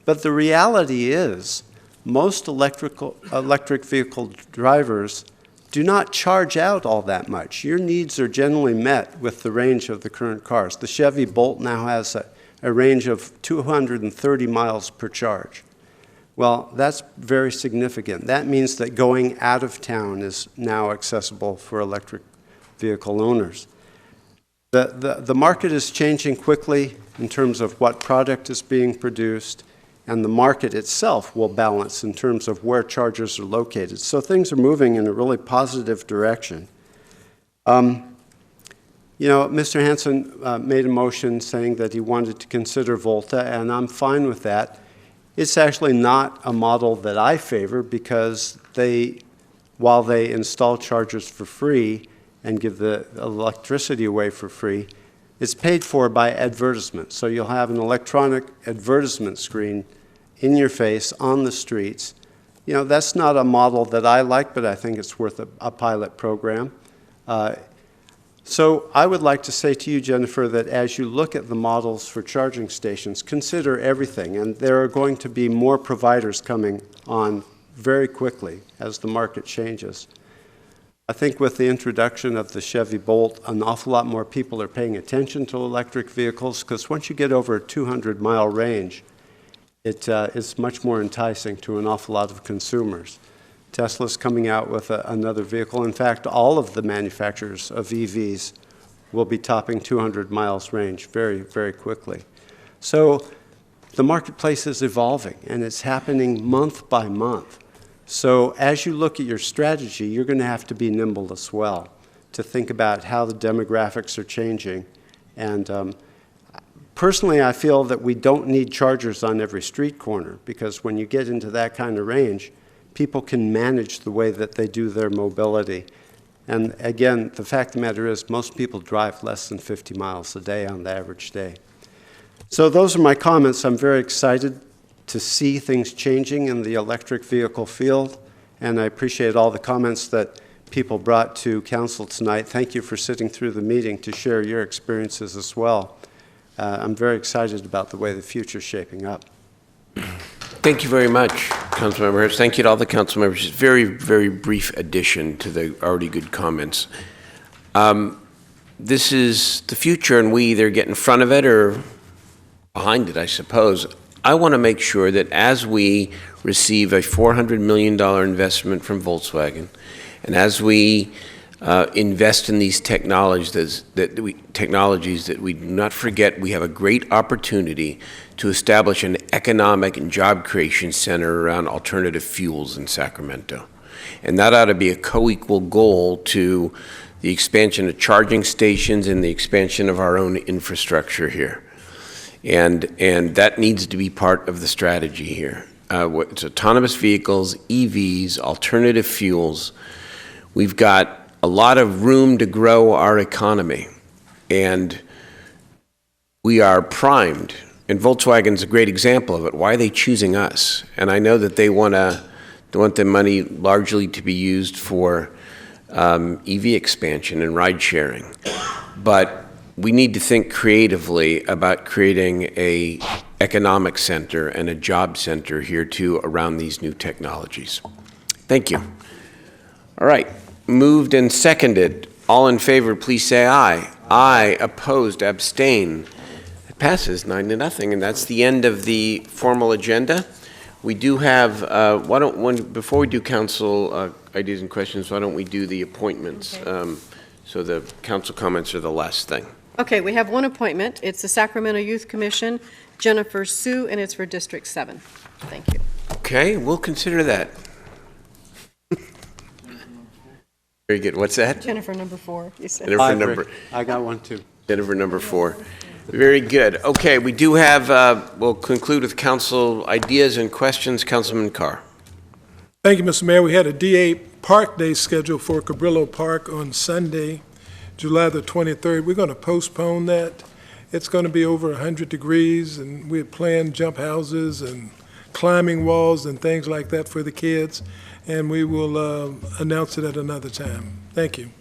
But the reality is, most electric vehicle drivers do not charge out all that much. Your needs are generally met with the range of the current cars. The Chevy Bolt now has a range of 230 miles per charge. Well, that's very significant. That means that going out of town is now accessible for electric vehicle owners. The market is changing quickly in terms of what product is being produced, and the market itself will balance in terms of where chargers are located. So things are moving in a really positive direction. You know, Mr. Hanson made a motion saying that he wanted to consider Volta, and I'm fine with that. It's actually not a model that I favor because while they install chargers for free and give the electricity away for free, it's paid for by advertisement. So you'll have an electronic advertisement screen in your face on the streets. You know, that's not a model that I like, but I think it's worth a pilot program. So I would like to say to you, Jennifer, that as you look at the models for charging stations, consider everything. And there are going to be more providers coming on very quickly as the market changes. I think with the introduction of the Chevy Bolt, an awful lot more people are paying attention to electric vehicles, because once you get over a 200-mile range, it's much more enticing to an awful lot of consumers. Tesla's coming out with another vehicle. In fact, all of the manufacturers of EVs will be topping 200 miles range very, very quickly. So the marketplace is evolving, and it's happening month by month. So as you look at your strategy, you're going to have to be nimble as well to think about how the demographics are changing. And personally, I feel that we don't need chargers on every street corner, because when you get into that kind of range, people can manage the way that they do their mobility. And again, the fact of the matter is, most people drive less than 50 miles a day on the average day. So those are my comments. I'm very excited to see things changing in the electric vehicle field, and I appreciate all the comments that people brought to council tonight. Thank you for sitting through the meeting to share your experiences as well. I'm very excited about the way the future is shaping up. Thank you very much, Councilmember Harris. Thank you to all the council members. Just very, very brief addition to the already good comments. This is the future, and we either get in front of it or behind it, I suppose. I want to make sure that as we receive a $400 million investment from Volkswagen, and as we invest in these technologies that we do not forget we have a great opportunity to establish an economic and job creation center around alternative fuels in Sacramento. And that ought to be a co-equal goal to the expansion of charging stations and the expansion of our own infrastructure here. And that needs to be part of the strategy here. It's autonomous vehicles, EVs, alternative fuels. We've got a lot of room to grow our economy, and we are primed. And Volkswagen's a great example of it. Why are they choosing us? And I know that they want the money largely to be used for EV expansion and ride sharing. But we need to think creatively about creating a economic center and a job center here too around these new technologies. Thank you. All right, moved and seconded. All in favor, please say aye. Aye, opposed, abstain. It passes 9-0, and that's the end of the formal agenda. We do have, before we do council ideas and questions, why don't we do the appointments? Okay. So the council comments are the last thing. Okay, we have one appointment. It's the Sacramento Youth Commission, Jennifer Sue, and it's for District 7. Thank you. Okay, we'll consider that. Very good. What's that? Jennifer number 4, you said. Jennifer number. I got one too. Jennifer number 4. Very good. Okay, we do have, we'll conclude with council ideas and questions. Councilman Carr. Thank you, Mr. Mayor. We had a DA Park Day scheduled for Cabrillo Park on Sunday, July the 23rd. We're going to postpone that. It's going to be over 100 degrees, and we had planned jump houses and climbing walls and things like that for the kids, and we will announce it at another time. Thank you.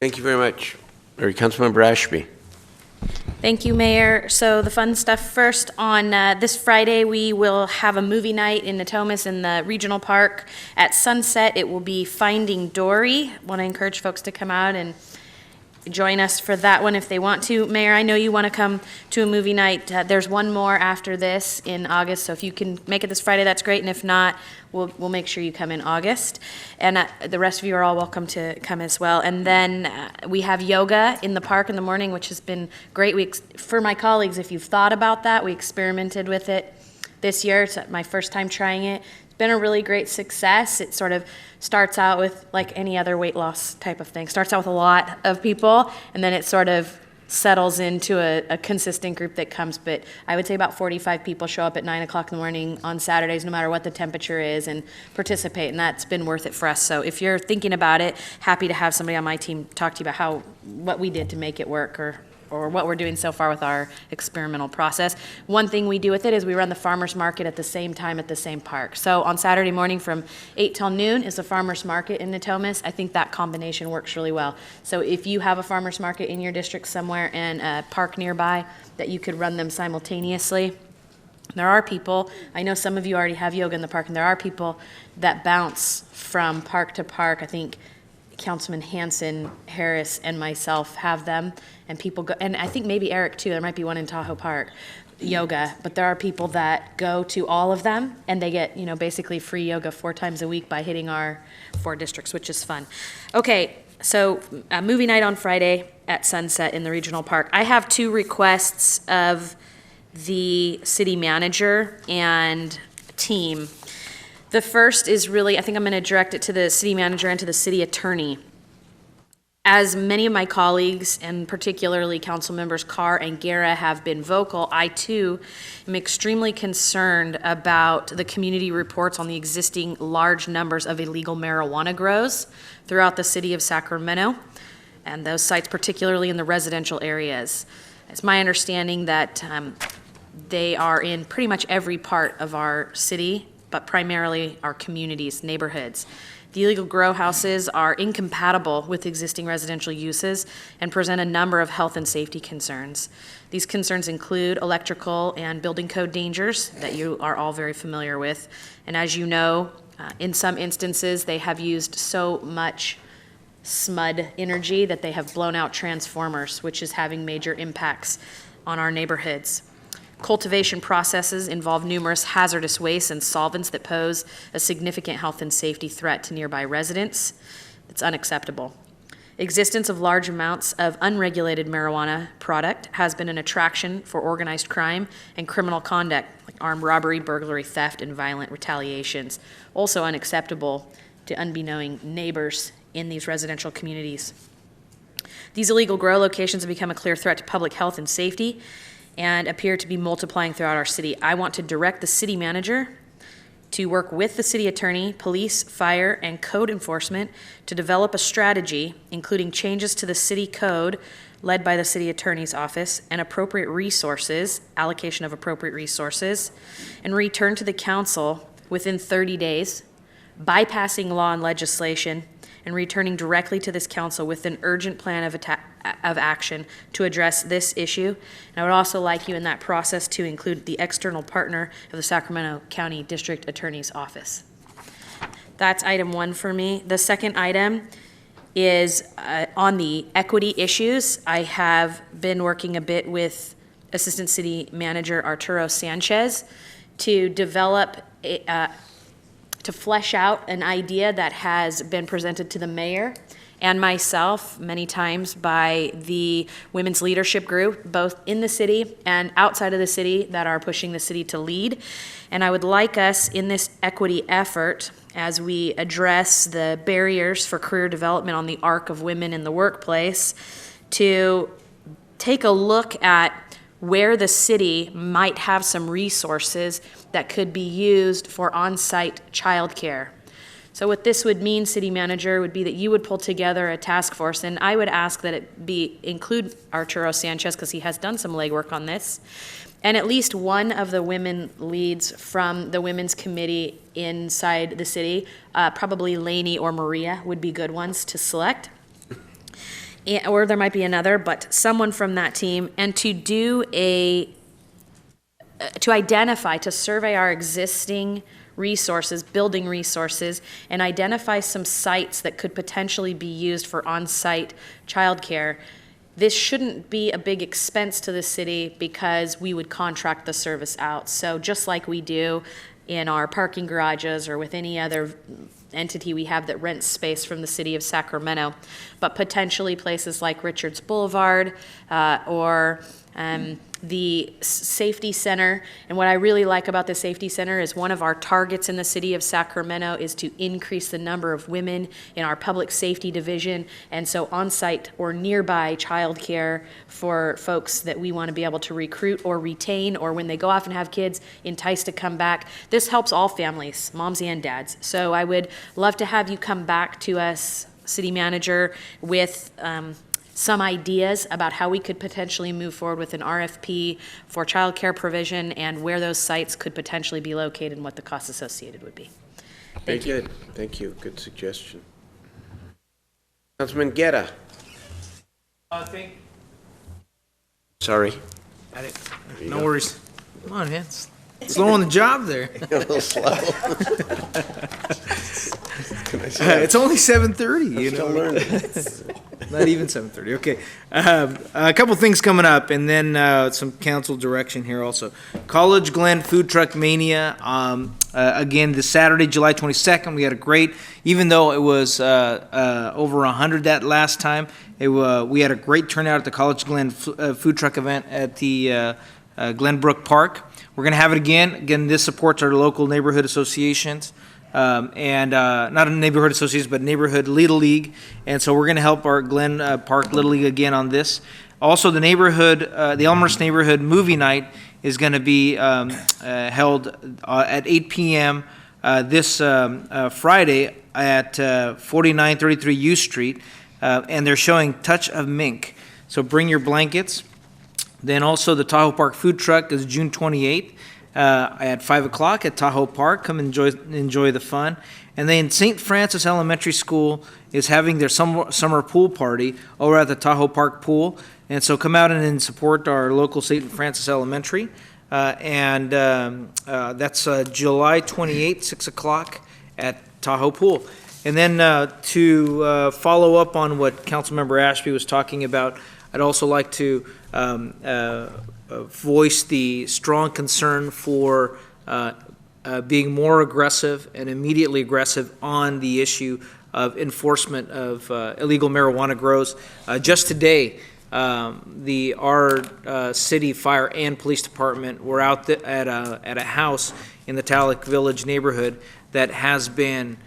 Thank you very much. Councilmember Ashby. Thank you, Mayor. So the fun stuff first, on this Friday, we will have a movie night in Natomas in the regional park. At sunset, it will be Finding Dory. Want to encourage folks to come out and join us for that one if they want to. Mayor, I know you want to come to a movie night. There's one more after this in August, so if you can make it this Friday, that's great, and if not, we'll make sure you come in August. And the rest of you are all welcome to come as well. And then we have yoga in the park in the morning, which has been great. For my colleagues, if you've thought about that, we experimented with it this year. It's my first time trying it. It's been a really great success. It sort of starts out with, like any other weight loss type of thing, starts out with a lot of people, and then it sort of settles into a consistent group that comes. But I would say about 45 people show up at 9 o'clock in the morning on Saturdays, no matter what the temperature is, and participate, and that's been worth it for us. So if you're thinking about it, happy to have somebody on my team talk to you about what we did to make it work, or what we're doing so far with our experimental process. One thing we do with it is we run the farmers market at the same time at the same park. So on Saturday morning from 8 till noon is the farmers market in Natomas. I think that combination works really well. So if you have a farmers market in your district somewhere and a park nearby, that you could run them simultaneously. There are people, I know some of you already have yoga in the park, and there are people that bounce from park to park. I think Councilman Hanson, Harris, and myself have them, and people go, and I think maybe Eric too, there might be one in Tahoe Park, yoga, but there are people that go to all of them, and they get, basically free yoga 4 times a week by hitting our 4 districts, which is fun. Okay, so a movie night on Friday at sunset in the regional park. I have 2 requests of the city manager and team. The first is really, I think I'm going to direct it to the city manager and to the city attorney. As many of my colleagues, and particularly council members Carr and Guerra, have been vocal, I too am extremely concerned about the community reports on the existing large numbers of illegal marijuana grows throughout the city of Sacramento, and those sites particularly in the residential areas. It's my understanding that they are in pretty much every part of our city, but primarily our communities, neighborhoods. The illegal grow houses are incompatible with existing residential uses and present a number of health and safety concerns. These concerns include electrical and building code dangers that you are all very familiar with. And as you know, in some instances, they have used so much SMUD energy that they have blown out transformers, which is having major impacts on our neighborhoods. Cultivation processes involve numerous hazardous wastes and solvents that pose a significant health and safety threat to nearby residents. It's unacceptable. Existence of large amounts of unregulated marijuana product has been an attraction for organized crime and criminal conduct, like armed robbery, burglary, theft, and violent retaliations. Also unacceptable to unbeknowing neighbors in these residential communities. These illegal grow locations have become a clear threat to public health and safety and appear to be multiplying throughout our city. I want to direct the city manager to work with the city attorney, police, fire, and code enforcement to develop a strategy, including changes to the city code led by the city attorney's office, and appropriate resources, allocation of appropriate resources, and return to the council within 30 days, bypassing law and legislation, and returning directly to this council with an urgent plan of action to address this issue. And I would also like you in that process to include the external partner of the Sacramento County District Attorney's Office. That's item 1 for me. The second item is on the equity issues. I have been working a bit with Assistant City Manager Arturo Sanchez to develop, to flesh out an idea that has been presented to the mayor and myself many times by the women's leadership group, both in the city and outside of the city, that are pushing the city to lead. And I would like us in this equity effort, as we address the barriers for career development on the arc of women in the workplace, to take a look at where the city might have some resources that could be used for on-site childcare. So what this would mean, City Manager, would be that you would pull together a task force, and I would ask that it include Arturo Sanchez, because he has done some legwork on this, and at least one of the women leads from the Women's Committee inside the city, probably Lainey or Maria would be good ones to select. Or there might be another, but someone from that team, and to do to identify, to survey our existing resources, building resources, and identify some sites that could potentially be used for on-site childcare. This shouldn't be a big expense to the city because we would contract the service out. So just like we do in our parking garages or with any other entity we have that rents space from the city of Sacramento, but potentially places like Richards Boulevard or the Safety Center. And what I really like about the Safety Center is one of our targets in the city of Sacramento is to increase the number of women in our public safety division, and so on-site or nearby childcare for folks that we want to be able to recruit or retain, or when they go off and have kids, entice to come back. This helps all families, moms and dads. So I would love to have you come back to us, City Manager, with some ideas about how we could potentially move forward with an RFP for childcare provision and where those sites could potentially be located and what the costs associated would be. Very good. Thank you. Good suggestion. Councilman Guerra. Sorry. No worries. Come on, man. Slow on the job there. A little slow. It's only 7:30, you still know. learning. Not even 7:30. Okay. A couple things coming up, and then some council direction here also. College Glen Food Truck Mania. Again, this Saturday, July 22nd, we had a great, even though it was over 100 that last time, we had a great turnout at the College Glen Food Truck event at the Glenbrook Park. We're going to have it again. Again, this supports our local neighborhood associations. And not a neighborhood association, but neighborhood Little League. And so we're going to help our Glen Park Little League again on this. Also, the Elmhurst Neighborhood Movie Night is going to be held at 8 p.m. This Friday at 4933 U Street, and they're showing Touch of Mink. So bring your blankets. Then also the Tahoe Park Food Truck is June 28th. At 5 o'clock at Tahoe Park. Come enjoy the fun. And then St. Francis Elementary School is having their summer pool party over at the Tahoe Park Pool. And so come out and support our local St. Francis Elementary. And that's July 28th, 6 o'clock at Tahoe Pool. And then to follow up on what Councilmember Ashby was talking about, I'd also like to voice the strong concern for being more aggressive and immediately aggressive on the issue of enforcement of illegal marijuana grows. Just today, our city fire and police department were out at a house in the Talek Village neighborhood that has been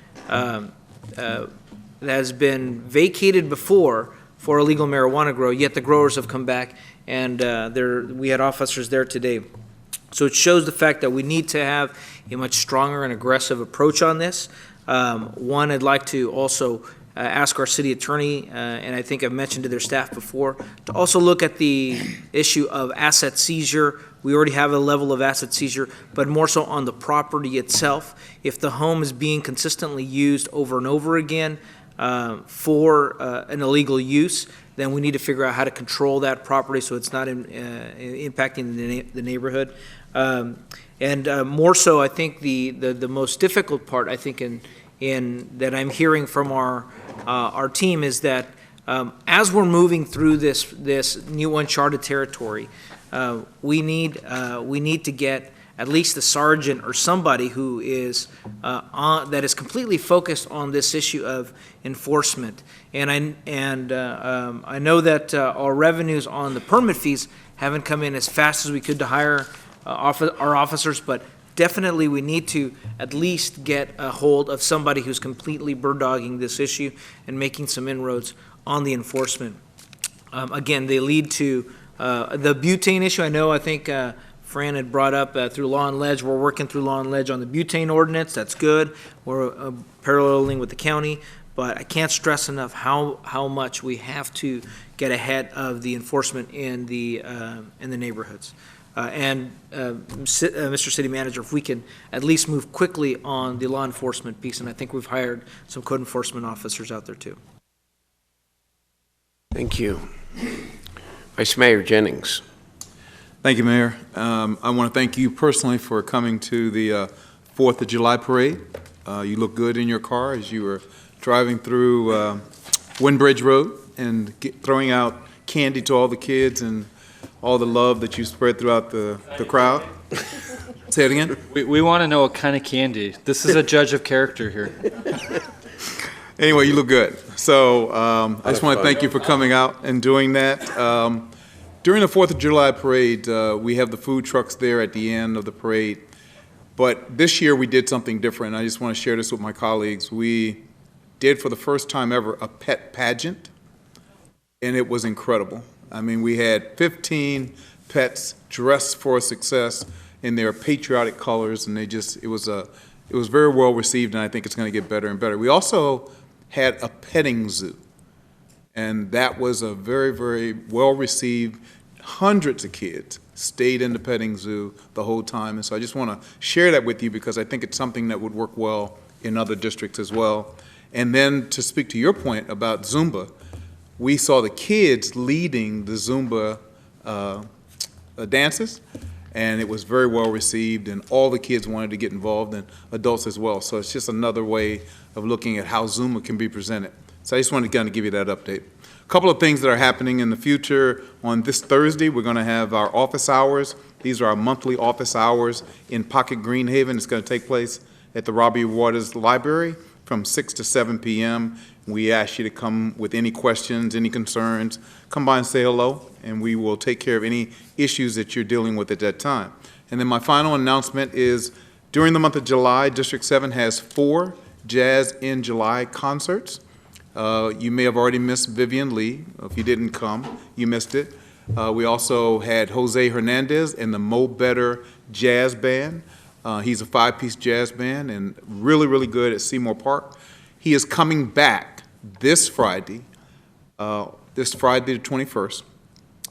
vacated before for illegal marijuana grow, yet the growers have come back, and we had officers there today. So it shows the fact that we need to have a much stronger and aggressive approach on this. One, I'd like to also ask our city attorney, and I think I've mentioned to their staff before, to also look at the issue of asset seizure. We already have a level of asset seizure, but more so on the property itself. If the home is being consistently used over and over again, for an illegal use, then we need to figure out how to control that property so it's not impacting the neighborhood. And more so, I think the most difficult part, I think, in that I'm hearing from our team is that as we're moving through this new uncharted territory, we need to get at least a sergeant or somebody who is that is completely focused on this issue of enforcement. And I know that our revenues on the permit fees haven't come in as fast as we could to hire our officers, but definitely we need to at least get a hold of somebody who's completely bird-dogging this issue and making some inroads on the enforcement. Again, they lead to the butane issue. I think Fran had brought up through Law and Ledge. We're working through Law and Ledge on the butane ordinance. That's good. We're paralleling with the county, but I can't stress enough how much we have to get ahead of the enforcement in the neighborhoods. Mr. City Manager, if we can at least move quickly on the law enforcement piece, and I think we've hired some code enforcement officers out there too. Thank you. Vice Mayor Jennings. Thank you, Mayor. I want to thank you personally for coming to the 4th of July parade. You look good in your car as you were driving through Windbridge Road and throwing out candy to all the kids and all the love that you spread throughout the crowd. Say it again. We want to know what kind of candy. This is a judge of character here. Anyway, you look good. So I just want to thank you for coming out and doing that. During the 4th of July parade, we have the food trucks there at the end of the parade. But this year we did something different. I just want to share this with my colleagues. We did, for the first time ever, a pet pageant, and it was incredible. I mean, we had 15 pets dressed for success in their patriotic colors, and it was very well received, and I think it's going to get better and better. We also had a petting zoo, and that was a very, very well received. Hundreds of kids stayed in the petting zoo the whole time, and so I just want to share that with you because I think it's something that would work well in other districts as well. And then to speak to your point about Zumba, we saw the kids leading the Zumba dances, and it was very well received, and all the kids wanted to get involved, and adults as well. So it's just another way of looking at how Zumba can be presented. So I just wanted to kind of give you that update. A couple of things that are happening in the future. On this Thursday, we're going to have our office hours. These are our monthly office hours in Pocket Greenhaven. It's going to take place at the Robbie Waters Library from 6 to 7 p.m. We ask you to come with any questions, any concerns. Come by and say hello, and we will take care of any issues that you're dealing with at that time. And then my final announcement is during the month of July, District 7 has 4 Jazz in July concerts. You may have already missed Vivian Lee. If you didn't come, you missed it. We also had Jose Hernandez and the Mo Better Jazz Band. He's a 5-piece jazz band and really, really good at Seymour Park. He is coming back this Friday the 21st,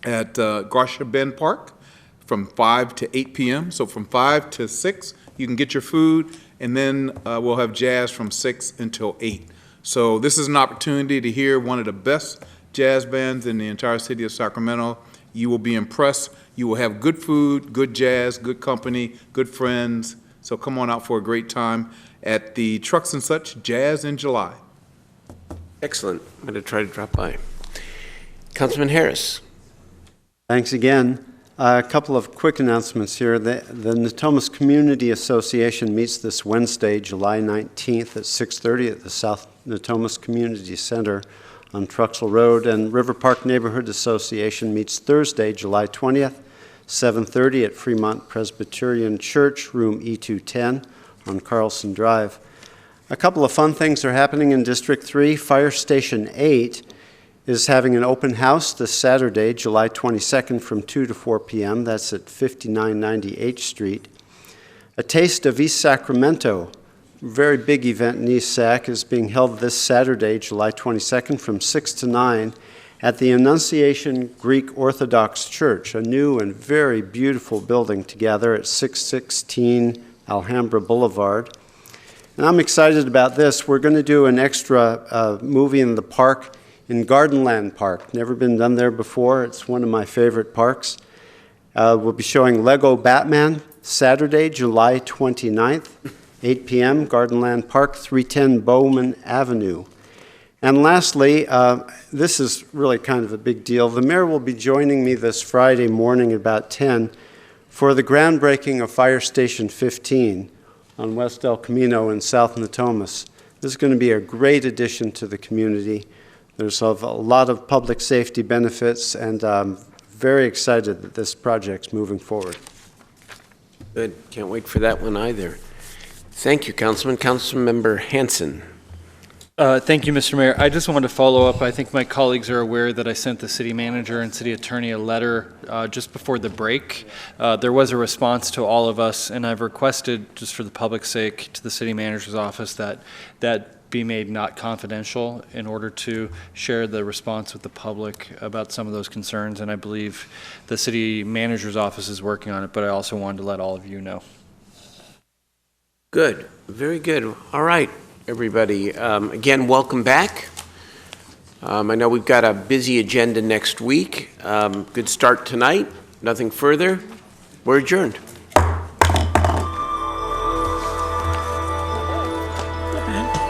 at Garcia Bend Park from 5 to 8 p.m. So from 5 to 6, you can get your food, and then we'll have jazz from 6 until 8. So this is an opportunity to hear one of the best jazz bands in the entire city of Sacramento. You will be impressed. You will have good food, good jazz, good company, good friends. So come on out for a great time at the Trucks and Such Jazz in July. Excellent. I'm going to try to drop by. Councilman Harris. Thanks again. A couple of quick announcements here. The Natomas Community Association meets this Wednesday, July 19th at 6:30 at the South Natomas Community Center on Truxell Road, and River Park Neighborhood Association meets Thursday, July 20th, 7:30 at Fremont Presbyterian Church, room E210 on Carlson Drive. A couple of fun things are happening in District 3. Fire Station 8 is having an open house this Saturday, July 22nd from 2 to 4 p.m. That's at 5990 H Street. A Taste of East Sacramento, very big event in East Sac, is being held this Saturday, July 22nd from 6 to 9 at the Annunciation Greek Orthodox Church, a new and very beautiful building together at 616 Alhambra Boulevard. And I'm excited about this. We're going to do an extra movie in the park, in Gardenland Park. Never been done there before. It's one of my favorite parks. We'll be showing Lego Batman Saturday, July 29th, 8 p.m., Gardenland Park, 310 Bowman Avenue. And lastly, this is really kind of a big deal. The mayor will be joining me this Friday morning at about 10 for the groundbreaking of Fire Station 15 on West El Camino in South Natomas. This is going to be a great addition to the community. There's a lot of public safety benefits, and I'm very excited that this project's moving forward. Good. Can't wait for that one either. Thank you, Councilman. Councilmember Hanson. Thank you, Mr. Mayor. I just wanted to follow up. I think my colleagues are aware that I sent the city manager and city attorney a letter just before the break. There was a response to all of us, and I've requested, just for the public's sake, to the city manager's office that be made not confidential in order to share the response with the public about some of those concerns. And I believe the city manager's office is working on it, but I also wanted to let all of you know. Good. Very good. All right, everybody. Again, welcome back. I know we've got a busy agenda next week. Good start tonight. Nothing further. We're adjourned.